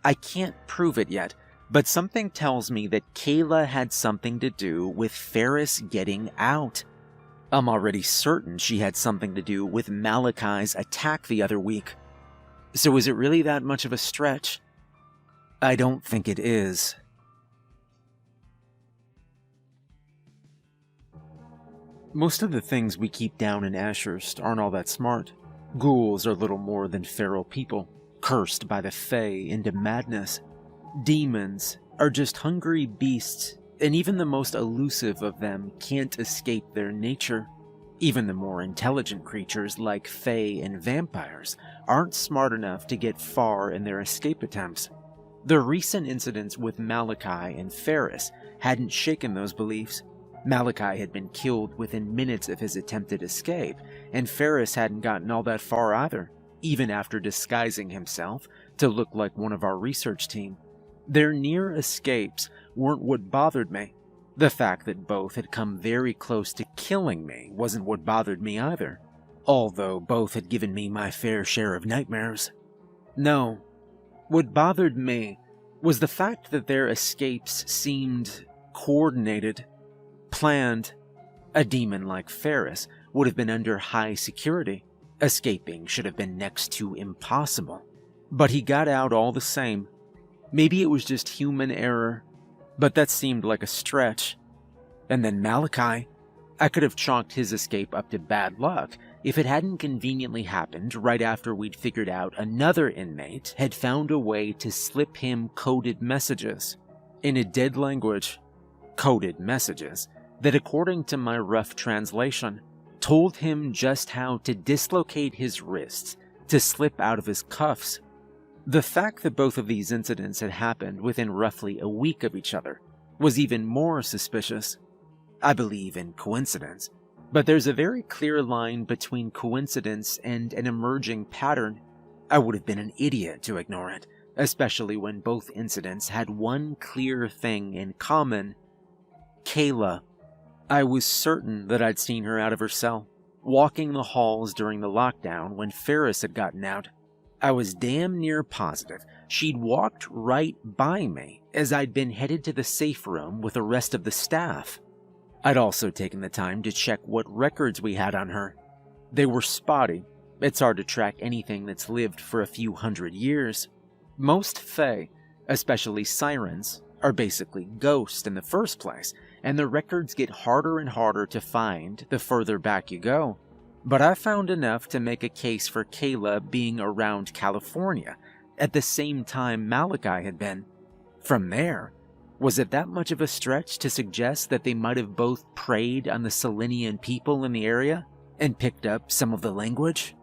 S1: I can't prove it yet, but something tells me that Kayla had something to do with Ferris getting out. I'm already certain she had something to do with Malachi's attack the other week. So is it really that much of a stretch? I don't think it is. Most of the things we keep down in Ashurst aren't all that smart. Ghouls are little more than feral people, cursed by the Fae into madness. Demons are just hungry beasts, and even the most elusive of them can't escape their nature. Even the more intelligent creatures like Fae and vampires aren't smart enough to get far in their escape attempts. The recent incidents with Malachi and Ferris hadn't shaken those beliefs. Malachi had been killed within minutes of his attempted escape, and Ferris hadn't gotten all that far either, even after disguising himself to look like one of our research team. Their near escapes weren't what bothered me. The fact that both had come very close to killing me wasn't what bothered me either, although both had given me my fair share of nightmares. No, what bothered me was the fact that their escapes seemed coordinated, planned. A demon like Ferris would have been under high security. Escaping should have been next to impossible. But he got out all the same. Maybe it was just human error, but that seemed like a stretch. And then Malachi. I could have chalked his escape up to bad luck if it hadn't conveniently happened right after we'd figured out another inmate had found a way to slip him coded messages. In a dead language, coded messages that, according to my rough translation, told him just how to dislocate his wrists to slip out of his cuffs. The fact that both of these incidents had happened within roughly a week of each other was even more suspicious. I believe in coincidence, but there's a very clear line between coincidence and an emerging pattern. I would have been an idiot to ignore it, especially when both incidents had one clear thing in common: Kayla. I was certain that I'd seen her out of her cell. walking the halls during the lockdown when Ferris had gotten out. I was damn near positive she'd walked right by me as I'd been headed to the safe room with the rest of the staff. I'd also taken the time to check what records we had on her. They were spotty. It's hard to track anything that's lived for a few hundred years. Most fae, especially sirens, are basically ghosts in the first place, and the records get harder and harder to find the further back you go. But I found enough to make a case for Kayla being around California at the same time Malachi had been. From there, was it that much of a stretch to suggest that they might have both preyed on the Selenian people in the area and picked up some of the language?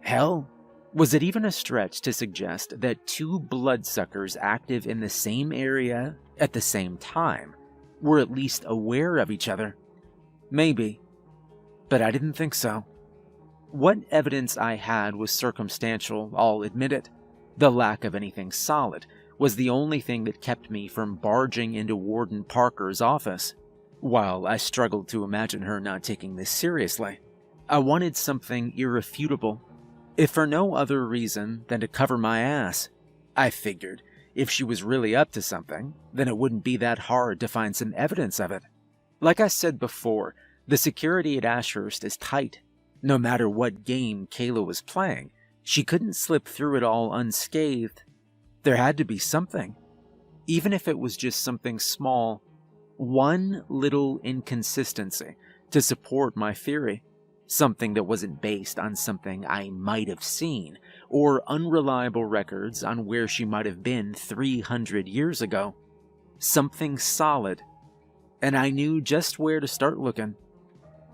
S1: Hell, was it even a stretch to suggest that two bloodsuckers active in the same area at the same time were at least aware of each other? Maybe, but I didn't think so. What evidence I had was circumstantial, I'll admit it. The lack of anything solid was the only thing that kept me from barging into Warden Parker's office. While I struggled to imagine her not taking this seriously, I wanted something irrefutable, if for no other reason than to cover my ass. I figured if she was really up to something, then it wouldn't be that hard to find some evidence of it. Like I said before, the security at Ashurst is tight. No matter what game Kayla was playing, she couldn't slip through it all unscathed. There had to be something. Even if it was just something small, one little inconsistency to support my theory. Something that wasn't based on something I might have seen, or unreliable records on where she might have been 300 years ago. Something solid. And I knew just where to start looking.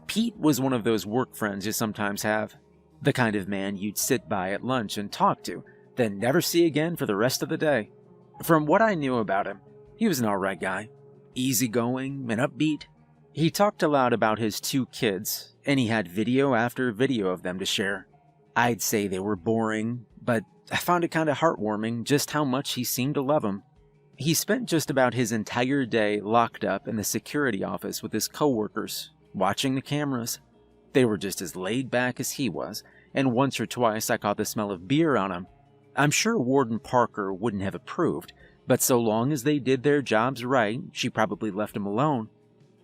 S1: Pete was one of those work friends you sometimes have. The kind of man you'd sit by at lunch and talk to, then never see again for the rest of the day. From what I knew about him, he was an alright guy. Easygoing and upbeat. He talked aloud about his 2 kids, and he had video after video of them to share. I'd say they were boring, but I found it kind of heartwarming just how much he seemed to love them. He spent just about his entire day locked up in the security office with his coworkers, watching the cameras. They were just as laid back as he was, and once or twice I caught the smell of beer on him. I'm sure Warden Parker wouldn't have approved, but so long as they did their jobs right, she probably left him alone.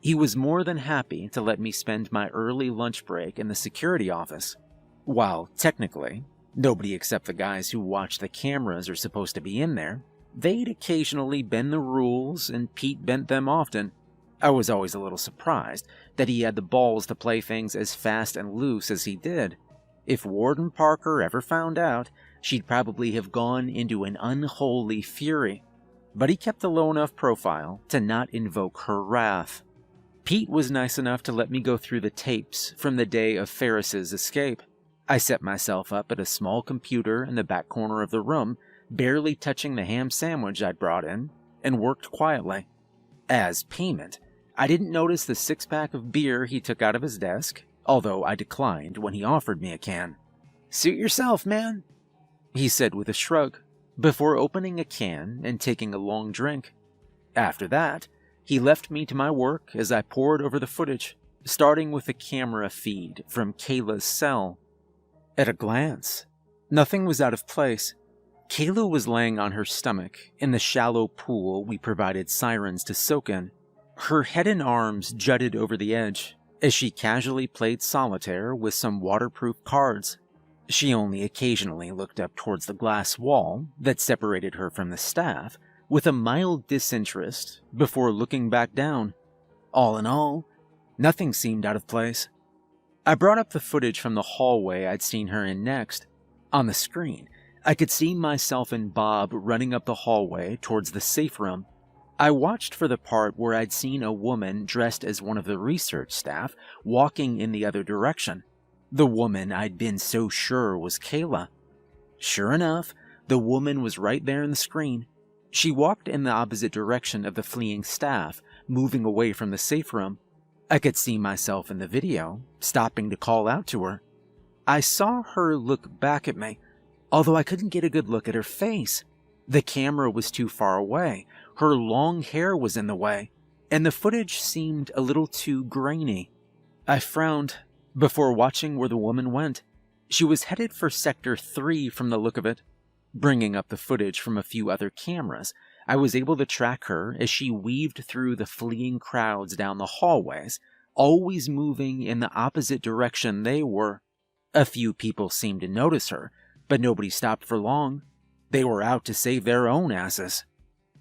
S1: He was more than happy to let me spend my early lunch break in the security office. While, technically, nobody except the guys who watch the cameras are supposed to be in there, they'd occasionally bend the rules, and Pete bent them often. I was always a little surprised that he had the balls to play things as fast and loose as he did. If Warden Parker ever found out, she'd probably have gone into an unholy fury. But he kept a low enough profile to not invoke her wrath. Pete was nice enough to let me go through the tapes from the day of Ferris's escape. I set myself up at a small computer in the back corner of the room, barely touching the ham sandwich I'd brought in, and worked quietly. As payment, I didn't notice the 6-pack of beer he took out of his desk, although I declined when he offered me a can. "Suit yourself, man," he said with a shrug, before opening a can and taking a long drink. After that, he left me to my work as I pored over the footage, starting with the camera feed from Kayla's cell. At a glance, nothing was out of place. Kayla was laying on her stomach in the shallow pool we provided sirens to soak in. Her head and arms jutted over the edge as she casually played solitaire with some waterproof cards. She only occasionally looked up towards the glass wall that separated her from the staff with a mild disinterest before looking back down. All in all, nothing seemed out of place. I brought up the footage from the hallway I'd seen her in next. On the screen, I could see myself and Bob running up the hallway towards the safe room. I watched for the part where I'd seen a woman dressed as one of the research staff walking in the other direction. The woman I'd been so sure was Kayla. Sure enough, the woman was right there in the screen. She walked in the opposite direction of the fleeing staff, moving away from the safe room. I could see myself in the video, stopping to call out to her. I saw her look back at me, although I couldn't get a good look at her face. The camera was too far away, her long hair was in the way, and the footage seemed a little too grainy. I frowned, before watching where the woman went. She was headed for Sector 3 from the look of it. Bringing up the footage from a few other cameras, I was able to track her as she weaved through the fleeing crowds down the hallways, always moving in the opposite direction they were. A few people seemed to notice her, but nobody stopped for long. They were out to save their own asses.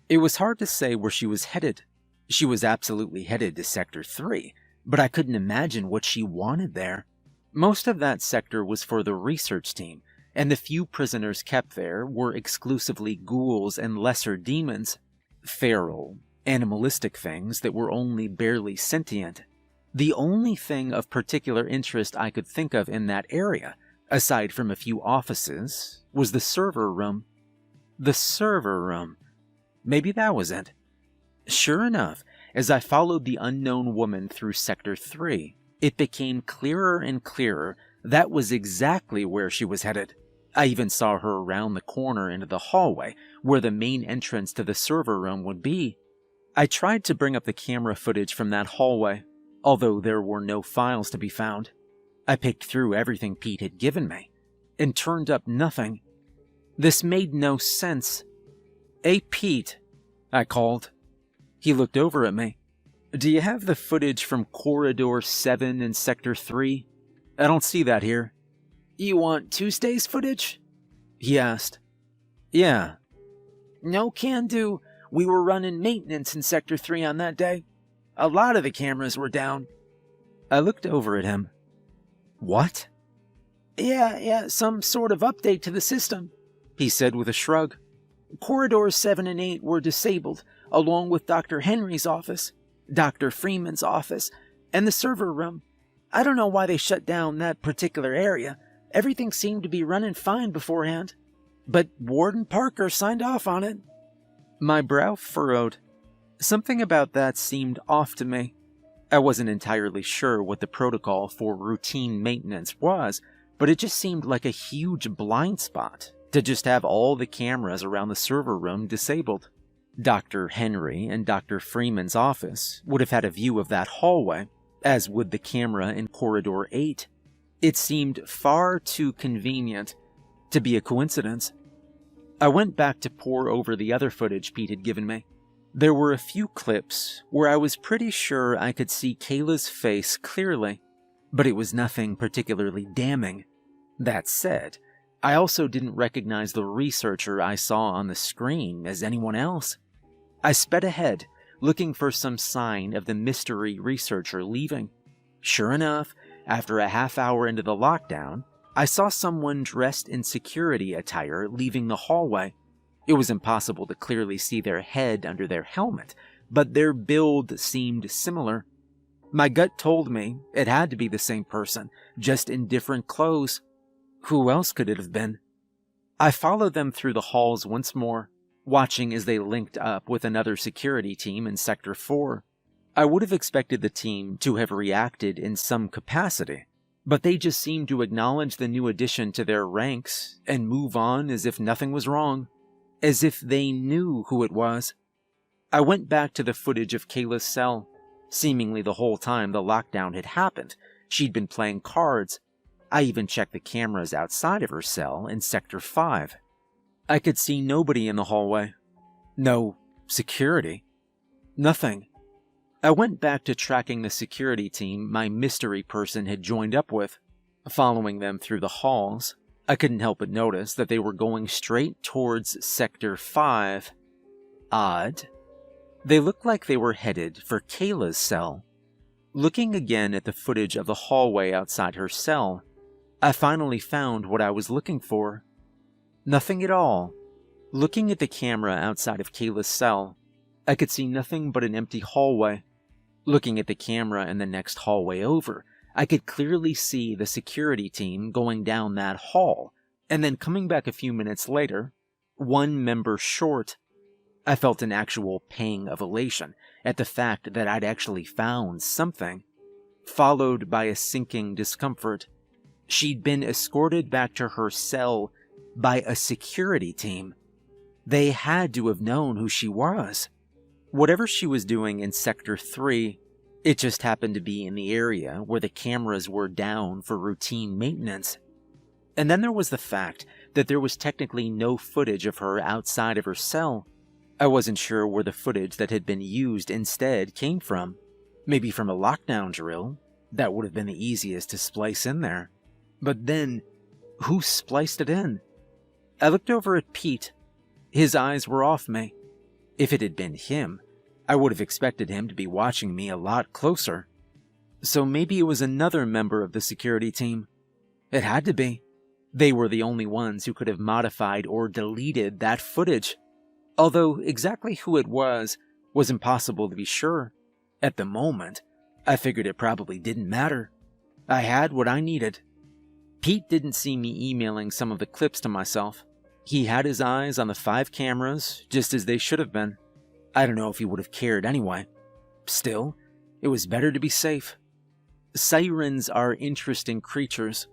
S1: It was hard to say where she was headed. She was absolutely headed to Sector 3, but I couldn't imagine what she wanted there. Most of that sector was for the research team, and the few prisoners kept there were exclusively ghouls and lesser demons, feral, animalistic things that were only barely sentient. The only thing of particular interest I could think of in that area, aside from a few offices, was the server room. The server room. Maybe that was it. Sure enough, as I followed the unknown woman through Sector 3, it became clearer and clearer that was exactly where she was headed. I even saw her around the corner into the hallway, where the main entrance to the server room would be. I tried to bring up the camera footage from that hallway, although there were no files to be found. I picked through everything Pete had given me, and turned up nothing. This made no sense. "Hey, Pete," I called. He looked over at me. "Do you have the footage from Corridor 7 in Sector 3? I don't see that here." "You want Tuesday's footage?" he asked. "Yeah." "No can do. We were running maintenance in Sector 3 on that day. A lot of the cameras were down." I looked over at him. "What?" Yeah, some sort of update to the system," he said with a shrug. "Corridors 7 and 8 were disabled, along with Dr. Henry's office, Dr. Freeman's office, and the server room. I don't know why they shut down that particular area. Everything seemed to be running fine beforehand. But Warden Parker signed off on it." My brow furrowed. Something about that seemed off to me. I wasn't entirely sure what the protocol for routine maintenance was, but it just seemed like a huge blind spot to just have all the cameras around the server room disabled. Dr. Henry and Dr. Freeman's office would have had a view of that hallway, as would the camera in Corridor 8. It seemed far too convenient to be a coincidence. I went back to pore over the other footage Pete had given me. There were a few clips where I was pretty sure I could see Kayla's face clearly, but it was nothing particularly damning. That said, I also didn't recognize the researcher I saw on the screen as anyone else. I sped ahead, looking for some sign of the mystery researcher leaving. Sure enough, after a half hour into the lockdown, I saw someone dressed in security attire leaving the hallway. It was impossible to clearly see their head under their helmet, but their build seemed similar. My gut told me it had to be the same person, just in different clothes. Who else could it have been? I followed them through the halls once more, watching as they linked up with another security team in Sector 4. I would have expected the team to have reacted in some capacity, but they just seemed to acknowledge the new addition to their ranks and move on as if nothing was wrong, as if they knew who it was. I went back to the footage of Kayla's cell. Seemingly the whole time the lockdown had happened, she'd been playing cards. I even checked the cameras outside of her cell in Sector 5. I could see nobody in the hallway. No security. Nothing. I went back to tracking the security team my mystery person had joined up with. Following them through the halls, I couldn't help but notice that they were going straight towards Sector 5. Odd. They looked like they were headed for Kayla's cell. Looking again at the footage of the hallway outside her cell, I finally found what I was looking for. Nothing at all. Looking at the camera outside of Kayla's cell, I could see nothing but an empty hallway. Looking at the camera in the next hallway over, I could clearly see the security team going down that hall, and then coming back a few minutes later, one member short. I felt an actual pang of elation at the fact that I'd actually found something, followed by a sinking discomfort. She'd been escorted back to her cell by a security team. They had to have known who she was. Whatever she was doing in Sector 3, It just happened to be in the area where the cameras were down for routine maintenance. And then there was the fact that there was technically no footage of her outside of her cell. I wasn't sure where the footage that had been used instead came from. Maybe from a lockdown drill. That would have been the easiest to splice in there. But then, who spliced it in? I looked over at Pete. His eyes were off me. If it had been him, I would have expected him to be watching me a lot closer. So maybe it was another member of the security team. It had to be. They were the only ones who could have modified or deleted that footage. Although exactly who it was impossible to be sure. At the moment, I figured it probably didn't matter. I had what I needed. Pete didn't see me emailing some of the clips to myself. He had his eyes on the 5 cameras, just as they should have been. I don't know if he would have cared anyway. Still, it was better to be safe. Sirens are interesting creatures.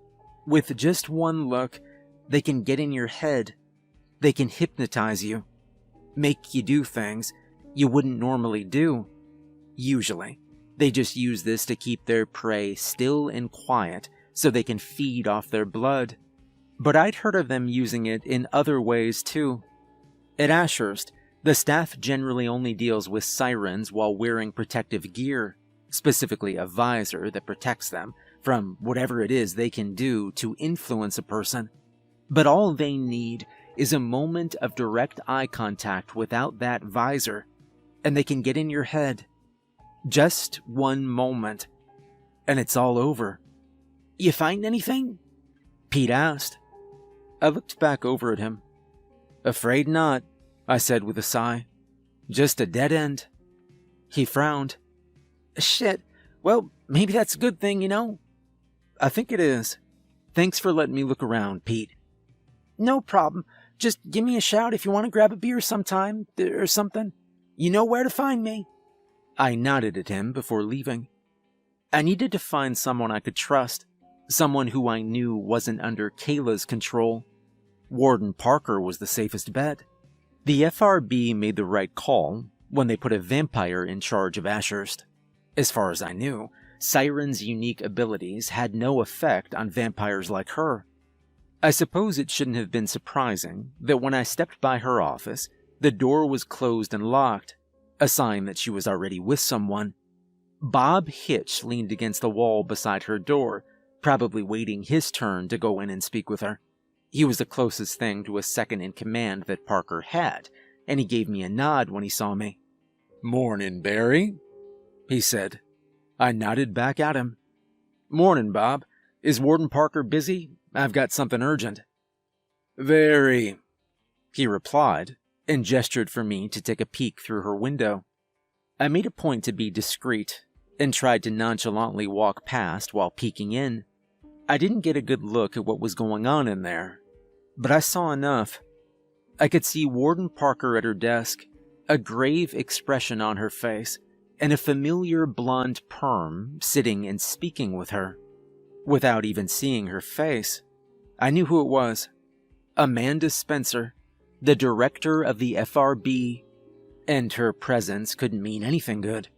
S1: With just one look, they can get in your head. They can hypnotize you. Make you do things you wouldn't normally do. Usually, they just use this to keep their prey still and quiet so they can feed off their blood. But I'd heard of them using it in other ways too. At Ashurst, the staff generally only deals with sirens while wearing protective gear, specifically a visor that protects them from whatever it is they can do to influence a person. But all they need is a moment of direct eye contact without that visor, and they can get in your head. Just one moment, and it's all over. "You find anything?" Pete asked. I looked back over at him. "Afraid not," I said with a sigh. "Just a dead end." He frowned. "Shit, well, maybe that's a good thing, you know?" "I think it is. Thanks for letting me look around, Pete." "No problem. Just give me a shout if you want to grab a beer sometime, or something. You know where to find me." I nodded at him before leaving. I needed to find someone I could trust, someone who I knew wasn't under Kayla's control. Warden Parker was the safest bet. The FRB made the right call when they put a vampire in charge of Ashurst. As far as I knew, Siren's unique abilities had no effect on vampires like her. I suppose it shouldn't have been surprising that when I stepped by her office, the door was closed and locked, a sign that she was already with someone. Bob Hitch leaned against the wall beside her door, probably waiting his turn to go in and speak with her. He was the closest thing to a second-in-command that Parker had, and he gave me a nod when he saw me. "Morning, Barry," he said. I nodded back at him. "Morning, Bob. Is Warden Parker busy? I've got something urgent." "Very," he replied, and gestured for me to take a peek through her window. I made a point to be discreet, and tried to nonchalantly walk past while peeking in. I didn't get a good look at what was going on in there, but I saw enough. I could see Warden Parker at her desk, a grave expression on her face, and a familiar blonde perm sitting and speaking with her. Without even seeing her face, I knew who it was. Amanda Spencer, the director of the FRB, and her presence couldn't mean anything good.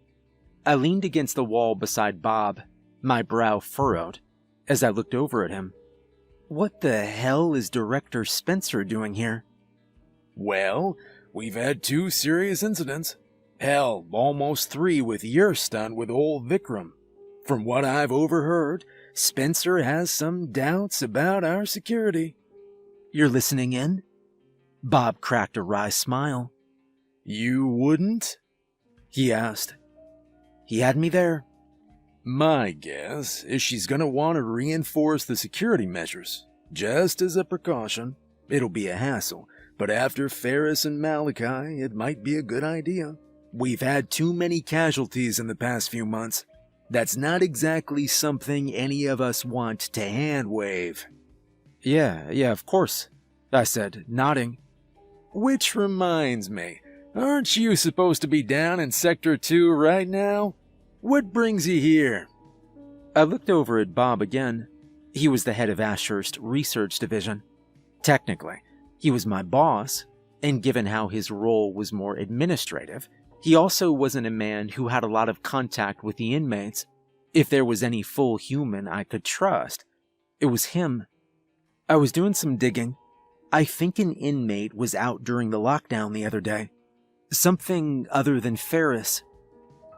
S1: I leaned against the wall beside Bob, my brow furrowed, as I looked over at him. What the hell is Director Spencer doing here?
S3: "Well, we've had 2 serious incidents. Hell, almost 3 with your stunt with old Vikram. From what I've overheard, Spencer has some doubts about our security." "You're listening in?" Bob cracked a wry smile. "You wouldn't?" he asked. He had me there. "My guess is she's gonna want to reinforce the security measures, just as a precaution. It'll be a hassle, but after Ferris and Malachi, it might be a good idea. We've had too many casualties in the past few months. That's not exactly something any of us want to hand-wave." Yeah, of course," I said, nodding. "Which reminds me, aren't you supposed to be down in Sector 2 right now? What brings you here?" I looked over at Bob again. He was the head of Ashurst Research Division. Technically, he was my boss, and given how his role was more administrative,
S1: He also wasn't a man who had a lot of contact with the inmates. If there was any full human I could trust, it was him. I was doing some digging. I think an inmate was out during the lockdown the other day. Something other than Ferris.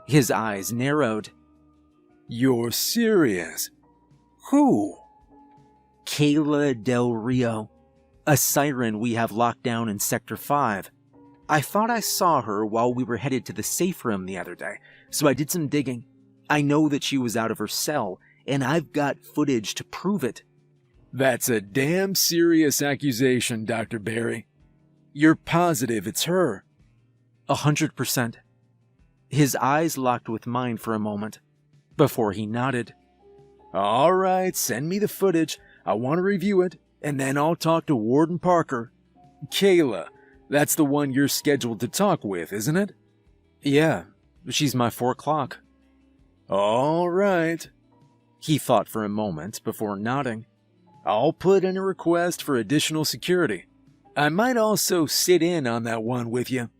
S1: His eyes narrowed.
S3: You're serious? Who?
S1: Kayla Del Rio, a siren we have locked down in Sector 5. I thought I saw her while we were headed to the safe room the other day, so I did some digging. I know that she was out of her cell, and I've got footage to prove it.
S3: That's a damn serious accusation, Dr. Barry. You're positive it's her?
S1: 100%. His eyes locked with mine for a moment, before he nodded.
S3: All right, send me the footage. I want to review it, and then I'll talk to Warden Parker. Kayla, that's the one you're scheduled to talk with, isn't it?
S1: Yeah, she's my 4 o'clock.
S3: All right.
S1: He thought for a moment before nodding.
S3: I'll put in a request for additional security. I might also sit in on that one with you.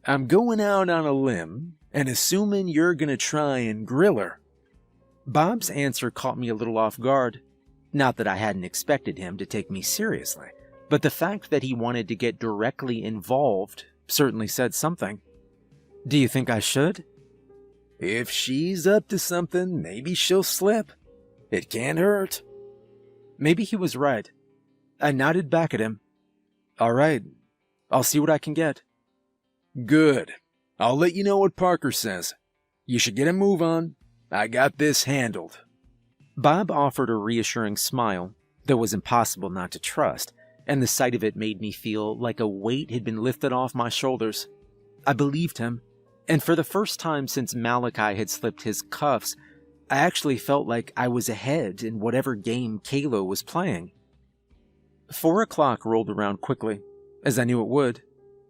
S3: I'm going out on a limb, and assuming you're gonna try and grill her.
S1: Bob's answer caught me a little off guard. Not that I hadn't expected him to take me seriously, but the fact that he wanted to get directly involved certainly said something. Do you think I should?
S3: If she's up to something, maybe she'll slip. It can't hurt.
S1: Maybe he was right. I nodded back at him. All right, I'll see what I can get.
S3: Good. I'll let you know what Parker says. You should get a move on. I got this handled.
S1: Bob offered a reassuring smile that was impossible not to trust, and the sight of it made me feel like a weight had been lifted off my shoulders. I believed him, and for the first time since Malachi had slipped his cuffs, I actually felt like I was ahead in whatever game Kayla was playing. 4 o'clock rolled around quickly, as I knew it would.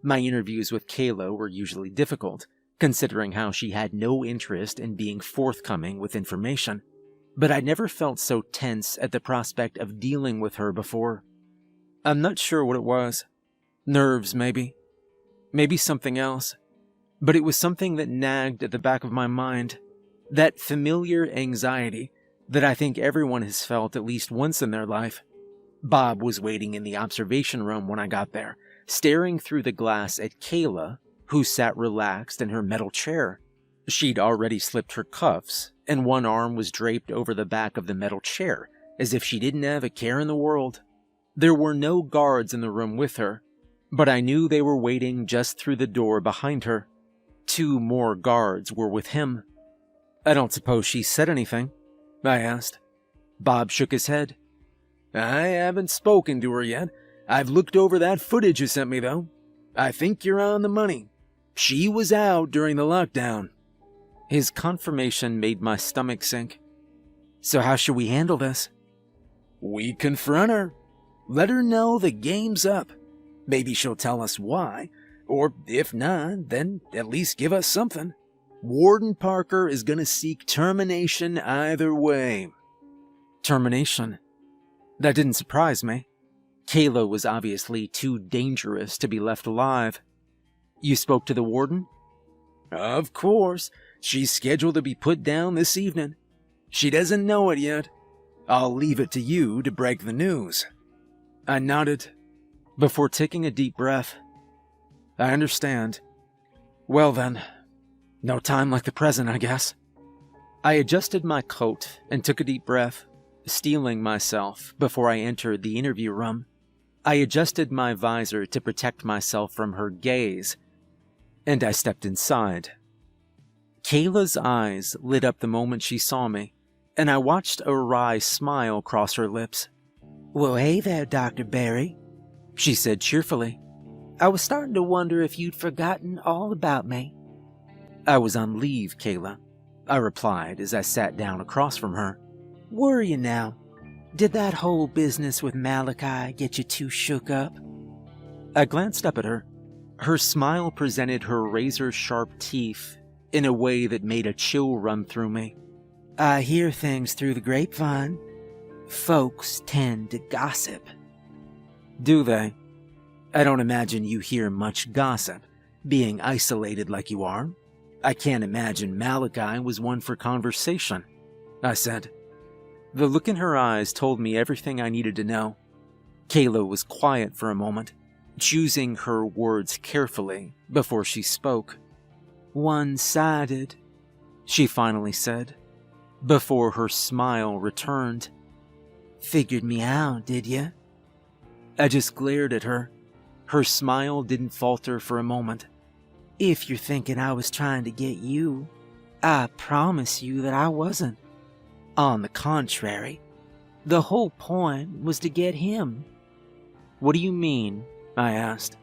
S1: My interviews with Kayla were usually difficult, considering how she had no interest in being forthcoming with information. But I never felt so tense at the prospect of dealing with her before. I'm not sure what it was. Nerves, maybe. Maybe something else. But it was something that nagged at the back of my mind. That familiar anxiety that I think everyone has felt at least once in their life. Bob was waiting in the observation room when I got there, staring through the glass at Kayla, who sat relaxed in her metal chair. She'd already slipped her cuffs, and one arm was draped over the back of the metal chair, as if she didn't have a care in the world. There were no guards in the room with her, but I knew they were waiting just through the door behind her. 2 more guards were with him. I don't suppose she said anything? I asked. Bob shook his head.
S3: I haven't spoken to her yet. I've looked over that footage you sent me, though. I think you're on the money. She was out during the lockdown.
S1: His confirmation made my stomach sink. So how should we handle this?
S3: We confront her. Let her know the game's up. Maybe she'll tell us why. Or if not, then at least give us something. Warden Parker is going to seek termination either way.
S1: Termination? That didn't surprise me. Kayla was obviously too dangerous to be left alive. You spoke to the warden?
S3: Of course. She's scheduled to be put down this evening. She doesn't know it yet. I'll leave it to you to break the news.
S1: I nodded, before taking a deep breath. I understand. Well then, no time like the present, I guess. I adjusted my coat and took a deep breath, steeling myself before I entered the interview room. I adjusted my visor to protect myself from her gaze, and I stepped inside. Kayla's eyes lit up the moment she saw me, and I watched a wry smile cross her lips.
S2: Well, hey there, Dr. Barry, she said cheerfully. I was starting to wonder if you'd forgotten all about me.
S1: I was on leave, Kayla, I replied as I sat down across from her.
S2: Were you now? Did that whole business with Malachi get you too shook up?
S1: I glanced up at her. Her smile presented her razor-sharp teeth in a way that made a chill run through me.
S2: I hear things through the grapevine. Folks tend to gossip.
S1: Do they? I don't imagine you hear much gossip, being isolated like you are.
S3: I can't imagine Malachi was one for conversation, I said. The look in her eyes told me everything I needed to know. Kayla was quiet for a moment, choosing her words carefully before she spoke. "One-sided," she finally said, before her smile returned. "Figured me out, did ya?" I just glared at her. Her smile didn't falter for a moment. "If you're thinking I was trying to get you, I promise you that I wasn't. On the contrary, the whole point was to get him." "What do you mean?" I asked.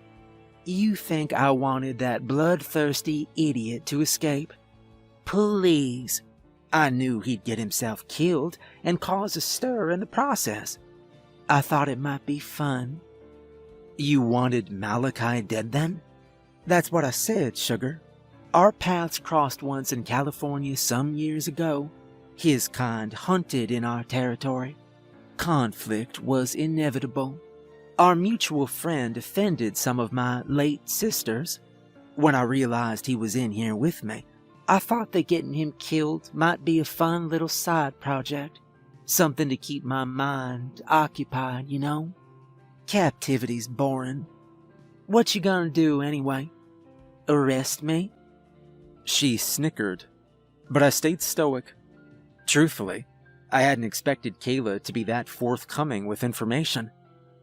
S3: "You think I wanted that bloodthirsty idiot to escape? Please. I knew he'd get himself killed and cause a stir in the process. I thought it might be fun." "You wanted Malachi dead then?" "That's what I said, sugar. Our paths crossed once in California some years ago. His kind hunted in our territory. Conflict was inevitable. Our mutual friend offended some of my late sisters. When I realized he was in here with me, I thought that getting him killed might be a fun little side project. Something to keep my mind occupied, you know? Captivity's boring. What you gonna do anyway? Arrest me?" She snickered, but I stayed stoic. Truthfully, I hadn't expected Kayla to be that forthcoming with information.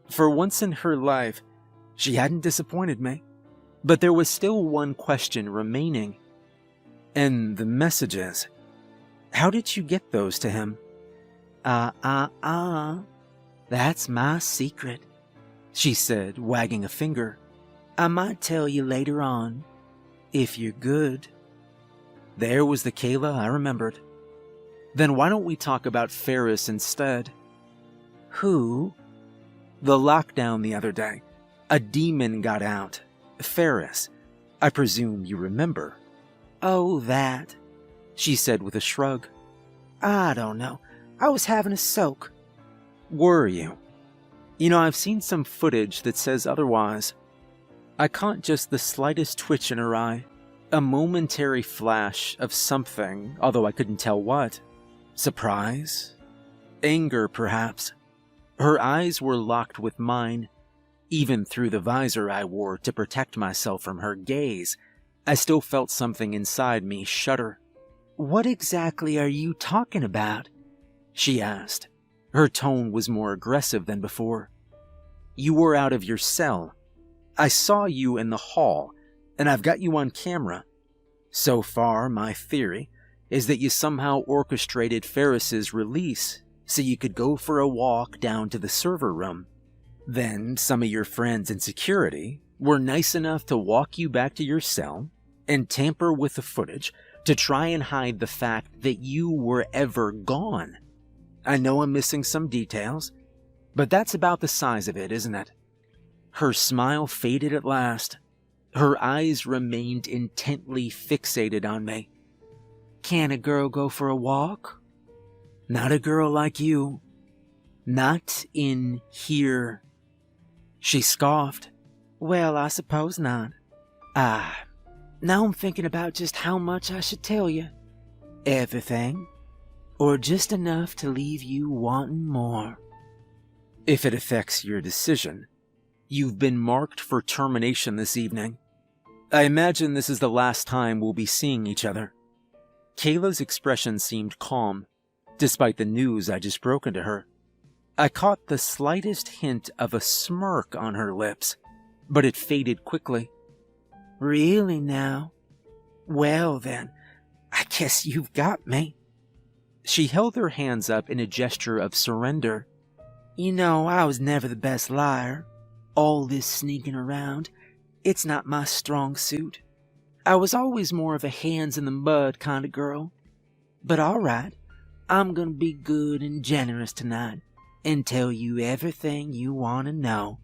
S3: For once in her life, she hadn't disappointed me. But there was still one question remaining. "And the messages, how did you get those to him?" That's my secret," she said, wagging a finger. "I might tell you later on, if you're good." There was the Kayla I remembered. "Then why don't we talk about Ferris instead?" "Who?" "The lockdown the other day. A demon got out. Ferris. I presume you remember." "Oh, that," she said with a shrug. "I don't know. I was having a soak." "Were you?" "You know, I've seen some footage that says otherwise." I caught just the slightest twitch in her eye, a momentary flash of something, although I couldn't tell what. Surprise? Anger, perhaps. Her eyes were locked with mine. Even through the visor I wore to protect myself from her gaze, I still felt something inside me shudder. "What exactly are you talking about?" she asked. Her tone was more aggressive than before. "You were out of your cell. I saw you in the hall, and I've got you on camera. So far, my theory is that you somehow orchestrated Ferris's release so you could go for a walk down to the server room. Then some of your friends in security were nice enough to walk you back to your cell and tamper with the footage to try and hide the fact that you were ever gone. I know I'm missing some details, but that's about the size of it, isn't it?" Her smile faded at last. Her eyes remained intently fixated on me. "Can a girl go for a walk?" "Not a girl like you. Not in here." She scoffed. "Well, I suppose not. Now I'm thinking about just how much I should tell you. Everything? Or just enough to leave you wanting more?" "If it affects your decision, you've been marked for termination this evening. I imagine this is the last time we'll be seeing each other." Kayla's expression seemed calm, despite the news I just broken to her. I caught the slightest hint of a smirk on her lips, but it faded quickly. "Really now? Well then, I guess you've got me." She held her hands up in a gesture of surrender. "You know, I was never the best liar. All this sneaking around, it's not my strong suit. I was always more of a hands-in-the-mud kind of girl. But all right, I'm gonna be good and generous tonight and tell you everything you want to know.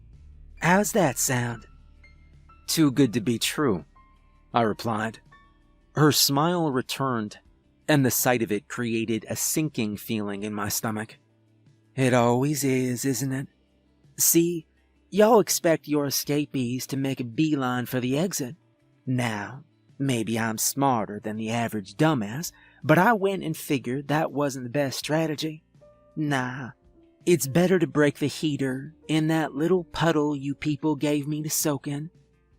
S3: How's that sound?" "Too good to be true," I replied. Her smile returned, and the sight of it created a sinking feeling in my stomach. "It always is, isn't it? See, y'all expect your escapees to make a beeline for the exit. Now,
S2: Maybe I'm smarter than the average dumbass, but I went and figured that wasn't the best strategy. Nah, it's better to break the heater in that little puddle you people gave me to soak in.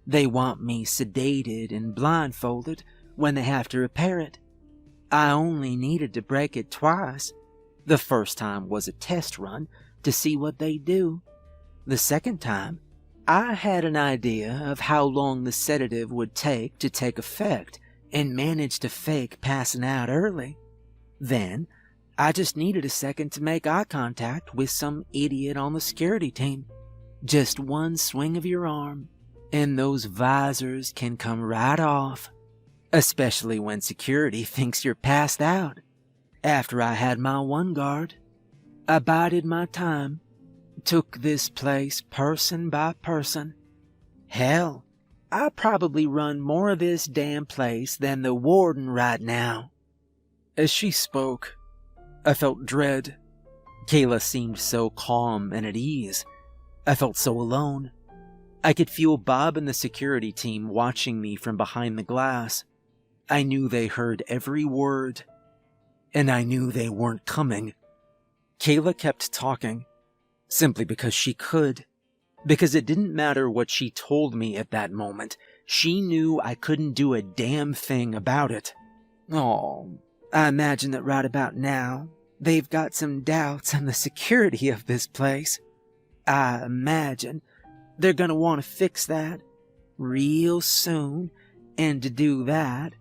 S2: They want me sedated and blindfolded when they have to repair it. I only needed to break it twice. The first time was a test run to see what they do. The second time, I had an idea of how long the sedative would take to take effect and managed to fake passing out early. Then, I just needed a second to make eye contact with some idiot on the security team. Just one swing of your arm, and those visors can come right off. Especially when security thinks you're passed out. After I had my one guard, I bided my time, took this place person by person. Hell, I probably run more of this damn place than the warden right now.
S1: As she spoke, I felt dread. Kayla seemed so calm and at ease. I felt so alone. I could feel Bob and the security team watching me from behind the glass. I knew they heard every word, and I knew they weren't coming. Kayla kept talking, simply because she could. Because it didn't matter what she told me at that moment. She knew I couldn't do a damn thing about it.
S2: Oh, I imagine that right about now, they've got some doubts on the security of this place. I imagine they're gonna want to fix that real soon, and to do that,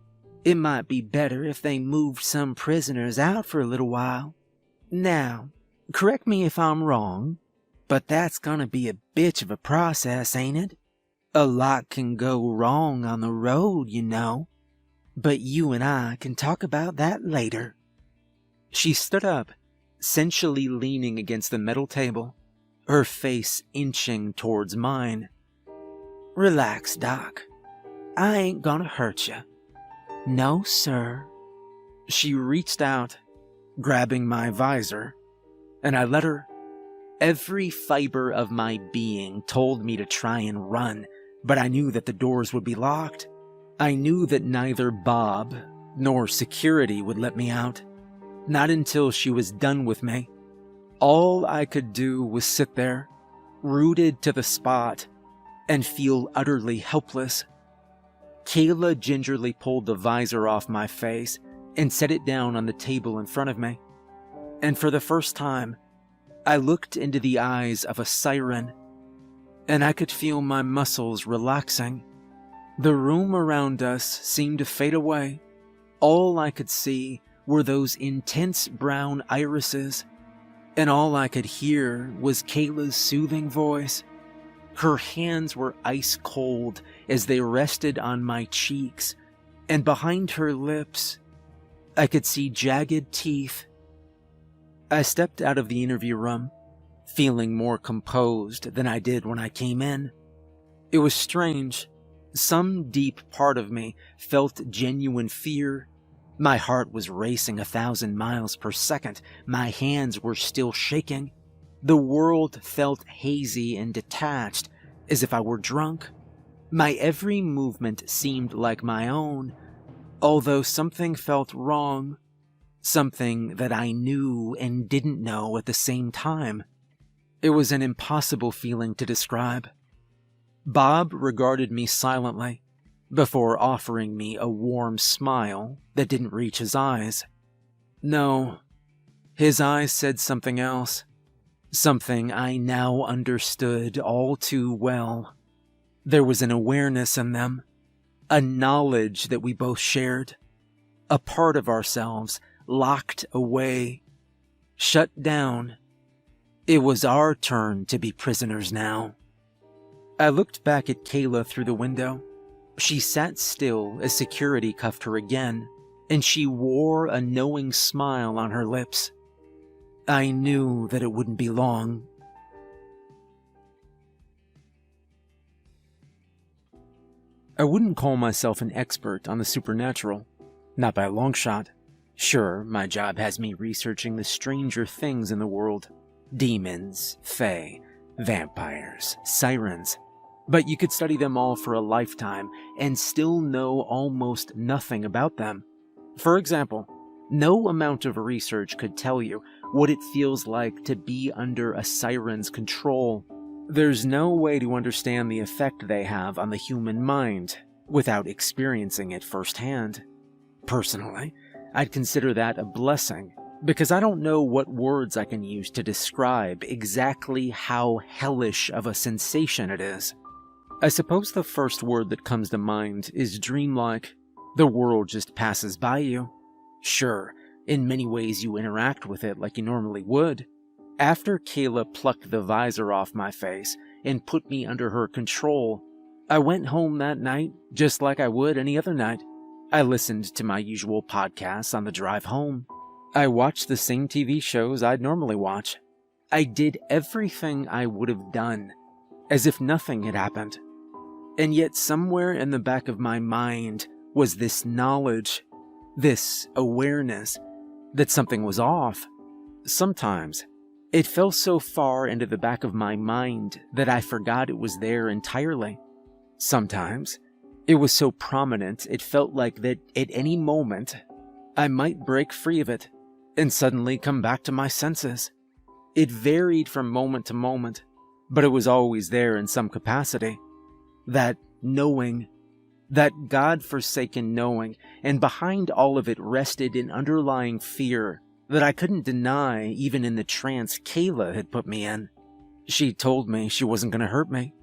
S2: it might be better if they moved some prisoners out for a little while. Now, correct me if I'm wrong, but that's gonna be a bitch of a process, ain't it? A lot can go wrong on the road, you know. But you and I can talk about that later.
S1: She stood up, sensually leaning against the metal table, her face inching towards mine.
S2: Relax, Doc. I ain't gonna hurt you. No, sir.
S1: She reached out, grabbing my visor, and I let her. Every fiber of my being told me to try and run, but I knew that the doors would be locked. I knew that neither Bob nor security would let me out. Not until she was done with me. All I could do was sit there, rooted to the spot, and feel utterly helpless. Kayla gingerly pulled the visor off my face and set it down on the table in front of me. And for the first time, I looked into the eyes of a siren, and I could feel my muscles relaxing. The room around us seemed to fade away. All I could see were those intense brown irises, and all I could hear was Kayla's soothing voice. Her hands were ice cold as they rested on my cheeks, and behind her lips, I could see jagged teeth. I stepped out of the interview room, feeling more composed than I did when I came in. It was strange. Some deep part of me felt genuine fear. My heart was racing 1,000 miles per second. My hands were still shaking. The world felt hazy and detached, as if I were drunk. My every movement seemed like my own, although something felt wrong. Something that I knew and didn't know at the same time. It was an impossible feeling to describe. Bob regarded me silently, before offering me a warm smile that didn't reach his eyes. No, his eyes said something else. Something I now understood all too well. There was an awareness in them, a knowledge that we both shared, a part of ourselves locked away, shut down. It was our turn to be prisoners now. I looked back at Kayla through the window. She sat still as security cuffed her again, and she wore a knowing smile on her lips. I knew that it wouldn't be long. I wouldn't call myself an expert on the supernatural, not by a long shot. Sure, my job has me researching the stranger things in the world. Demons, fae, vampires, sirens. But you could study them all for a lifetime and still know almost nothing about them. For example, no amount of research could tell you what it feels like to be under a siren's control. There's no way to understand the effect they have on the human mind without experiencing it firsthand. Personally, I'd consider that a blessing, because I don't know what words I can use to describe exactly how hellish of a sensation it is. I suppose the first word that comes to mind is dreamlike. The world just passes by you. Sure, in many ways you interact with it like you normally would. After Kayla plucked the visor off my face and put me under her control, I went home that night just like I would any other night. I listened to my usual podcasts on the drive home. I watched the same TV shows I'd normally watch. I did everything I would have done, as if nothing had happened. And yet somewhere in the back of my mind was this knowledge, this awareness, that something was off. Sometimes, it fell so far into the back of my mind that I forgot it was there entirely. Sometimes, it was so prominent it felt like that at any moment, I might break free of it and suddenly come back to my senses. It varied from moment to moment, but it was always there in some capacity. That knowing, that God-forsaken knowing, and behind all of it rested an underlying fear that I couldn't deny even in the trance Kayla had put me in. She told me she wasn't going to hurt me,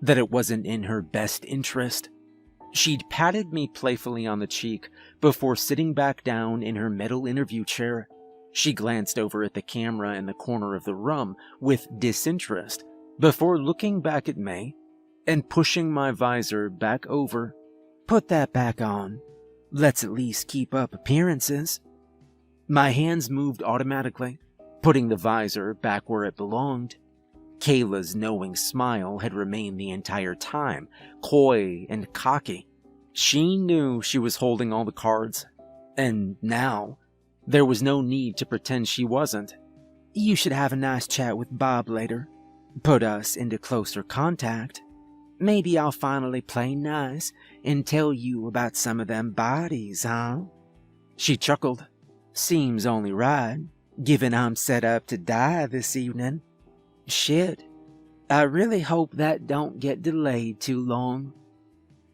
S1: that it wasn't in her best interest. She'd patted me playfully on the cheek before sitting back down in her metal interview chair. She glanced over at the camera in the corner of the room with disinterest before looking back at me and pushing my visor back over. "Put that back on. Let's at least keep up appearances." My hands moved automatically, putting the visor back where it belonged. Kayla's knowing smile had remained the entire time, coy and cocky. She knew she was holding all the cards, and now there was no need to pretend she wasn't. "You should have a nice chat with Bob later. Put us into closer contact. Maybe I'll finally play nice and tell you about some of them bodies, huh?" She chuckled. "Seems only right, given I'm set up to die this evening. Shit, I really hope that don't get delayed too long."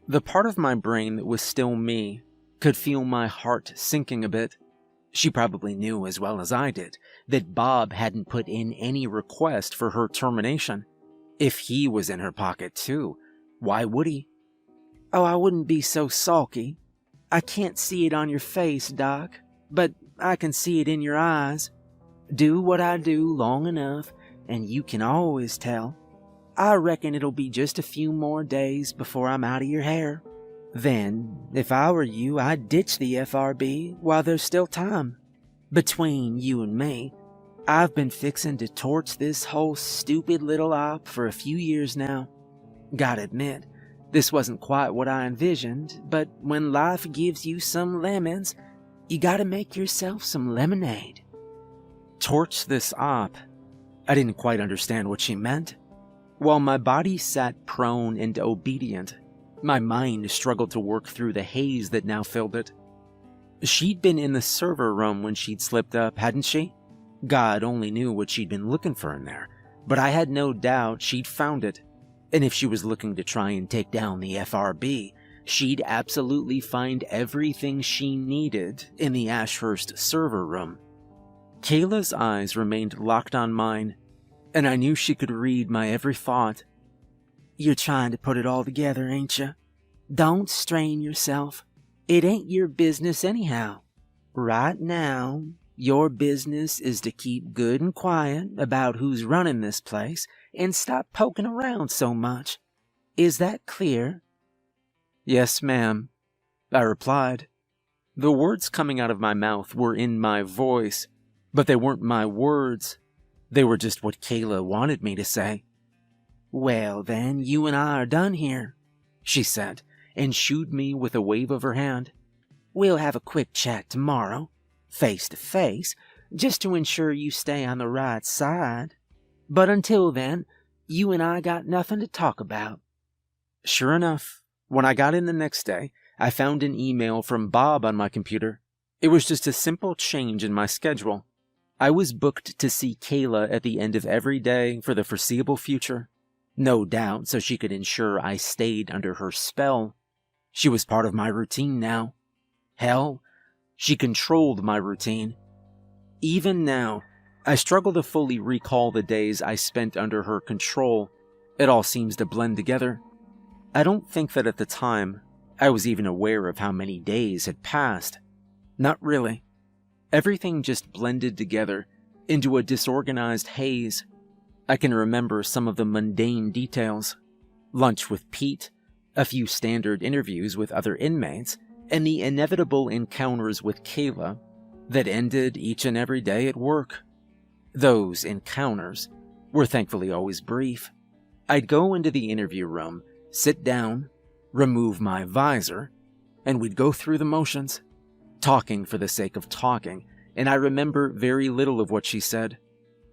S1: The part of my brain that was still me could feel my heart sinking a bit. She probably knew as well as I did that Bob hadn't put in any request for her termination. If he was in her pocket too, why would he? "Oh, I wouldn't be so sulky. I can't see it on your face, Doc, but I can see it in your eyes. Do what I do long enough, and you can always tell. I reckon it'll be just a few more days before I'm out of your hair. Then, if I were you, I'd ditch the FRB while there's still time. Between you and me, I've been fixing to torch this whole stupid little op for a few years now. Gotta admit, this wasn't quite what I envisioned, but when life gives you some lemons, you gotta make yourself some lemonade." Torch this op? I didn't quite understand what she meant. While my body sat prone and obedient, my mind struggled to work through the haze that now filled it. She'd been in the server room when she'd slipped up, hadn't she? God only knew what she'd been looking for in there, but I had no doubt she'd found it. And if she was looking to try and take down the FRB, she'd absolutely find everything she needed in the Ashurst server room. Kayla's eyes remained locked on mine, and I knew she could read my every thought. "You're trying to put it all together, ain't you? Don't strain yourself. It ain't your business anyhow. Right now, your business is to keep good and quiet about who's running this place and stop poking around so much. Is that clear?" "Yes, ma'am," I replied. The words coming out of my mouth were in my voice, but they weren't my words. They were just what Kayla wanted me to say. "Well, then, you and I are done here," she said, and shooed me with a wave of her hand. "We'll have a quick chat tomorrow, face to face, just to ensure you stay on the right side. But until then, you and I got nothing to talk about. Sure enough, when I got in the next day, I found an email from Bob on my computer. It was just a simple change in my schedule. I was booked to see Kayla at the end of every day for the foreseeable future. No doubt so she could ensure I stayed under her spell. She was part of my routine now. Hell, she controlled my routine. Even now, I struggle to fully recall the days I spent under her control. It all seems to blend together. I don't think that at the time, I was even aware of how many days had passed. Not really. Everything just blended together into a disorganized haze. I can remember some of the mundane details. Lunch with Pete, a few standard interviews with other inmates, and the inevitable encounters with Kayla that ended each and every day at work. Those encounters were thankfully always brief. I'd go into the interview room, sit down, remove my visor, and we'd go through the motions, talking for the sake of talking, and I remember very little of what she said.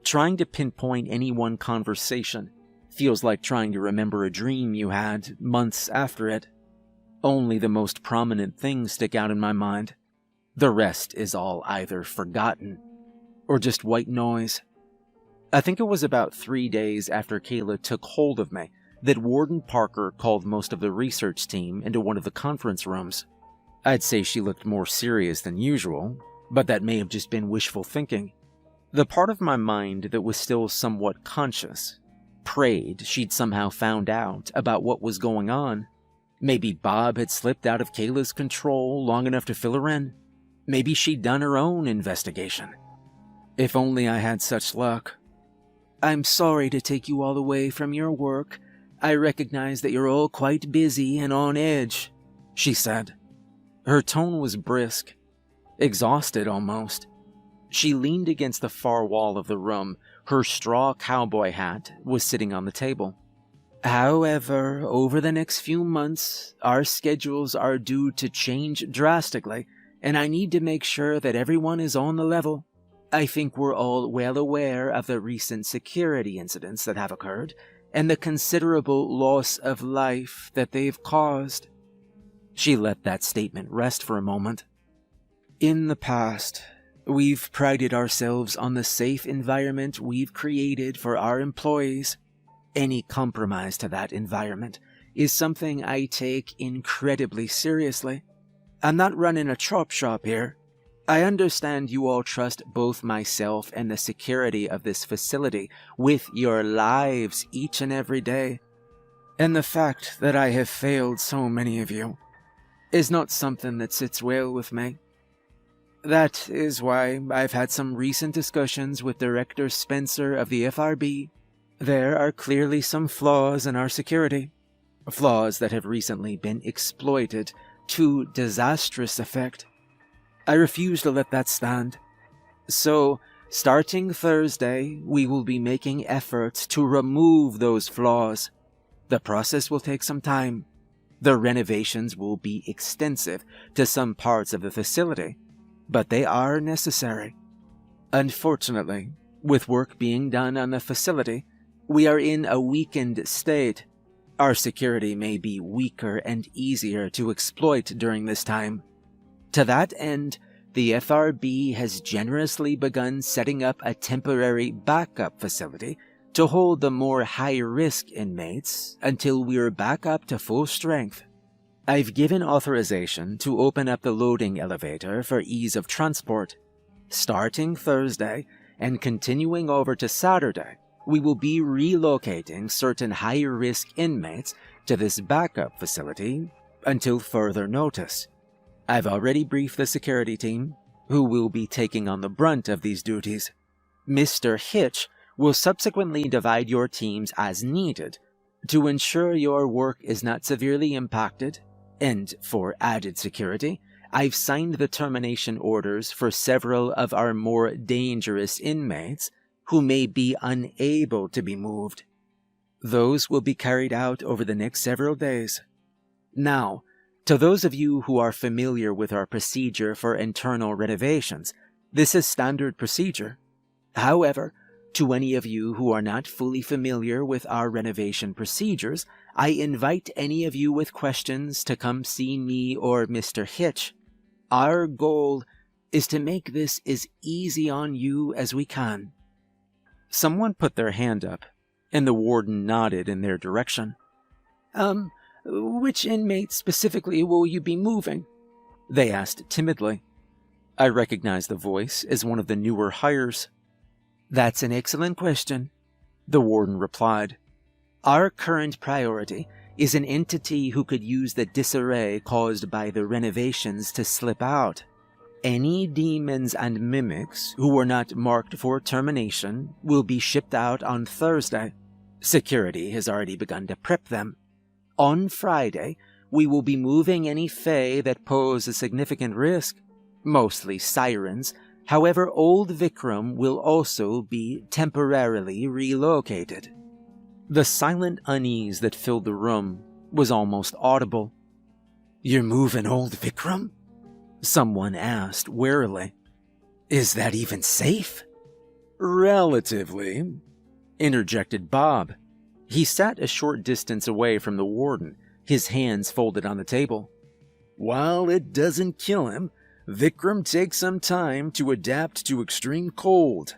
S1: Trying to pinpoint any one conversation feels like trying to remember a dream you had months after it. Only the most prominent things stick out in my mind. The rest is all either forgotten or just white noise. I think it was about 3 days after Kayla took hold of me that Warden Parker called most of the research team into one of the conference rooms. I'd say she looked more serious than usual, but that may have just been wishful thinking. The part of my mind that was still somewhat conscious prayed she'd somehow found out about what was going on. Maybe Bob had slipped out of Kayla's control long enough to fill her in. Maybe she'd done her own investigation. If only I had such luck. "I'm sorry to take you all away from your work. I recognize that you're all quite busy and on edge," she said. Her tone was brisk, exhausted almost. She leaned against the far wall of the room. Her straw cowboy hat was sitting on the table. "However, over the next few months, our schedules are due to change drastically, and I need to make sure that everyone is on the level. I think we're all well aware of the recent security incidents that have occurred, and the considerable loss of life that they've caused." She let that statement rest for a moment. "In the past, we've prided ourselves on the safe environment we've created for our employees. Any compromise to that environment is something I take incredibly seriously. I'm not running a chop shop here. I understand you all trust both myself and the security of this facility with your lives each and every day. And the fact that I have failed so many of you is not something that sits well with me. That is why I've had some recent discussions with Director Spencer of the FRB. There are clearly some flaws in our security, flaws that have recently been exploited to disastrous effect. I refuse to let that stand. So, starting Thursday, we will be making efforts to remove those flaws. The process will take some time. The renovations will be extensive to some parts of the facility, but they are necessary. Unfortunately, with work being done on the facility, we are in a weakened state. Our security may be weaker and easier to exploit during this time. To that end, the FRB has generously begun setting up a temporary backup facility to hold the more high-risk inmates until we're back up to full strength. I've given authorization to open up the loading elevator for ease of transport. Starting Thursday and continuing over to Saturday, we will be relocating certain high-risk inmates to this backup facility until further notice. I've already briefed the security team, who will be taking on the brunt of these duties. Mr. Hitch will subsequently divide your teams as needed to ensure your work is not severely impacted, and for added security, I've signed the termination orders for several of our more dangerous inmates who may be unable to be moved. Those will be carried out over the next several days. Now, to those of you who are familiar with our procedure for internal renovations, this is standard procedure. However,
S2: To any of you who are not fully familiar with our renovation procedures, I invite any of you with questions to come see me or Mr. Hitch. Our goal is to make this as easy on you as we can."
S1: Someone put their hand up, and the warden nodded in their direction.
S2: Which inmate specifically will you be moving?"
S1: they asked timidly. I recognized the voice as one of the newer hires.
S2: "That's an excellent question," the warden replied. "Our current priority is an entity who could use the disarray caused by the renovations to slip out. Any demons and mimics who were not marked for termination will be shipped out on Thursday. Security has already begun to prep them. On Friday, we will be moving any fae that pose a significant risk, mostly sirens. However, old Vikram will also be temporarily relocated."
S1: The silent unease that filled the room was almost audible.
S3: "You're moving old Vikram?" someone asked warily. "Is that even safe?"
S1: "Relatively," interjected Bob. He sat a short distance away from the warden, his hands folded on the table.
S3: "While it doesn't kill him, Vikram takes some time to adapt to extreme cold.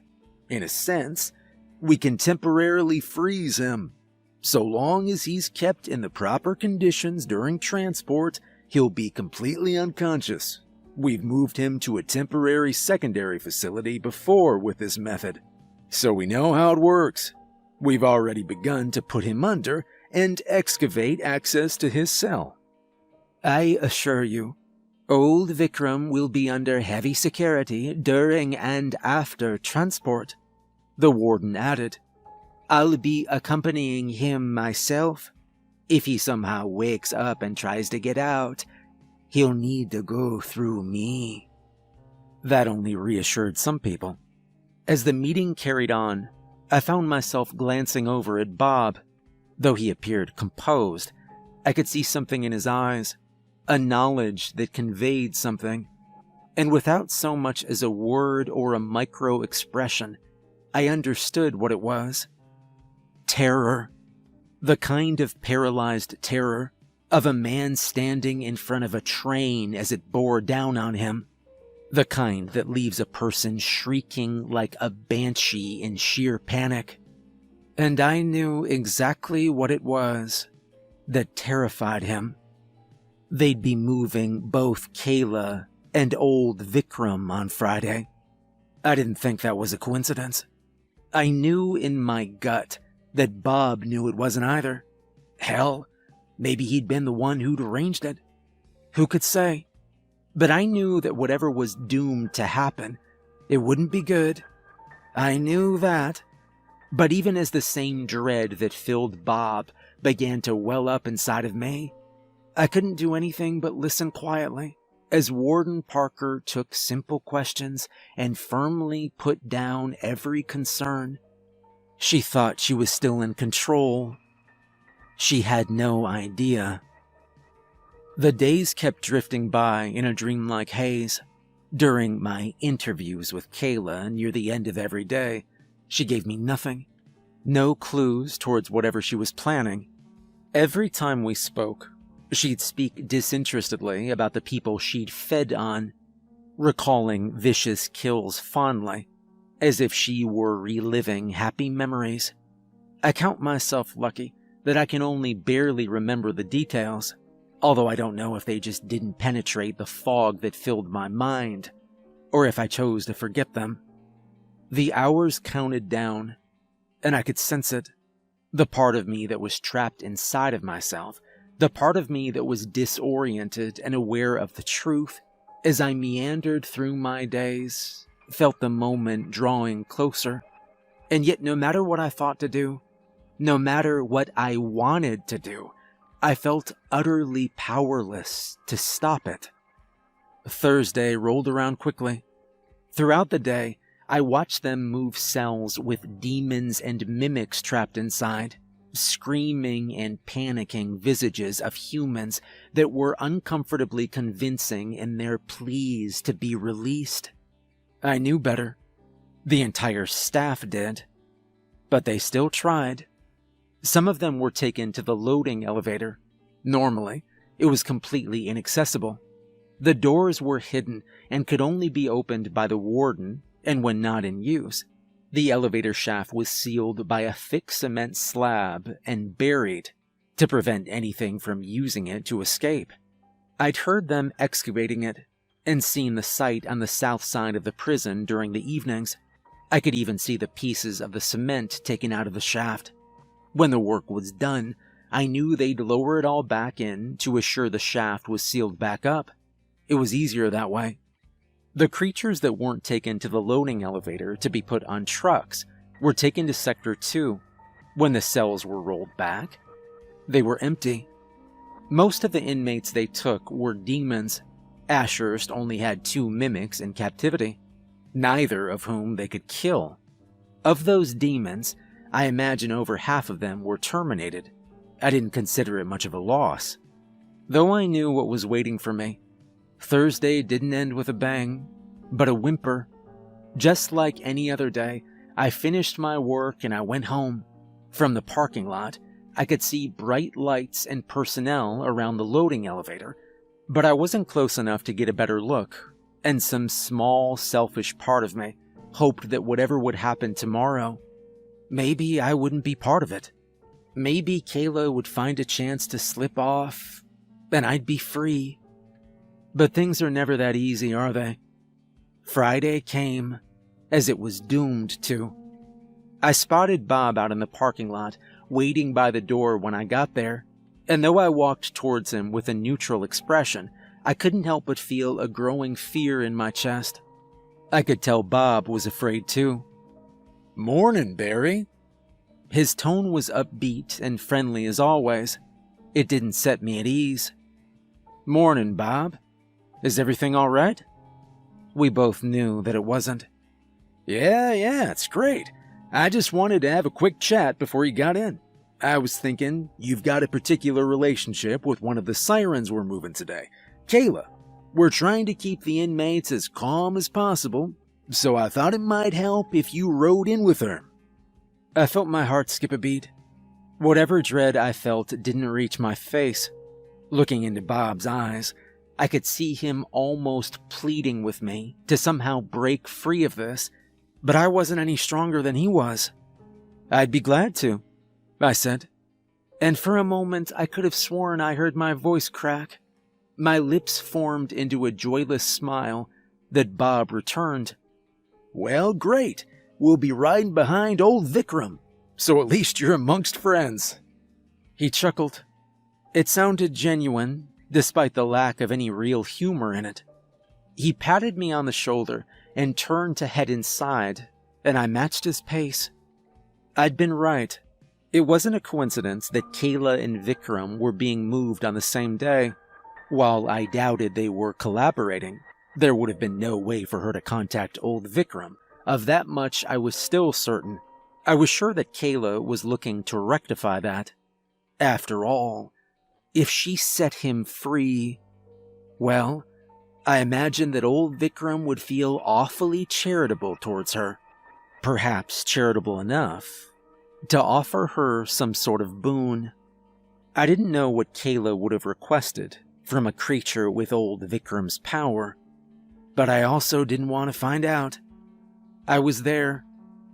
S3: In a sense, we can temporarily freeze him. So long as he's kept in the proper conditions during transport, he'll be completely unconscious. We've moved him to a temporary secondary facility before with this method, so we know how it works. We've already begun to put him under and excavate access to his cell."
S2: "I assure you, old Vikram will be under heavy security during and after transport," the warden added. "I'll be accompanying him myself. If he somehow wakes up and tries to get out, he'll need to go through me."
S1: That only reassured some people. As the meeting carried on, I found myself glancing over at Bob. Though he appeared composed, I could see something in his eyes, a knowledge that conveyed something. And without so much as a word or a micro-expression, I understood what it was. Terror. The kind of paralyzed terror of a man standing in front of a train as it bore down on him. The kind that leaves a person shrieking like a banshee in sheer panic. And I knew exactly what it was that terrified him. They'd be moving both Kayla and old Vikram on Friday. I didn't think that was a coincidence. I knew in my gut that Bob knew it wasn't either. Hell, maybe he'd been the one who'd arranged it. Who could say? But I knew that whatever was doomed to happen, it wouldn't be good. I knew that. But even as the same dread that filled Bob began to well up inside of me, I couldn't do anything but listen quietly as Warden Parker took simple questions and firmly put down every concern. She thought she was still in control. She had no idea. The days kept drifting by in a dreamlike haze. During my interviews with Kayla near the end of every day, she gave me nothing. No clues towards whatever she was planning. Every time we spoke, she'd speak disinterestedly about the people she'd fed on, recalling vicious kills fondly, as if she were reliving happy memories. I count myself lucky that I can only barely remember the details, although I don't know if they just didn't penetrate the fog that filled my mind, or if I chose to forget them. The hours counted down, and I could sense it. The part of me that was trapped inside of myself, the part of me that was disoriented and aware of the truth, as I meandered through my days, felt the moment drawing closer. And yet no matter what I thought to do, no matter what I wanted to do, I felt utterly powerless to stop it. Thursday rolled around quickly. Throughout the day, I watched them move cells with demons and mimics trapped inside, screaming and panicking visages of humans that were uncomfortably convincing in their pleas to be released. I knew better. The entire staff did. but they still tried. Some of them were taken to the loading elevator. Normally, it was completely inaccessible. The doors were hidden and could only be opened by the warden, and when not in use, the elevator shaft was sealed by a thick cement slab and buried to prevent anything from using it to escape. I'd heard them excavating it and seen the site on the south side of the prison during the evenings. I could even see the pieces of the cement taken out of the shaft. When the work was done, I knew they'd lower it all back in to assure the shaft was sealed back up. It was easier that way. The creatures that weren't taken to the loading elevator to be put on trucks were taken to Sector 2. When the cells were rolled back, they were empty. Most of the inmates they took were demons. Ashurst only had 2 mimics in captivity, neither of whom they could kill. Of those demons, I imagine over half of them were terminated. I didn't consider it much of a loss, though I knew what was waiting for me. Thursday didn't end with a bang, but a whimper. Just like any other day, I finished my work and I went home. From the parking lot, I could see bright lights and personnel around the loading elevator, but I wasn't close enough to get a better look, and some small, selfish part of me hoped that whatever would happen tomorrow, maybe I wouldn't be part of it. Maybe Kayla would find a chance to slip off, and I'd be free. But things are never that easy, are they? Friday came, as it was doomed to. I spotted Bob out in the parking lot, waiting by the door when I got there, and though I walked towards him with a neutral expression, I couldn't help but feel a growing fear in my chest. I could tell Bob was afraid too.
S3: "Morning, Barry."
S1: His tone was upbeat and friendly as always. It didn't set me at ease. "Morning, Bob. Is everything all right?" We both knew that it wasn't.
S3: Yeah, it's great. I just wanted to have a quick chat before you got in. I was thinking you've got a particular relationship with one of the sirens we're moving today, Kayla. We're trying to keep the inmates as calm as possible, so I thought it might help if you rode in with her."
S1: I felt my heart skip a beat. Whatever dread I felt didn't reach my face. Looking into Bob's eyes, I could see him almost pleading with me to somehow break free of this, but I wasn't any stronger than he was. "I'd be glad to," I said, and for a moment I could have sworn I heard my voice crack. My lips formed into a joyless smile that Bob returned.
S3: "Well, great. We'll be riding behind old Vikram, so at least you're amongst friends."
S1: He chuckled. It sounded genuine, despite the lack of any real humor in it. He patted me on the shoulder and turned to head inside, and I matched his pace. I'd been right. It wasn't a coincidence that Kayla and Vikram were being moved on the same day. While I doubted they were collaborating, there would have been no way for her to contact old Vikram. Of that much I was still certain. I was sure that Kayla was looking to rectify that. After all, if she set him free, well, I imagined that old Vikram would feel awfully charitable towards her. Perhaps charitable enough to offer her some sort of boon. I didn't know what Kayla would have requested from a creature with old Vikram's power, but I also didn't want to find out. I was there,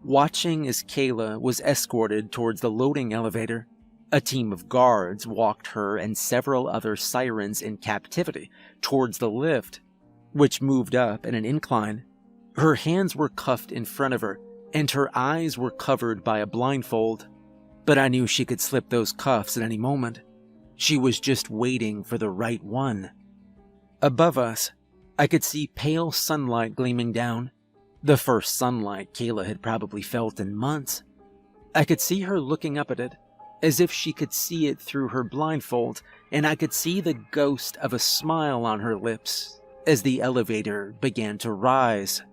S1: watching as Kayla was escorted towards the loading elevator. A team of guards walked her and several other sirens in captivity towards the lift, which moved up in an incline. Her hands were cuffed in front of her, and her eyes were covered by a blindfold. But I knew she could slip those cuffs at any moment. She was just waiting for the right one. Above us, I could see pale sunlight gleaming down. The first sunlight Kayla had probably felt in months. I could see her looking up at it, as if she could see it through her blindfold, and I could see the ghost of a smile on her lips as the elevator began to rise.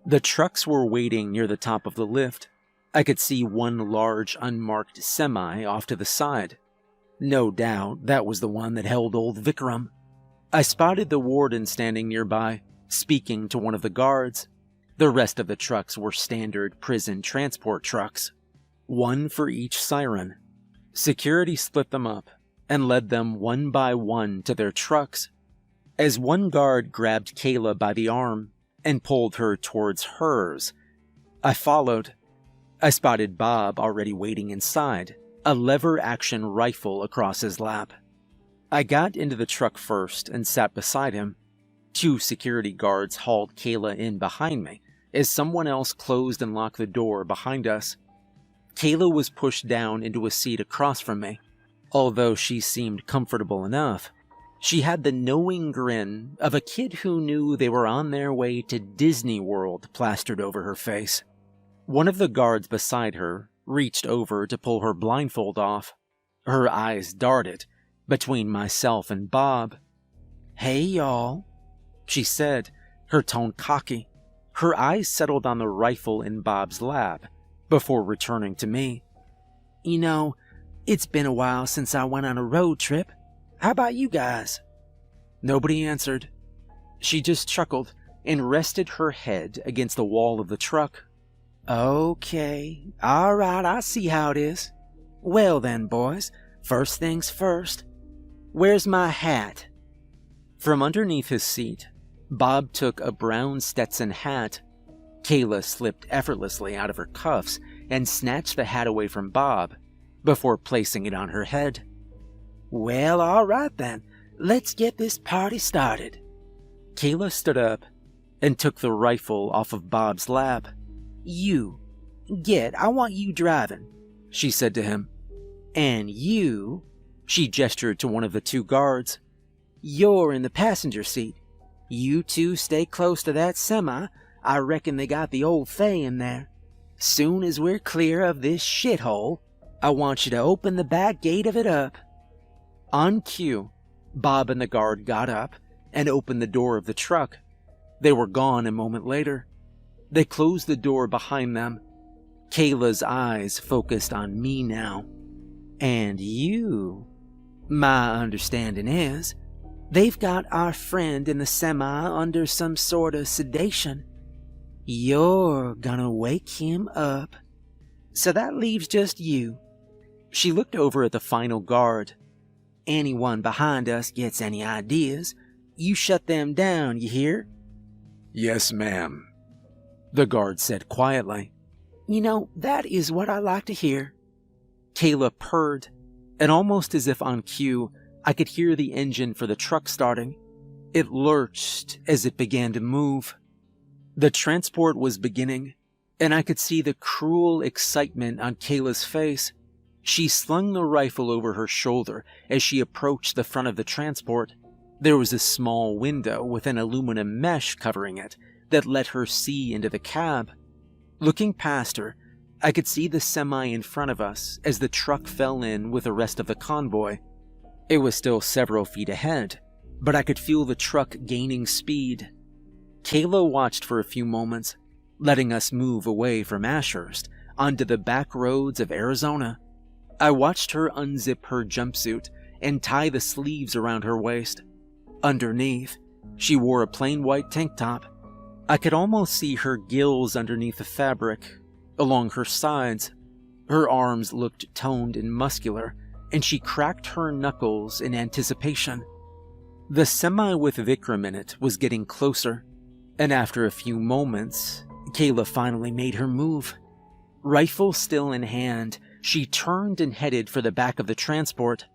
S1: The trucks were waiting near the top of the lift. I could see one large unmarked semi off to the side. No doubt that was the one that held old Vikram. I spotted the warden standing nearby, speaking to one of the guards. The rest of the trucks were standard prison transport trucks. one for each siren. Security split them up and led them one by one to their trucks. As one guard grabbed Kayla by the arm and pulled her towards hers, I followed. I spotted Bob already waiting inside, a lever-action rifle across his lap. I got into the truck first and sat beside him. 2 security guards hauled Kayla in behind me as someone else closed and locked the door behind us. Kayla was pushed down into a seat across from me. Although she seemed comfortable enough, she had the knowing grin of a kid who knew they were on their way to Disney World plastered over her face. One of the guards beside her reached over to pull her blindfold off. Her eyes darted between myself and Bob. "Hey, y'all," she said, her tone cocky. Her eyes settled on the rifle in Bob's lap before returning to me. "You know, it's been a while since I went on a road trip. How about you guys?" Nobody answered. She just chuckled and rested her head against the wall of the truck. "Okay, all right, I see how it is. Well then, boys, first things first. Where's my hat?" From underneath his seat, Bob took a brown Stetson hat. Kayla slipped effortlessly out of her cuffs and snatched the hat away from Bob before placing it on her head. "Well, all right then. Let's get this party started." Kayla stood up and took the rifle off of Bob's lap. "You, I want you driving," she said to him. "And you," she gestured to one of the 2 guards, "you're in the passenger seat. You 2 stay close to that semi. I reckon they got the old Fay in there. Soon as we're clear of this shithole, I want you to open the back gate of it up." On cue, Bob and the guard got up and opened the door of the truck. They were gone a moment later. They closed the door behind them. Kayla's eyes focused on me now. "And you, my understanding is, they've got our friend in the semi under some sort of sedation. You're gonna wake him up. So that leaves just you." She looked over at the final guard. "Anyone behind us gets any ideas, you shut them down, you hear?"
S3: "Yes, ma'am,"
S1: the guard said quietly.
S2: "You know, that is what I like to hear."
S1: Kayla purred, and almost as if on cue, I could hear the engine for the truck starting. It lurched as it began to move. The transport was beginning, and I could see the cruel excitement on Kayla's face. She slung the rifle over her shoulder as she approached the front of the transport. There was a small window with an aluminum mesh covering it that let her see into the cab. Looking past her, I could see the semi in front of us as the truck fell in with the rest of the convoy. It was still several feet ahead, but I could feel the truck gaining speed. Kayla watched for a few moments, letting us move away from Ashurst onto the back roads of Arizona. I watched her unzip her jumpsuit and tie the sleeves around her waist. Underneath, she wore a plain white tank top. I could almost see her gills underneath the fabric, along her sides. Her arms looked toned and muscular, and she cracked her knuckles in anticipation. The semi with Vikram in it was getting closer, and after a few moments, Kayla finally made her move. Rifle still in hand, she turned and headed for the back of the transport.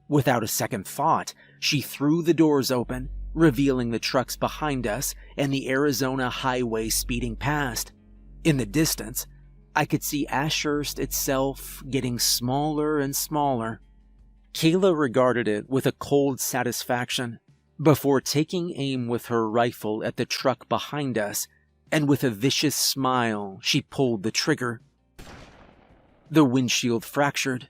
S1: Without a second thought, she threw the doors open, revealing the trucks behind us and the Arizona highway speeding past. In the distance, I could see Ashurst itself getting smaller and smaller. Kayla regarded it with a cold satisfaction before taking aim with her rifle at the truck behind us, and with a vicious smile, she pulled the trigger. The windshield fractured.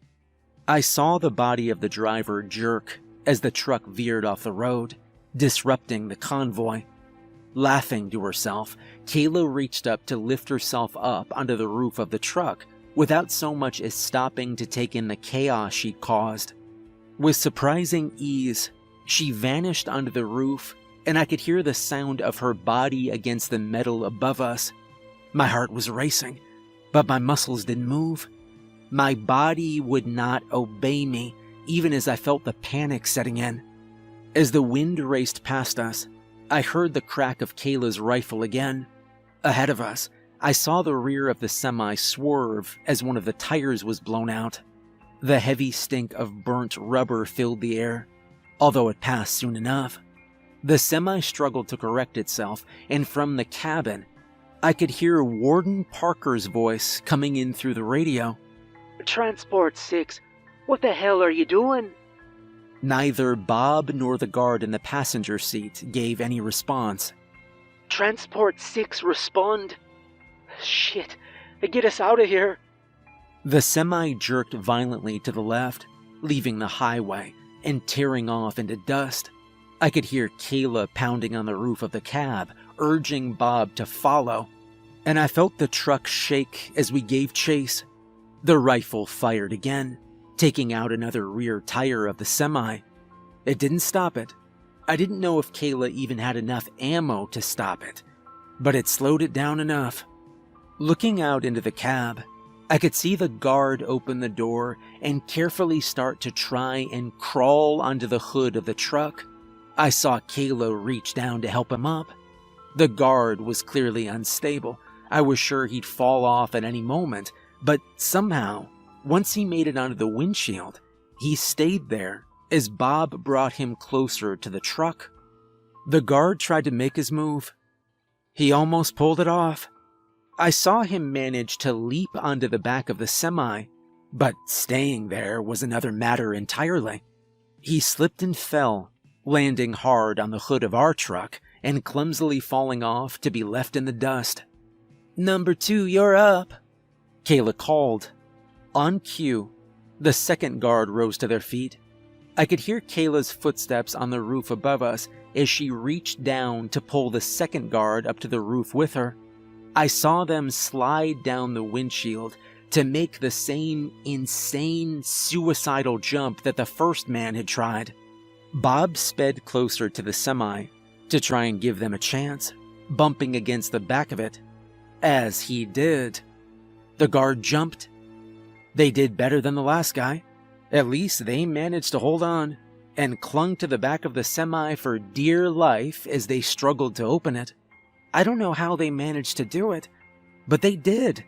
S1: I saw the body of the driver jerk as the truck veered off the road, disrupting the convoy. Laughing to herself, Kayla reached up to lift herself up onto the roof of the truck without so much as stopping to take in the chaos she caused. With surprising ease, she vanished onto the roof, and I could hear the sound of her body against the metal above us. My heart was racing, but my muscles didn't move. My body would not obey me, even as I felt the panic setting in. As the wind raced past us, I heard the crack of Kayla's rifle again. Ahead of us, I saw the rear of the semi swerve as one of the tires was blown out. The heavy stink of burnt rubber filled the air, although it passed soon enough. The semi struggled to correct itself, and from the cabin, I could hear Warden Parker's voice coming in through the radio.
S5: Transport 6, what the hell are you doing?
S1: Neither Bob nor the guard in the passenger seat gave any response.
S5: Transport 6, respond. Shit, get us out of here.
S1: The semi jerked violently to the left, leaving the highway and tearing off into dust. I could hear Kayla pounding on the roof of the cab, urging Bob to follow, and I felt the truck shake as we gave chase. The rifle fired again, taking out another rear tire of the semi. It didn't stop it. I didn't know if Kayla even had enough ammo to stop it, but it slowed it down enough. Looking out into the cab, I could see the guard open the door and carefully start to try and crawl onto the hood of the truck. I saw Kayla reach down to help him up. The guard was clearly unstable. I was sure he'd fall off at any moment, but somehow, once he made it onto the windshield, he stayed there as Bob brought him closer to the truck. The guard tried to make his move. He almost pulled it off. I saw him manage to leap onto the back of the semi, but staying there was another matter entirely. He slipped and fell, landing hard on the hood of our truck and clumsily falling off to be left in the dust. "Number 2, you're up," Kayla called. On cue, the second guard rose to their feet. I could hear Kayla's footsteps on the roof above us as she reached down to pull the second guard up to the roof with her. I saw them slide down the windshield to make the same insane, suicidal jump that the first man had tried. Bob sped closer to the semi to try and give them a chance, bumping against the back of it. As he did, the guard jumped. They did better than the last guy. At least they managed to hold on and clung to the back of the semi for dear life as they struggled to open it. I don't know how they managed to do it, but they did.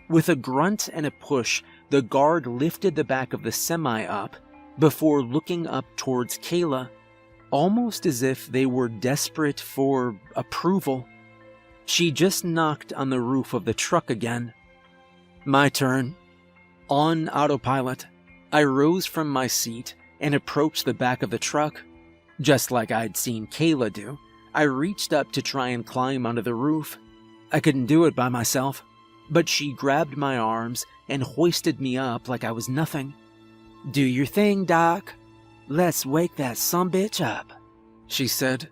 S1: With a grunt and a push, the guard lifted the back of the semi up before looking up towards Kayla, almost as if they were desperate for approval. She just knocked on the roof of the truck again. My turn. On autopilot, I rose from my seat and approached the back of the truck. Just like I'd seen Kayla do, I reached up to try and climb onto the roof. I couldn't do it by myself, but she grabbed my arms and hoisted me up like I was nothing. "Do your thing, Doc. Let's wake that sumbitch up," she said.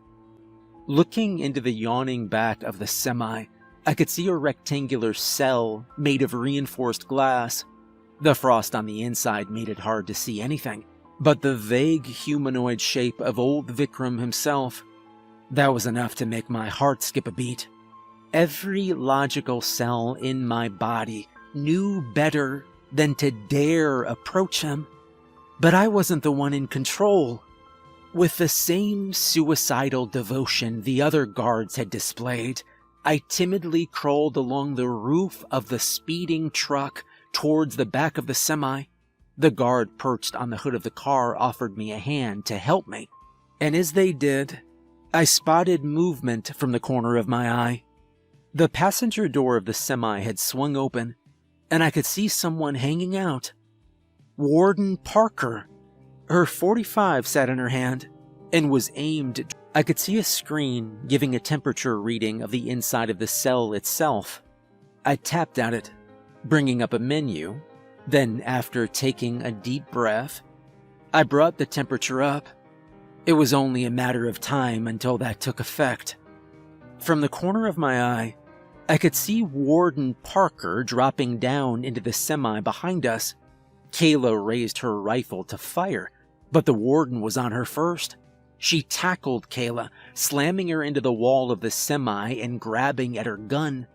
S1: Looking into the yawning back of the semi, I could see a rectangular cell made of reinforced glass. The frost on the inside made it hard to see anything, but the vague humanoid shape of old Vikram himself, that was enough to make my heart skip a beat. Every logical cell in my body knew better than to dare approach him, but I wasn't the one in control. With the same suicidal devotion the other guards had displayed, I timidly crawled along the roof of the speeding truck towards the back of the semi. The guard perched on the hood of the car offered me a hand to help me, and as they did, I spotted movement from the corner of my eye. The passenger door of the semi had swung open, and I could see someone hanging out. Warden Parker. Her .45 sat in her hand and was aimed. I could see a screen giving a temperature reading of the inside of the cell itself. I tapped at it, bringing up a menu. Then, after taking a deep breath, I brought the temperature up. It was only a matter of time until that took effect. From the corner of my eye, I could see Warden Parker dropping down into the semi behind us. Kayla raised her rifle to fire, but the warden was on her first. She tackled Kayla, slamming her into the wall of the semi and grabbing at her gun.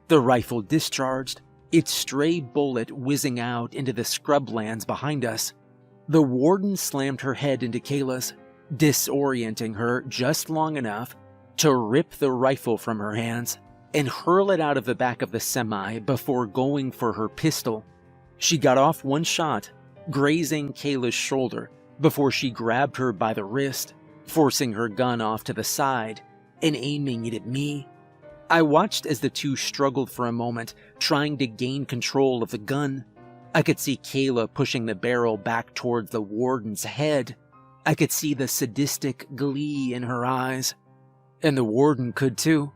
S1: The rifle discharged, its stray bullet whizzing out into the scrublands behind us. The warden slammed her head into Kayla's, disorienting her just long enough to rip the rifle from her hands and hurl it out of the back of the semi before going for her pistol. She got off one shot, grazing Kayla's shoulder, before she grabbed her by the wrist, forcing her gun off to the side and aiming it at me. I watched as the two struggled for a moment, trying to gain control of the gun. I could see Kayla pushing the barrel back towards the warden's head. I could see the sadistic glee in her eyes. And the warden could too.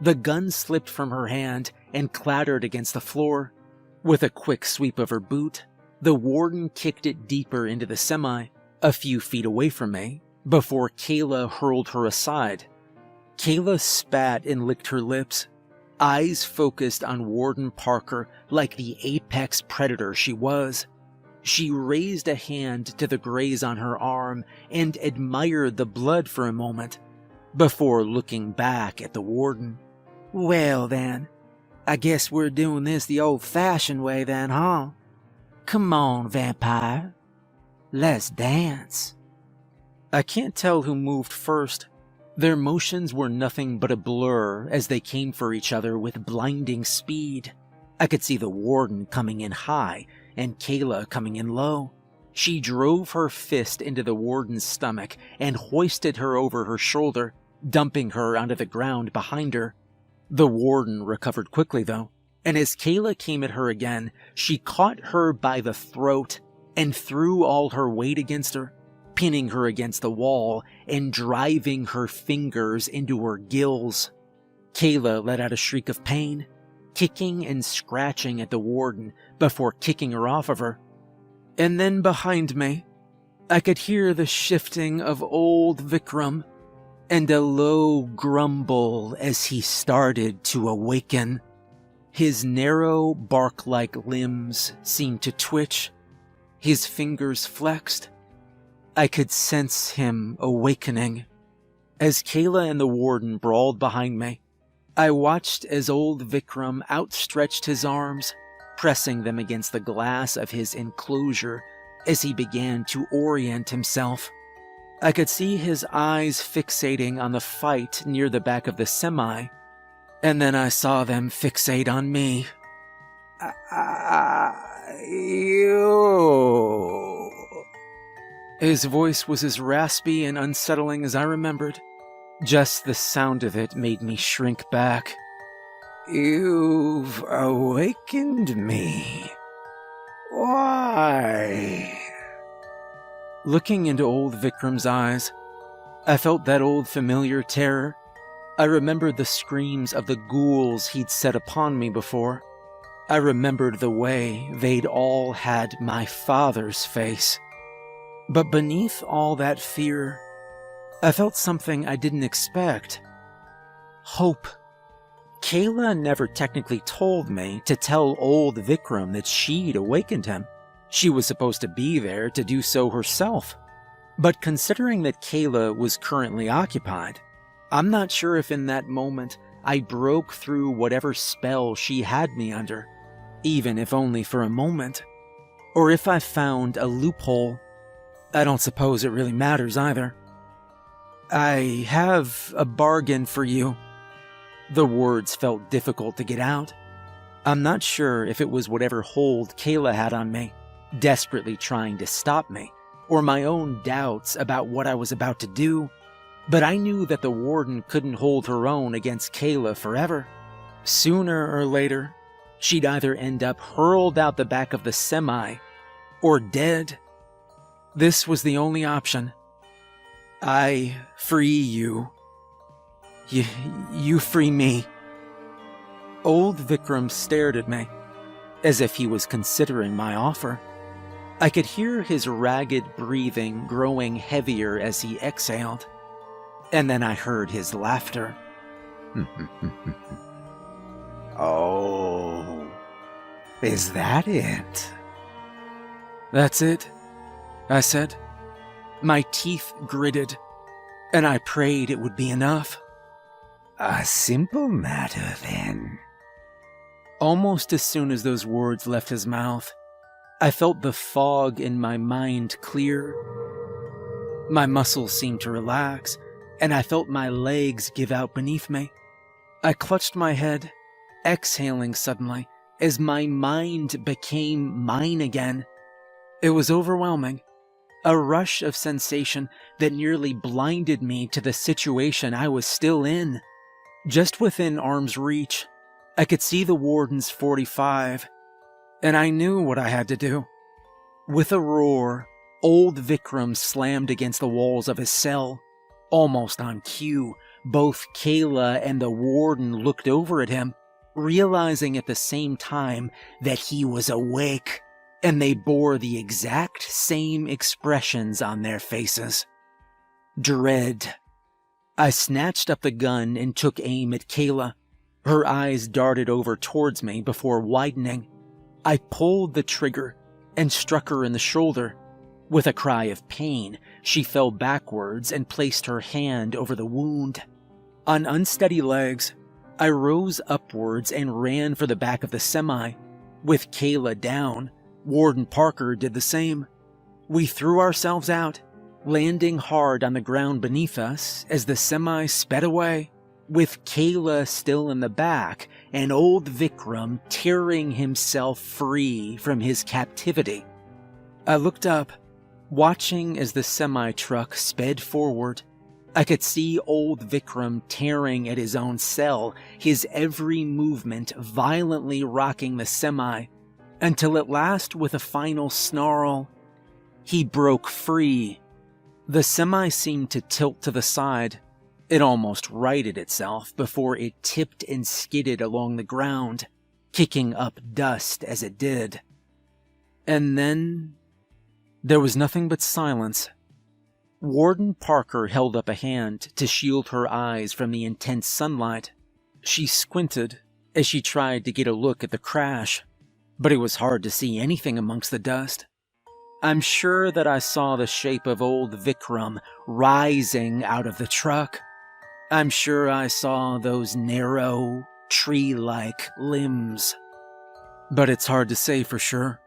S1: The gun slipped from her hand and clattered against the floor. With a quick sweep of her boot, the warden kicked it deeper into the semi, a few feet away from me, before Kayla hurled her aside. Kayla spat and licked her lips, eyes focused on Warden Parker like the apex predator she was. She raised a hand to the graze on her arm and admired the blood for a moment, before looking back at the warden.
S2: Well then, I guess we're doing this the old-fashioned way then, huh? Come on, vampire. Let's dance.
S1: I can't tell who moved first. Their motions were nothing but a blur as they came for each other with blinding speed. I could see the warden coming in high and Kayla coming in low. She drove her fist into the warden's stomach and hoisted her over her shoulder, dumping her onto the ground behind her. The warden recovered quickly though, and as Kayla came at her again, she caught her by the throat and threw all her weight against her, pinning her against the wall and driving her fingers into her gills. Kayla let out a shriek of pain, kicking and scratching at the warden before kicking her off of her. And then behind me, I could hear the shifting of old Vikram and a low grumble as he started to awaken. His narrow, bark-like limbs seemed to twitch. His fingers flexed. I could sense him awakening. As Kayla and the warden brawled behind me, I watched as old Vikram outstretched his arms, pressing them against the glass of his enclosure as he began to orient himself. I could see his eyes fixating on the fight near the back of the semi, and then I saw them fixate on me.
S2: You.
S1: His voice was as raspy and unsettling as I remembered. Just the sound of it made me shrink back.
S2: You've awakened me. Why?
S1: Looking into old Vikram's eyes, I felt that old familiar terror. I remembered the screams of the ghouls he'd set upon me before. I remembered the way they'd all had my father's face. But beneath all that fear, I felt something I didn't expect. Hope. Kayla never technically told me to tell old Vikram that she'd awakened him. She was supposed to be there to do so herself. But considering that Kayla was currently occupied, I'm not sure if in that moment I broke through whatever spell she had me under, even if only for a moment, or if I found a loophole. I don't suppose it really matters either. I have a bargain for you. The words felt difficult to get out. I'm not sure if it was whatever hold Kayla had on me, desperately trying to stop me, or my own doubts about what I was about to do, but I knew that the warden couldn't hold her own against Kayla forever. Sooner or later, she'd either end up hurled out the back of the semi, or dead. This was the only option. I free you. You free me. Old Vikram stared at me, as if he was considering my offer. I could hear his ragged breathing growing heavier as he exhaled, and then I heard his laughter.
S2: Oh, is that it?
S1: That's it, I said. My teeth gritted, and I prayed it would be enough.
S2: A simple matter, then.
S1: Almost as soon as those words left his mouth, I felt the fog in my mind clear. My muscles seemed to relax, and I felt my legs give out beneath me. I clutched my head, exhaling suddenly, as my mind became mine again. It was overwhelming, a rush of sensation that nearly blinded me to the situation I was still in. Just within arm's reach, I could see the warden's 45, and I knew what I had to do. With a roar, old Vikram slammed against the walls of his cell. Almost on cue, both Kayla and the warden looked over at him, realizing at the same time that he was awake, and they bore the exact same expressions on their faces. Dread. I snatched up the gun and took aim at Kayla. Her eyes darted over towards me before widening. I pulled the trigger and struck her in the shoulder. With a cry of pain, she fell backwards and placed her hand over the wound. On unsteady legs, I rose upwards and ran for the back of the semi. With Kayla down, Warden Parker did the same. We threw ourselves out, landing hard on the ground beneath us as the semi sped away, with Kayla still in the back and old Vikram tearing himself free from his captivity. I looked up, watching as the semi-truck sped forward. I could see old Vikram tearing at his own cell, his every movement violently rocking the semi, until at last, with a final snarl, he broke free. The semi seemed to tilt to the side. It almost righted itself before it tipped and skidded along the ground, kicking up dust as it did. And then there was nothing but silence. Warden Parker held up a hand to shield her eyes from the intense sunlight. She squinted as she tried to get a look at the crash, but it was hard to see anything amongst the dust. I'm sure that I saw the shape of old Vikram rising out of the truck. I'm sure I saw those narrow, tree-like limbs. But it's hard to say for sure.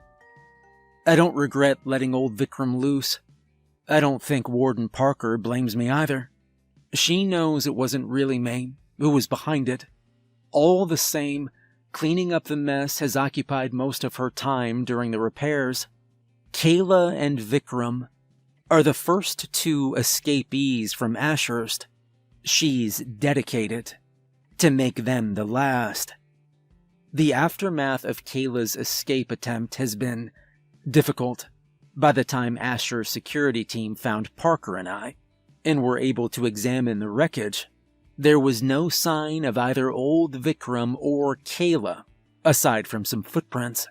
S1: I don't regret letting old Vikram loose. I don't think Warden Parker blames me either. She knows it wasn't really me who was behind it. All the same, cleaning up the mess has occupied most of her time during the repairs. Kayla and Vikram are the first two escapees from Ashurst. She's dedicated to make them the last. The aftermath of Kayla's escape attempt has been difficult. By the time Asher's security team found Parker and I, and were able to examine the wreckage, there was no sign of either old Vikram or Kayla, aside from some footprints.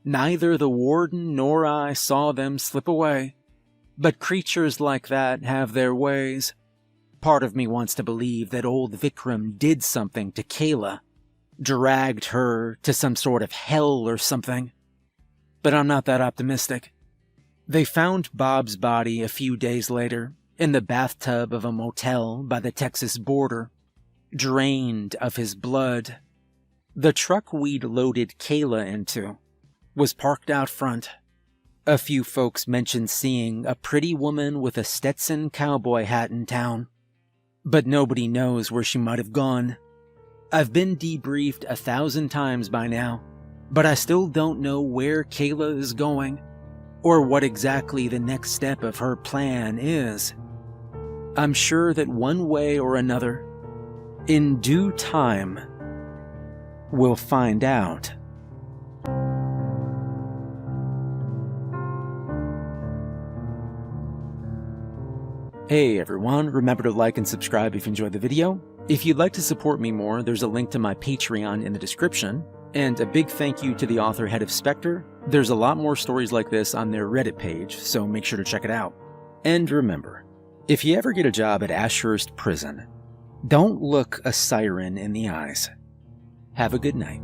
S1: Neither the warden nor I saw them slip away, but creatures like that have their ways. Part of me wants to believe that old Vikram did something to Kayla, dragged her to some sort of hell or something, but I'm not that optimistic. They found Bob's body a few days later in the bathtub of a motel by the Texas border, drained of his blood. The truck we'd loaded Kayla into was parked out front. A few folks mentioned seeing a pretty woman with a Stetson cowboy hat in town, but nobody knows where she might have gone. I've been debriefed 1,000 times by now, but I still don't know where Kayla is going, or what exactly the next step of her plan is. I'm sure that one way or another, in due time, we'll find out. Hey everyone, remember to like and subscribe if you enjoyed the video. If you'd like to support me more, there's a link to my Patreon in the description. And a big thank you to the author Head of Spectre. There's a lot more stories like this on their Reddit page, so make sure to check it out. And remember, if you ever get a job at Ashurst Prison, don't look a siren in the eyes. Have a good night.